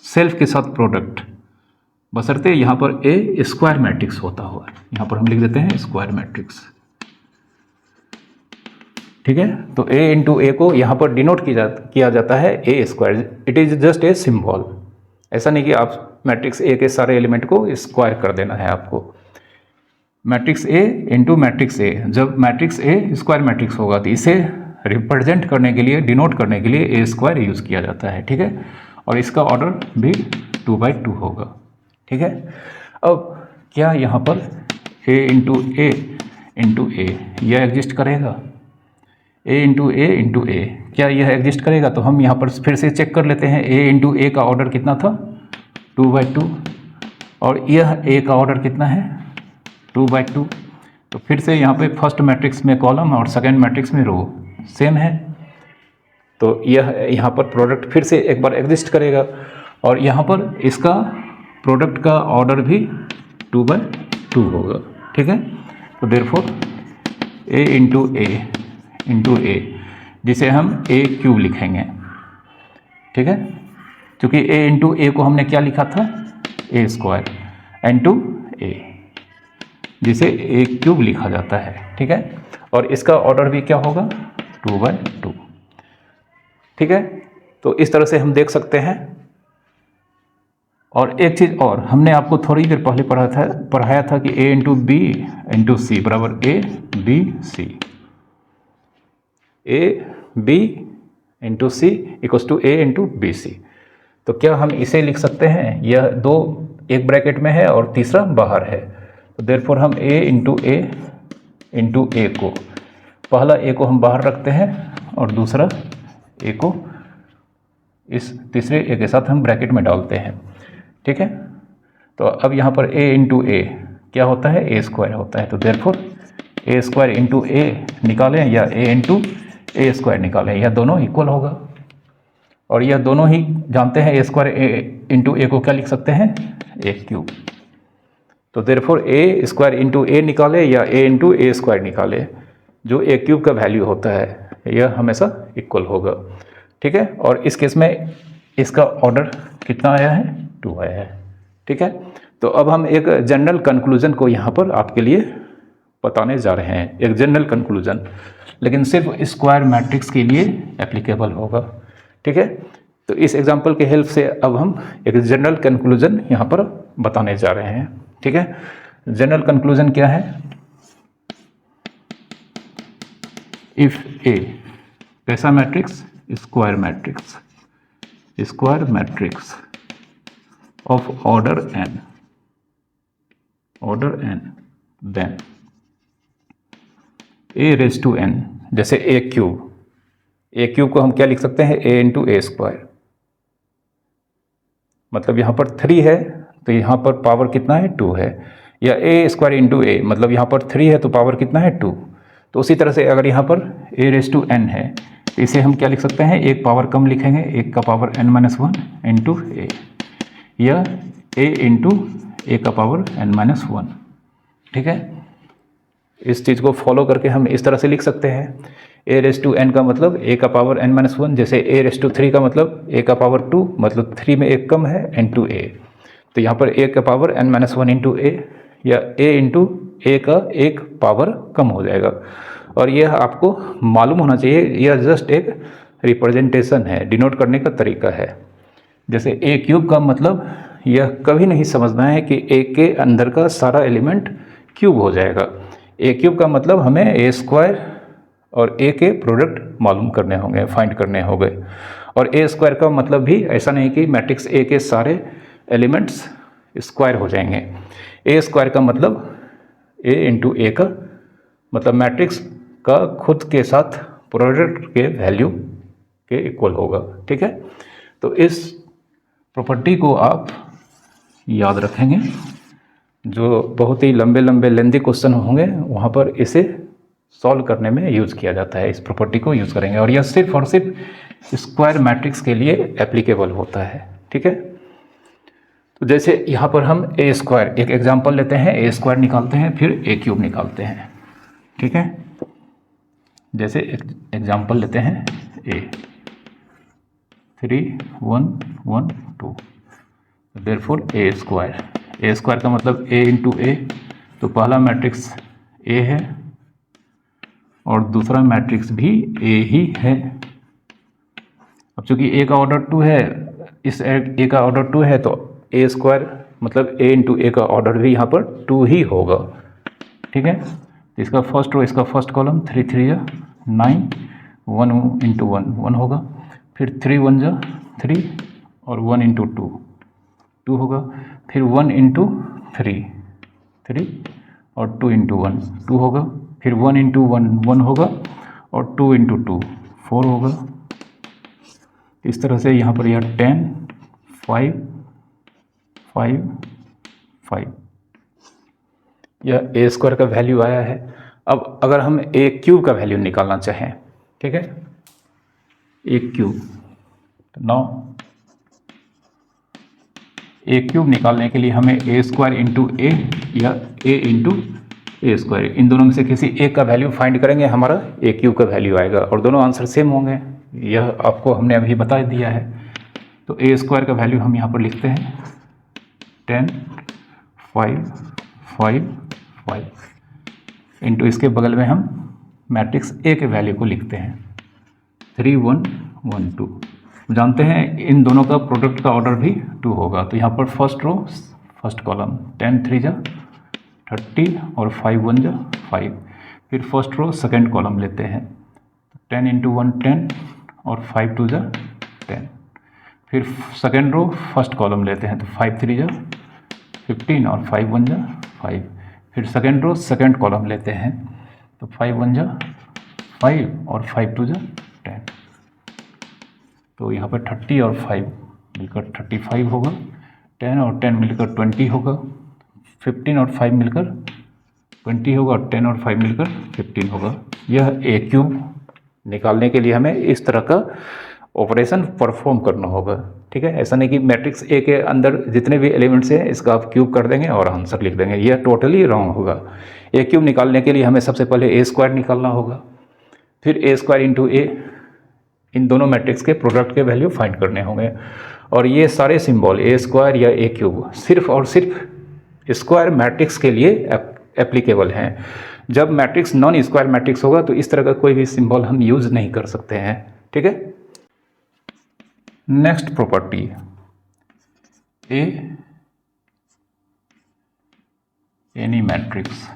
सेल्फ के साथ प्रोडक्ट, बशर्ते यहाँ पर ए स्क्वायर मैट्रिक्स होता हुआ, यहाँ पर हम लिख देते हैं स्क्वायर मैट्रिक्स। ठीक है, तो ए इंटू ए को यहाँ पर डिनोट किया जाता है A square. It is just a symbol, ऐसा नहीं कि आप मैट्रिक्स ए के सारे एलिमेंट को स्क्वायर कर देना है आपको। Matrix A into matrix A, जब मैट्रिक्स ए स्क्वायर मैट्रिक्स होगा तो इसे रिप्रेजेंट करने के लिए, डिनोट करने के लिए ए स्क्वायर यूज़ किया जाता है। ठीक है, और इसका ऑर्डर भी 2×2 होगा। ठीक है, अब क्या यहाँ पर ए इंटू ए यह एग्जिस्ट करेगा? ए इंटू ए क्या यह एग्जिस्ट करेगा? तो हम यहाँ पर फिर से चेक कर लेते हैं। ए इंटू ए का ऑर्डर कितना था? 2×2, और यह ए का ऑर्डर कितना है? 2×2। तो फिर से यहाँ पे फर्स्ट मैट्रिक्स में कॉलम और सेकेंड मैट्रिक्स में रो सेम है, तो यह यहाँ पर प्रोडक्ट फिर से एक बार एग्जिस्ट करेगा, और यहाँ पर इसका प्रोडक्ट का ऑर्डर भी 2×2 होगा। ठीक है, तो देयरफॉर ए इंटू ए जिसे हम ए क्यूब लिखेंगे। ठीक है, क्योंकि ए इंटू ए को हमने क्या लिखा था? ए स्क्वायर इंटू ए, जिसे ए क्यूब लिखा जाता है। ठीक है, और इसका ऑर्डर भी क्या होगा? 2×2। ठीक है, तो इस तरह से हम देख सकते हैं। और एक चीज़ और, हमने आपको थोड़ी देर पहले पढ़ाया था कि A into B into C बराबर A B C, A B into C equals to A into B C. तो क्या हम इसे लिख सकते हैं? यह दो एक ब्रैकेट में है और तीसरा बाहर है, तो देयरफॉर हम ए इंटू ए को, पहला ए को हम बाहर रखते हैं और दूसरा ए को इस तीसरे ए के साथ हम ब्रैकेट में डालते हैं। ठीक है, तो अब यहाँ पर ए इंटू ए क्या होता है? ए स्क्वायर होता है, तो देयरफॉर ए स्क्वायर इंटू ए निकालें या ए इंटू ए स्क्वायर निकालें, यह दोनों इक्वल होगा। और यह दोनों ही जानते हैं, ए स्क्वायर इंटू ए को क्या लिख सकते हैं? ए क्यूब। तो देयरफॉर ए स्क्वायर इंटू ए निकाले या ए इंटू ए स्क्वायर निकाले, जो ए क्यूब का वैल्यू होता है यह हमेशा इक्वल होगा। ठीक है, और इस केस में इसका ऑर्डर कितना आया है? 2 आया है। ठीक है, तो अब हम एक जनरल कंक्लूजन को यहाँ पर आपके लिए बताने जा रहे हैं, एक जनरल कंक्लूजन, लेकिन सिर्फ स्क्वायर मैट्रिक्स के लिए एप्लीकेबल होगा। ठीक है, तो इस एग्जांपल के हेल्प से अब हम एक जनरल कंक्लूजन यहाँ पर बताने जा रहे हैं। ठीक है, जनरल कंक्लूजन क्या है? इफ ए कैसा matrix? Square matrix of order n, then A raise to N, जैसे ए क्यूब को हम क्या लिख सकते हैं, ए इंटू ए स्क्वायर, मतलब यहाँ पर 3 है तो यहाँ पर पावर कितना है, 2 है, या ए स्क्वायर इंटू ए, मतलब यहाँ पर 3 है तो पावर कितना है, 2। तो उसी तरह से अगर यहाँ पर ए रेज टू एन है तो इसे हम क्या लिख सकते हैं, एक पावर कम लिखेंगे, एक का पावर n माइनस 1 इंटू ए, या ए इंटू ए का पावर n माइनस 1। ठीक है, इस चीज़ को फॉलो करके हम इस तरह से लिख सकते हैं, ए रेज टू एन का मतलब ए का पावर n माइनस 1, जैसे ए रेज टू 3 का मतलब ए का पावर 2, मतलब 3 में एक कम है इंटू ए, तो यहाँ पर ए का पावर n माइनस 1 इंटू ए, या ए इंटू ए का एक पावर कम हो जाएगा। और यह आपको मालूम होना चाहिए, यह जस्ट एक रिप्रेजेंटेशन है, डिनोट करने का तरीका है। जैसे ए क्यूब का मतलब यह कभी नहीं समझना है कि ए के अंदर का सारा एलिमेंट क्यूब हो जाएगा। ए क्यूब का मतलब हमें ए स्क्वायर और ए के प्रोडक्ट मालूम करने होंगे, फाइंड करने होंगे। और ए स्क्वायर का मतलब भी ऐसा नहीं कि मैट्रिक्स ए के सारे एलिमेंट्स स्क्वायर हो जाएंगे। ए स्क्वायर का मतलब ए इंटू ए का मतलब मैट्रिक्स का खुद के साथ प्रोडक्ट के वैल्यू के इक्वल होगा। ठीक है, तो इस प्रॉपर्टी को आप याद रखेंगे, जो बहुत ही लंबे लंबे लेंदी क्वेश्चन होंगे वहाँ पर इसे सॉल्व करने में यूज़ किया जाता है, इस प्रॉपर्टी को यूज़ करेंगे। और यह सिर्फ और सिर्फ स्क्वायर मैट्रिक्स के लिए एप्लीकेबल होता है। ठीक है, तो जैसे यहाँ पर हम ए स्क्वायर, एक एग्जांपल लेते हैं, ए स्क्वायर निकालते हैं, फिर ए क्यूब निकालते हैं। ठीक है, जैसे एग्जांपल लेते हैं ए 3 1 1 2, देयरफॉर ए स्क्वायर का मतलब ए इंटू ए, तो पहला मैट्रिक्स ए है और दूसरा मैट्रिक्स भी ए ही है। अब चूंकि ए का ऑर्डर 2 है, इस ए का ऑर्डर 2 है, तो ए स्क्वायर मतलब ए इंटू ए का ऑर्डर भी यहाँ पर 2 ही होगा। ठीक है, तो इसका फर्स्ट रो, इसका फर्स्ट कॉलम 3 3 जा 9, 1 इंटू 1 1 होगा, फिर 3 1 जा 3 और 1 इंटू 2 2 होगा, फिर 1 इंटू 3 3 और 2 इंटू 1 2 होगा, फिर 1 इंटू 1 1 होगा और 2 इंटू 2 4 होगा। इस तरह से यहाँ पर यह 10 5 5 5 यह ए स्क्वायर का वैल्यू आया है। अब अगर हम ए क्यूब का वैल्यू निकालना चाहें, ठीक है, ए क्यूब, तो नौ ए क्यूब निकालने के लिए हमें ए स्क्वायर इंटू ए या ए इंटू ए स्क्वायर, इन दोनों में से किसी एक का वैल्यू फाइंड करेंगे, हमारा ए क्यूब का वैल्यू आएगा और दोनों आंसर सेम होंगे। यह आपको हमने अभी बता दिया है। तो ए स्क्वायर का वैल्यू हम यहाँ पर लिखते हैं 10 5 5 5 इंटू इसके बगल में हम मैट्रिक्स ए के वैल्यू को लिखते हैं 3 1 1 2। जानते हैं इन दोनों का प्रोडक्ट का ऑर्डर भी 2 होगा, तो यहाँ पर फर्स्ट रो फर्स्ट कॉलम 10 3 जा 30 और 5 1 जा 5, फिर फर्स्ट रो सेकेंड कॉलम लेते हैं 10 इंटू 1 10 और 5 2 जा 10, फिर सेकेंड रो फर्स्ट कॉलम लेते हैं तो 5 3 जा 15 और 5 1 जा 5, फिर सेकेंड रो सेकेंड कॉलम लेते हैं तो 5 1 जा 5 और 5 2 जा 10, तो यहाँ पर 30 और 5 मिलकर 35 होगा, 10 और 10 मिलकर 20 होगा, 15 और 5 मिलकर 20 होगा और 10 और 5 मिलकर 15 होगा। यह ए क्यूब निकालने के लिए हमें इस तरह का ऑपरेशन परफॉर्म करना होगा। ठीक है, ऐसा नहीं कि मैट्रिक्स ए के अंदर जितने भी एलिमेंट्स हैं इसका आप क्यूब कर देंगे और आंसर लिख देंगे, यह टोटली रॉन्ग होगा। ए क्यूब निकालने के लिए हमें सबसे पहले ए स्क्वायर निकालना होगा, फिर ए स्क्वायर इंटू ए, इन दोनों मैट्रिक्स के प्रोडक्ट के वैल्यू फाइंड करने होंगे। और ये सारे सिंबल ए स्क्वायर या ए क्यूब सिर्फ और सिर्फ स्क्वायर मैट्रिक्स के लिए एप्लीकेबल हैं। जब मैट्रिक्स नॉन स्क्वायर मैट्रिक्स होगा तो इस तरह का कोई भी सिंबल हम यूज नहीं कर सकते हैं। ठीक है, next property A any matrix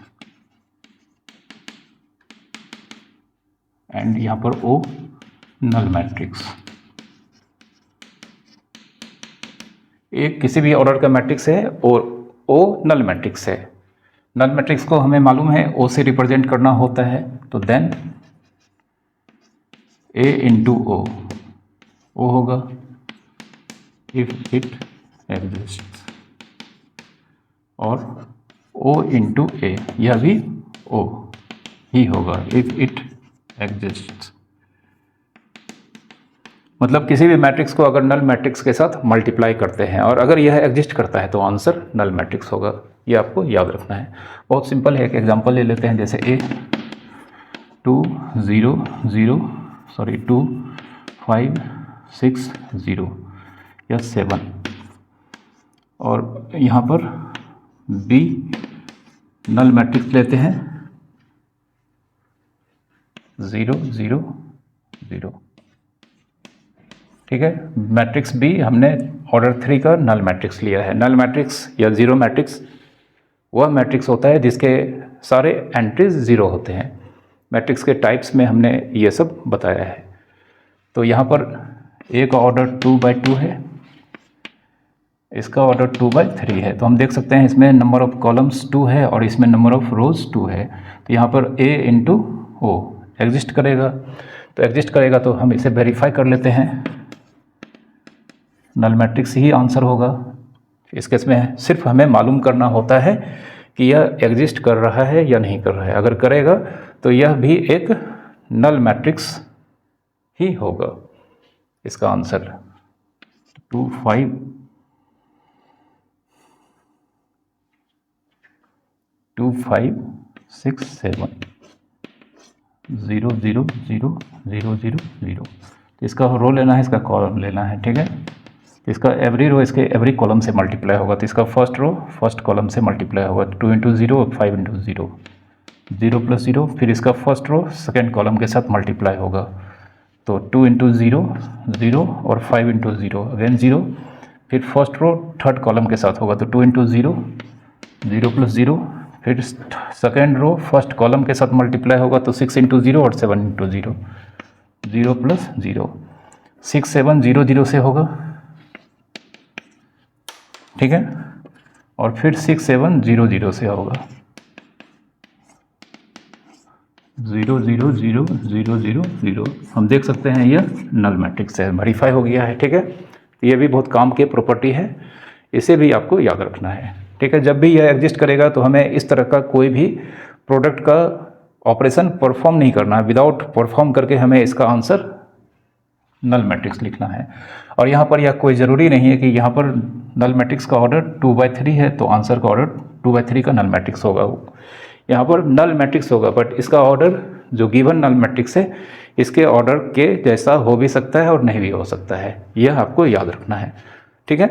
and यहाँ पर ओ नल मैट्रिक्स। एक किसी भी ऑर्डर का मैट्रिक्स है और ओ नल मैट्रिक्स है। नल मैट्रिक्स को हमें मालूम है ओ से रिप्रेजेंट करना होता है तो देन A इंटू ओ होगा इफ इट एग्जिस्ट, और O इंटू ए, यह भी O ही होगा इफ इट एग्जिस्ट। मतलब किसी भी मैट्रिक्स को अगर नल मैट्रिक्स के साथ मल्टीप्लाई करते हैं और अगर यह एग्जिस्ट करता है तो आंसर नल मैट्रिक्स होगा। ये आपको याद रखना है। बहुत सिंपल है, एक एग्जांपल ले लेते हैं, जैसे A 2 0 0 2 5 6 0 या 7, और यहाँ पर B नल मैट्रिक्स लेते हैं 0 0 0। ठीक है, मैट्रिक्स बी हमने ऑर्डर 3 का नल मैट्रिक्स लिया है। नल मैट्रिक्स या जीरो मैट्रिक्स वह मैट्रिक्स होता है जिसके सारे एंट्रीज ज़ीरो होते हैं। मैट्रिक्स के टाइप्स में हमने ये सब बताया है। तो यहाँ पर ए का ऑर्डर 2/2 है, इसका ऑर्डर 2/3 है। तो हम देख सकते हैं इसमें नंबर ऑफ कॉलम्स 2 है और इसमें नंबर ऑफ रोज 2 है। तो यहाँ पर ए इंटू ओ एग्जिस्ट करेगा। तो एग्जिस्ट करेगा तो हम इसे वेरीफाई कर लेते हैं, नल मैट्रिक्स ही आंसर होगा। इस केस में सिर्फ हमें मालूम करना होता है कि यह एग्जिस्ट कर रहा है या नहीं कर रहा है। अगर करेगा तो यह भी एक नल मैट्रिक्स ही होगा। इसका आंसर 2 5 2 5 6 7 0 0 0 0 0 0। इसका रो लेना है, इसका कॉलम लेना है। ठीक है, इसका एवरी रो इसके एवरी कॉलम से मल्टीप्लाई होगा। तो इसका फर्स्ट रो फर्स्ट कॉलम से मल्टीप्लाई होगा। 2 इंटू 0 5 इंटू 0 0 प्लस 0। फिर इसका फर्स्ट रो सेकेंड कॉलम के साथ मल्टीप्लाई होगा। तो 2 इंटू 0 0 और 5 इंटू 0 अगेन 0। फिर फर्स्ट रो थर्ड कॉलम के साथ होगा। तो 2 इंटू 0 0 प्लस 0। फिर सेकेंड रो फर्स्ट कॉलम के साथ मल्टीप्लाई होगा। तो 6 इंटू 0 और 7 इंटू 0 0 प्लस 0 6 7 0 0 से होगा। ठीक है, और फिर 6 7 0 0 से होगा। 0 0 0 0 0 0। हम देख सकते हैं यह नल मैट्रिक्स है, वेरीफाई हो गया है। ठीक है, ये भी बहुत काम की प्रॉपर्टी है, इसे भी आपको याद रखना है। ठीक है, जब भी यह एग्जिस्ट करेगा तो हमें इस तरह का कोई भी प्रोडक्ट का ऑपरेशन परफॉर्म नहीं करना है। विदाउट परफॉर्म करके हमें इसका आंसर नल मैट्रिक्स लिखना है। और यहाँ पर यह कोई ज़रूरी नहीं है कि यहाँ पर नल मैट्रिक्स का ऑर्डर 2/3 है तो आंसर का ऑर्डर 2/3 का नल मैट्रिक्स होगा। यहाँ पर नल मैट्रिक्स होगा बट इसका ऑर्डर जो गिवन नल मैट्रिक्स है इसके ऑर्डर के जैसा हो भी सकता है और नहीं भी हो सकता है। यह आपको याद रखना है। ठीक है,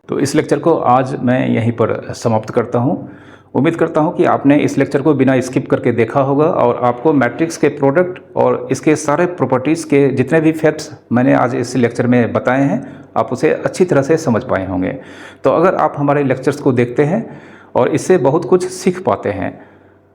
तो इस लेक्चर को आज मैं यहीं पर समाप्त करता हूँ। उम्मीद करता हूँ कि आपने इस लेक्चर को बिना स्किप करके देखा होगा और आपको मैट्रिक्स के प्रोडक्ट और इसके सारे प्रॉपर्टीज़ के जितने भी फैक्ट्स मैंने आज इस लेक्चर में बताए हैं आप उसे अच्छी तरह से समझ पाए होंगे। तो अगर आप हमारे लेक्चर्स को देखते हैं और इससे बहुत कुछ सीख पाते हैं,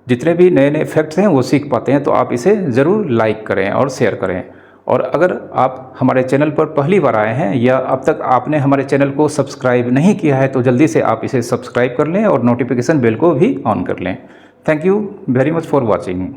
जितने भी नए नए फैक्ट्स हैं वो सीख पाते हैं, तो आप इसे ज़रूर लाइक करें और शेयर करें। और अगर आप हमारे चैनल पर पहली बार आए हैं या अब तक आपने हमारे चैनल को सब्सक्राइब नहीं किया है तो जल्दी से आप इसे सब्सक्राइब कर लें और नोटिफिकेशन बेल को भी ऑन कर लें। Thank you very much for watching.